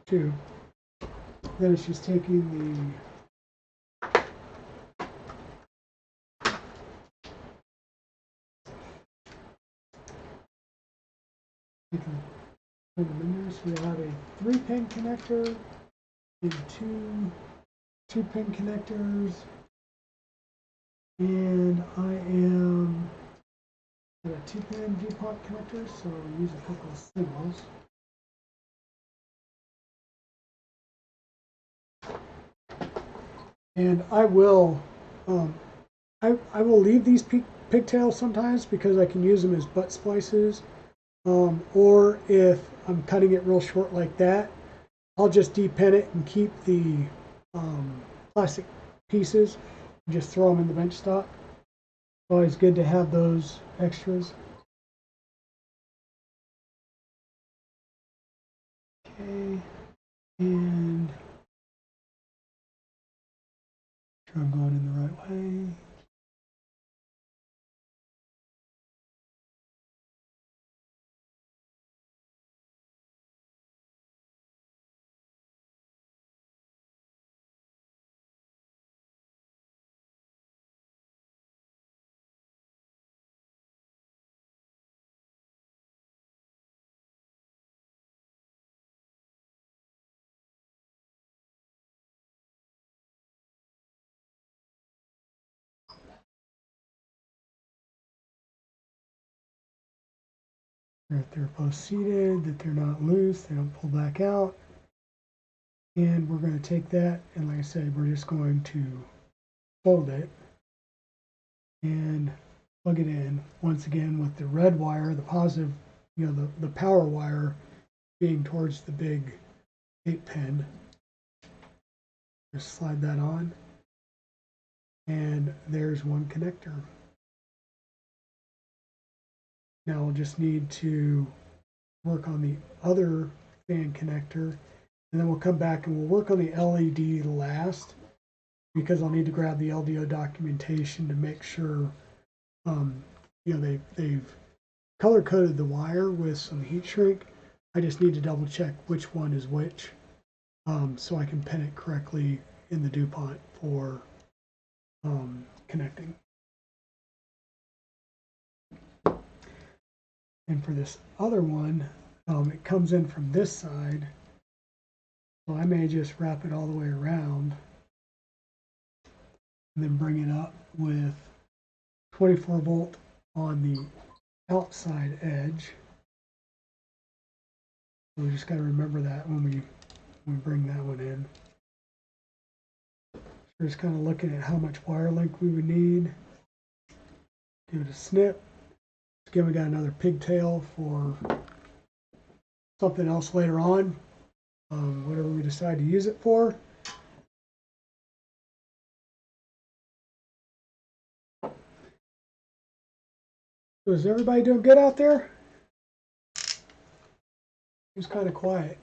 2. Then it's just taking the so we have a 3-pin connector and 2-pin connectors, and I am at a 2-pin DuPont connector, so I'll use a couple of singles. And I will leave these pigtails sometimes because I can use them as butt splices, or if I'm cutting it real short like that, I'll just depin it and keep the plastic pieces and just throw them in the bench stock. Always good to have those extras. Okay, and sure I'm going in the right way. That they're both seated, that they're not loose, they don't pull back out. And we're going to take that, and like I said, we're just going to fold it and plug it in. Once again, with the red wire, the positive, the power wire being towards the big 8-pin. Just slide that on, and there's 1 connector. Now we'll just need to work on the other fan connector, and then we'll come back and we'll work on the LED last, because I'll need to grab the LDO documentation to make sure they've color coded the wire with some heat shrink. I just need to double check which one is which, so I can pin it correctly in the DuPont for connecting. And for this other one, it comes in from this side, so I may just wrap it all the way around and then bring it up with 24 volt on the outside edge. So we just got to remember that when we bring that one in. So just kind of looking at how much wire length we would need. Give it a snip. Again, we got another pigtail for something else later on, whatever we decide to use it for. So is everybody doing good out there? It's kind of quiet.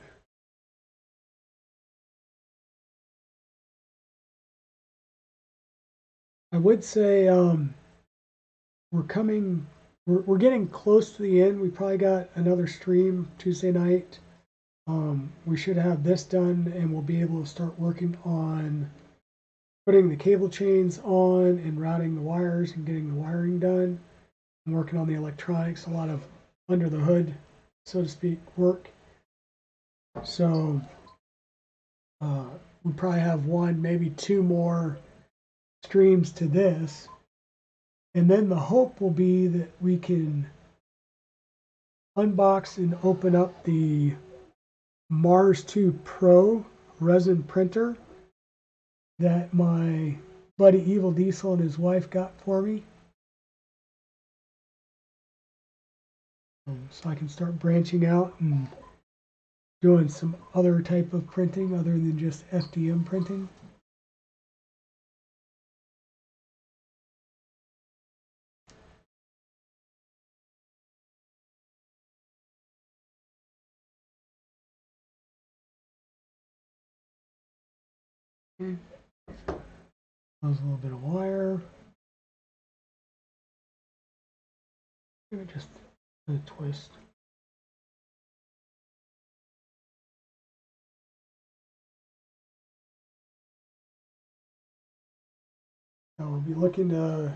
I would say we're getting close to the end. We probably got another stream Tuesday night. We should have this done and we'll be able to start working on putting the cable chains on and routing the wires and getting the wiring done. I'm working on the electronics, a lot of under the hood, so to speak, work. So we probably have one, maybe two more streams to this. And then the hope will be that we can unbox and open up the Mars 2 Pro resin printer that my buddy Evil Diesel and his wife got for me. So I can start branching out and doing some other type of printing other than just FDM printing. Okay. There's a little bit of wire. Maybe just a twist. So we'll be looking to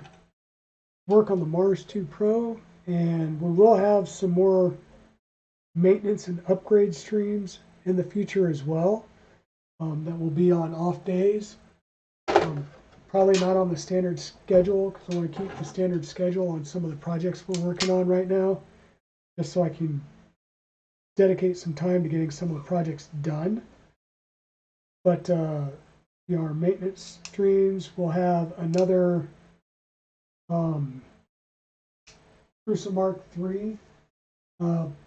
work on the Mars 2 Pro, and we will have some more maintenance and upgrade streams in the future as well. That will be on off days. Probably not on the standard schedule because I want to keep the standard schedule on some of the projects we're working on right now, just so I can dedicate some time to getting some of the projects done. But you know, our maintenance streams will have another Crusoe Mark III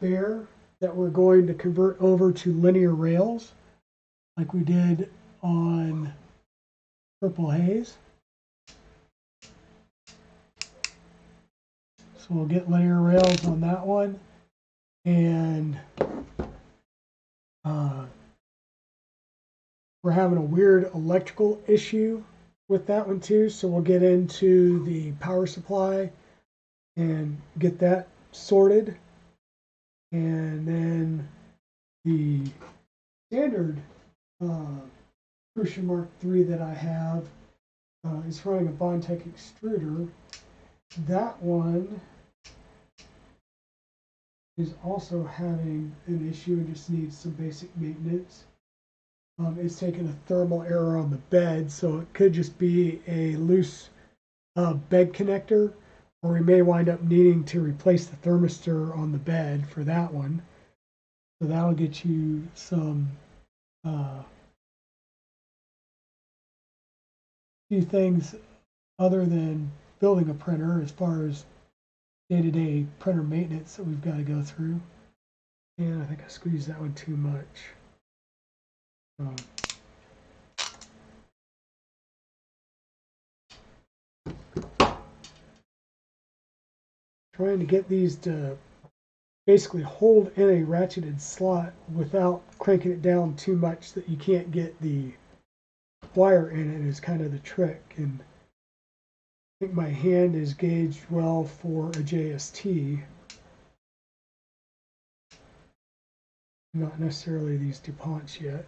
bear that we're going to convert over to linear rails like we did on Purple Haze. So we'll get linear rails on that one, and we're having a weird electrical issue with that one too, so we'll get into the power supply and get that sorted. And then the standard Crucian Mark III that I have is running a Bondtech extruder. That one is also having an issue and just needs some basic maintenance. It's taken a thermal error on the bed, so it could just be a loose bed connector, or we may wind up needing to replace the thermistor on the bed for that one. So that'll get you some few things other than building a printer as far as day-to-day printer maintenance that we've got to go through. And I think I squeezed that one too much. Trying to get these to basically hold in a ratcheted slot without cranking it down too much that you can't get the wire in it is kind of the trick. And I think my hand is gauged well for a JST, not necessarily these DuPonts yet.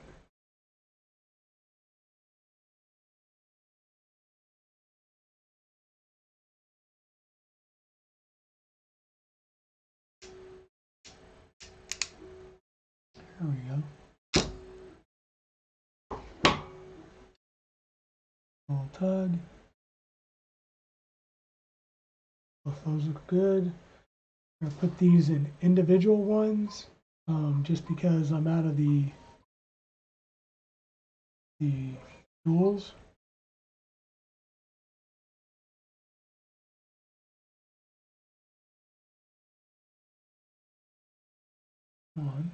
There we go. Little tug. Both those look good. I'm gonna put these in individual ones, just because I'm out of the duals. One.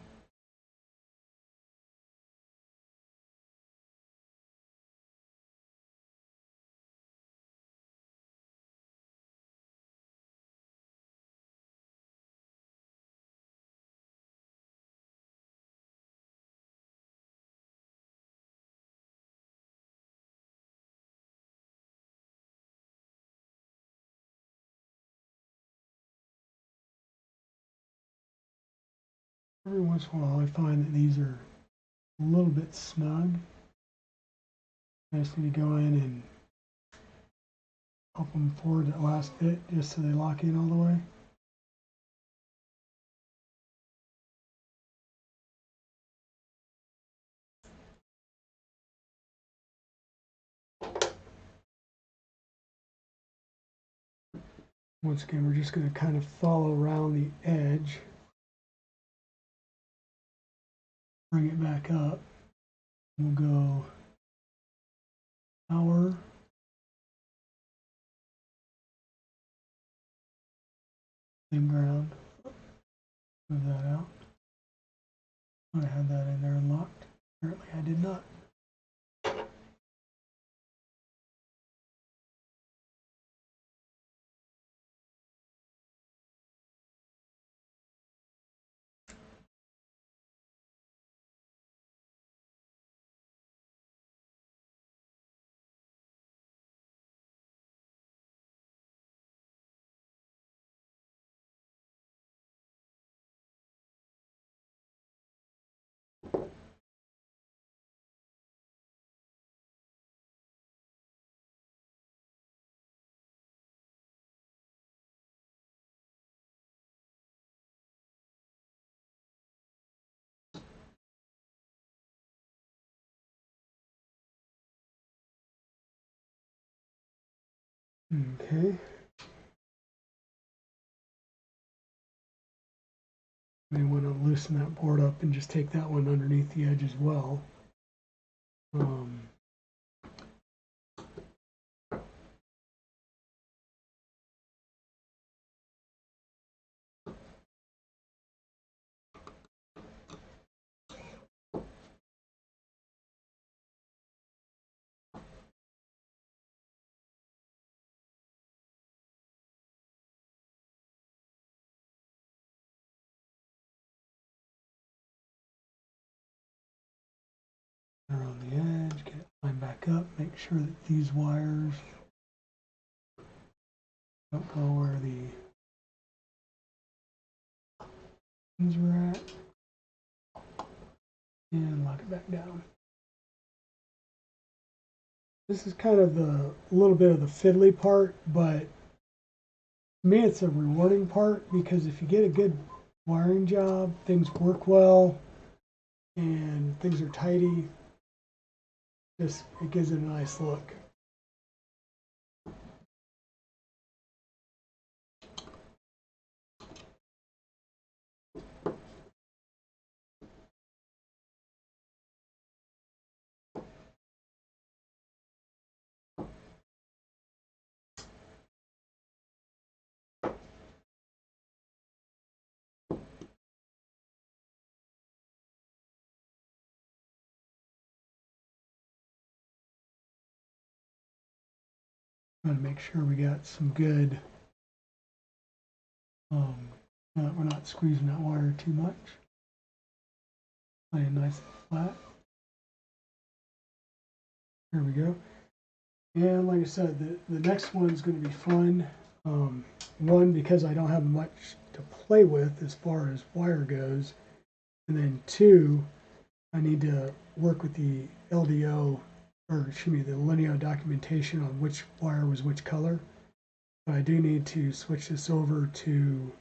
Every once in a while I find that these are a little bit snug. I just need to go in and help them forward that last bit just so they lock in all the way. Once again, we're just going to kind of follow around the edge, bring it back up. We'll go power, same ground, move that out. I had that in there unlocked. Apparently I did not. Okay. May want to loosen that board up and just take that one underneath the edge as well. Around the edge, get it lined back up, make sure that these wires don't go where the pins were at, and lock it back down. This is kind of a little bit of the fiddly part, but to me it's a rewarding part, because if you get a good wiring job, things work well, and things are tidy, it gives it a nice look. Trying to make sure we got some good, that we're not squeezing that wire too much. Lay it nice and flat. There we go. And like I said, the next one's going to be fun. One, because I don't have much to play with as far as wire goes. And then two, I need to work with the LDO, or excuse me, the linear documentation on which wire was which color. But I do need to switch this over to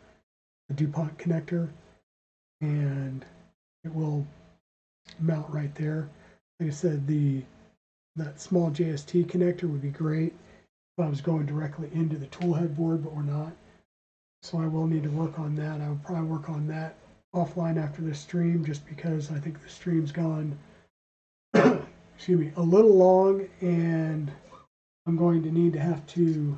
the DuPont connector, and it will mount right there. Like I said, that small JST connector would be great if I was going directly into the tool head board, but we're not. So I will need to work on that. I will probably work on that offline after this stream, just because I think the stream's gone excuse me, a little long, and I'm going to need to have to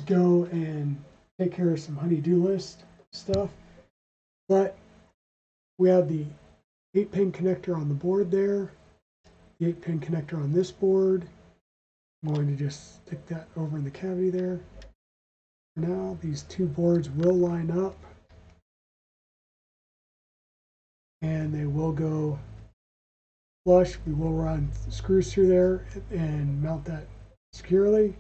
go and take care of some honey-do list stuff. But we have the 8-pin connector on the board there, the 8-pin connector on this board. I'm going to just stick that over in the cavity there. For now, these two boards will line up, and they will go flush. We will run screws through there and mount that securely,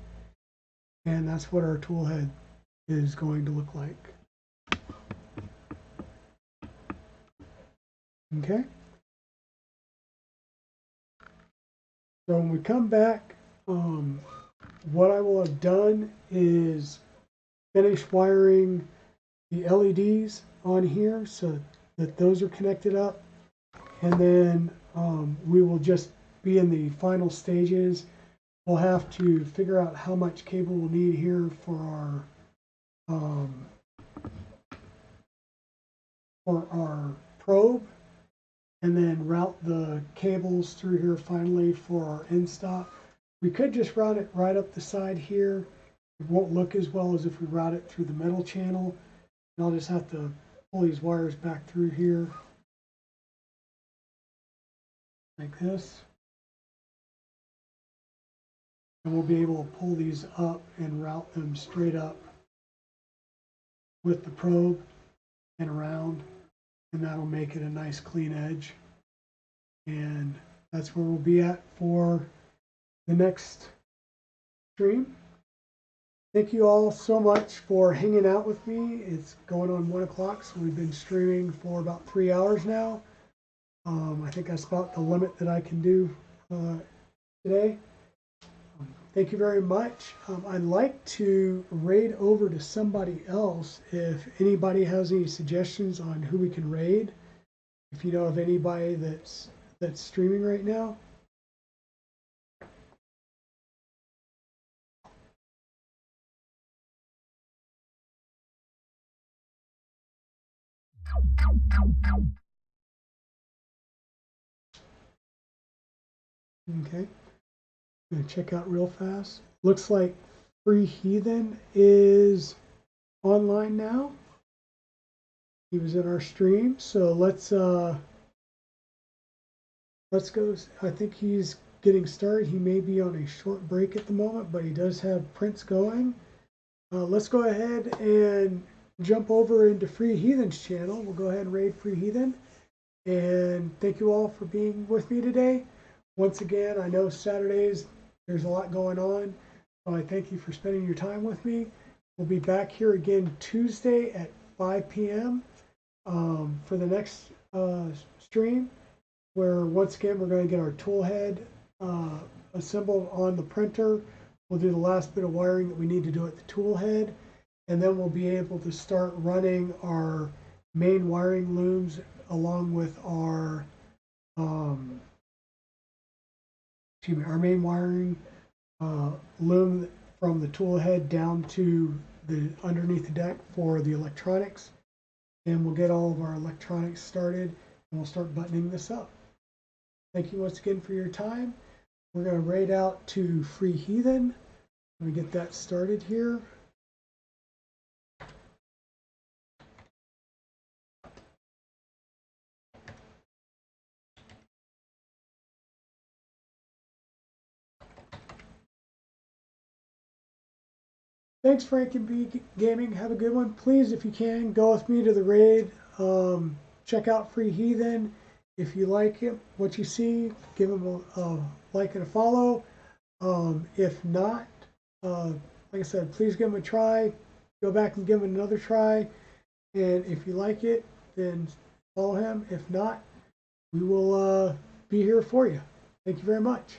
and that's what our tool head is going to look like. Okay. So when we come back, what I will have done is finish wiring the LEDs on here so that those are connected up. And then we will just be in the final stages. We'll have to figure out how much cable we'll need here for our probe, and then route the cables through here finally for our end stop. We could just route it right up the side here. It won't look as well as if we route it through the metal channel. And I'll just have to pull these wires back through here like this. And we'll be able to pull these up and route them straight up with the probe and around, and that'll make it a nice clean edge. And that's where we'll be at for the next stream. Thank you all so much for hanging out with me. It's going on 1 o'clock, so we've been streaming for about 3 hours now. I think that's about the limit that I can do today. Thank you very much. I'd like to raid over to somebody else if anybody has any suggestions on who we can raid. If you know of anybody that's streaming right now. Okay. I'm gonna check out real fast. Looks like Free Heathen is online now. He was in our stream, so let's go. I think he's getting started. He may be on a short break at the moment, but he does have prints going. Let's go ahead and jump over into Free Heathen's channel. We'll go ahead and raid Free Heathen. And thank you all for being with me today. Once again, I know Saturdays there's a lot going on, so I thank you for spending your time with me. We'll be back here again Tuesday at 5 p.m. For the next stream, where once again we're going to get our tool head assembled on the printer. We'll do the last bit of wiring that we need to do at the tool head, and then we'll be able to start running our main wiring looms along with our our main wiring loom from the tool head down to the underneath the deck for the electronics. And we'll get all of our electronics started, and we'll start buttoning this up. Thank you once again for your time. We're going to raid out to Free Heathen. Let me get that started here. Thanks, Frank and B Gaming. Have a good one. Please, if you can, go with me to the raid. Check out Free Heathen. If you like him, what you see, give him a like and a follow. If not, like I said, please give him a try. Go back and give him another try. And if you like it, then follow him. If not, we will be here for you. Thank you very much.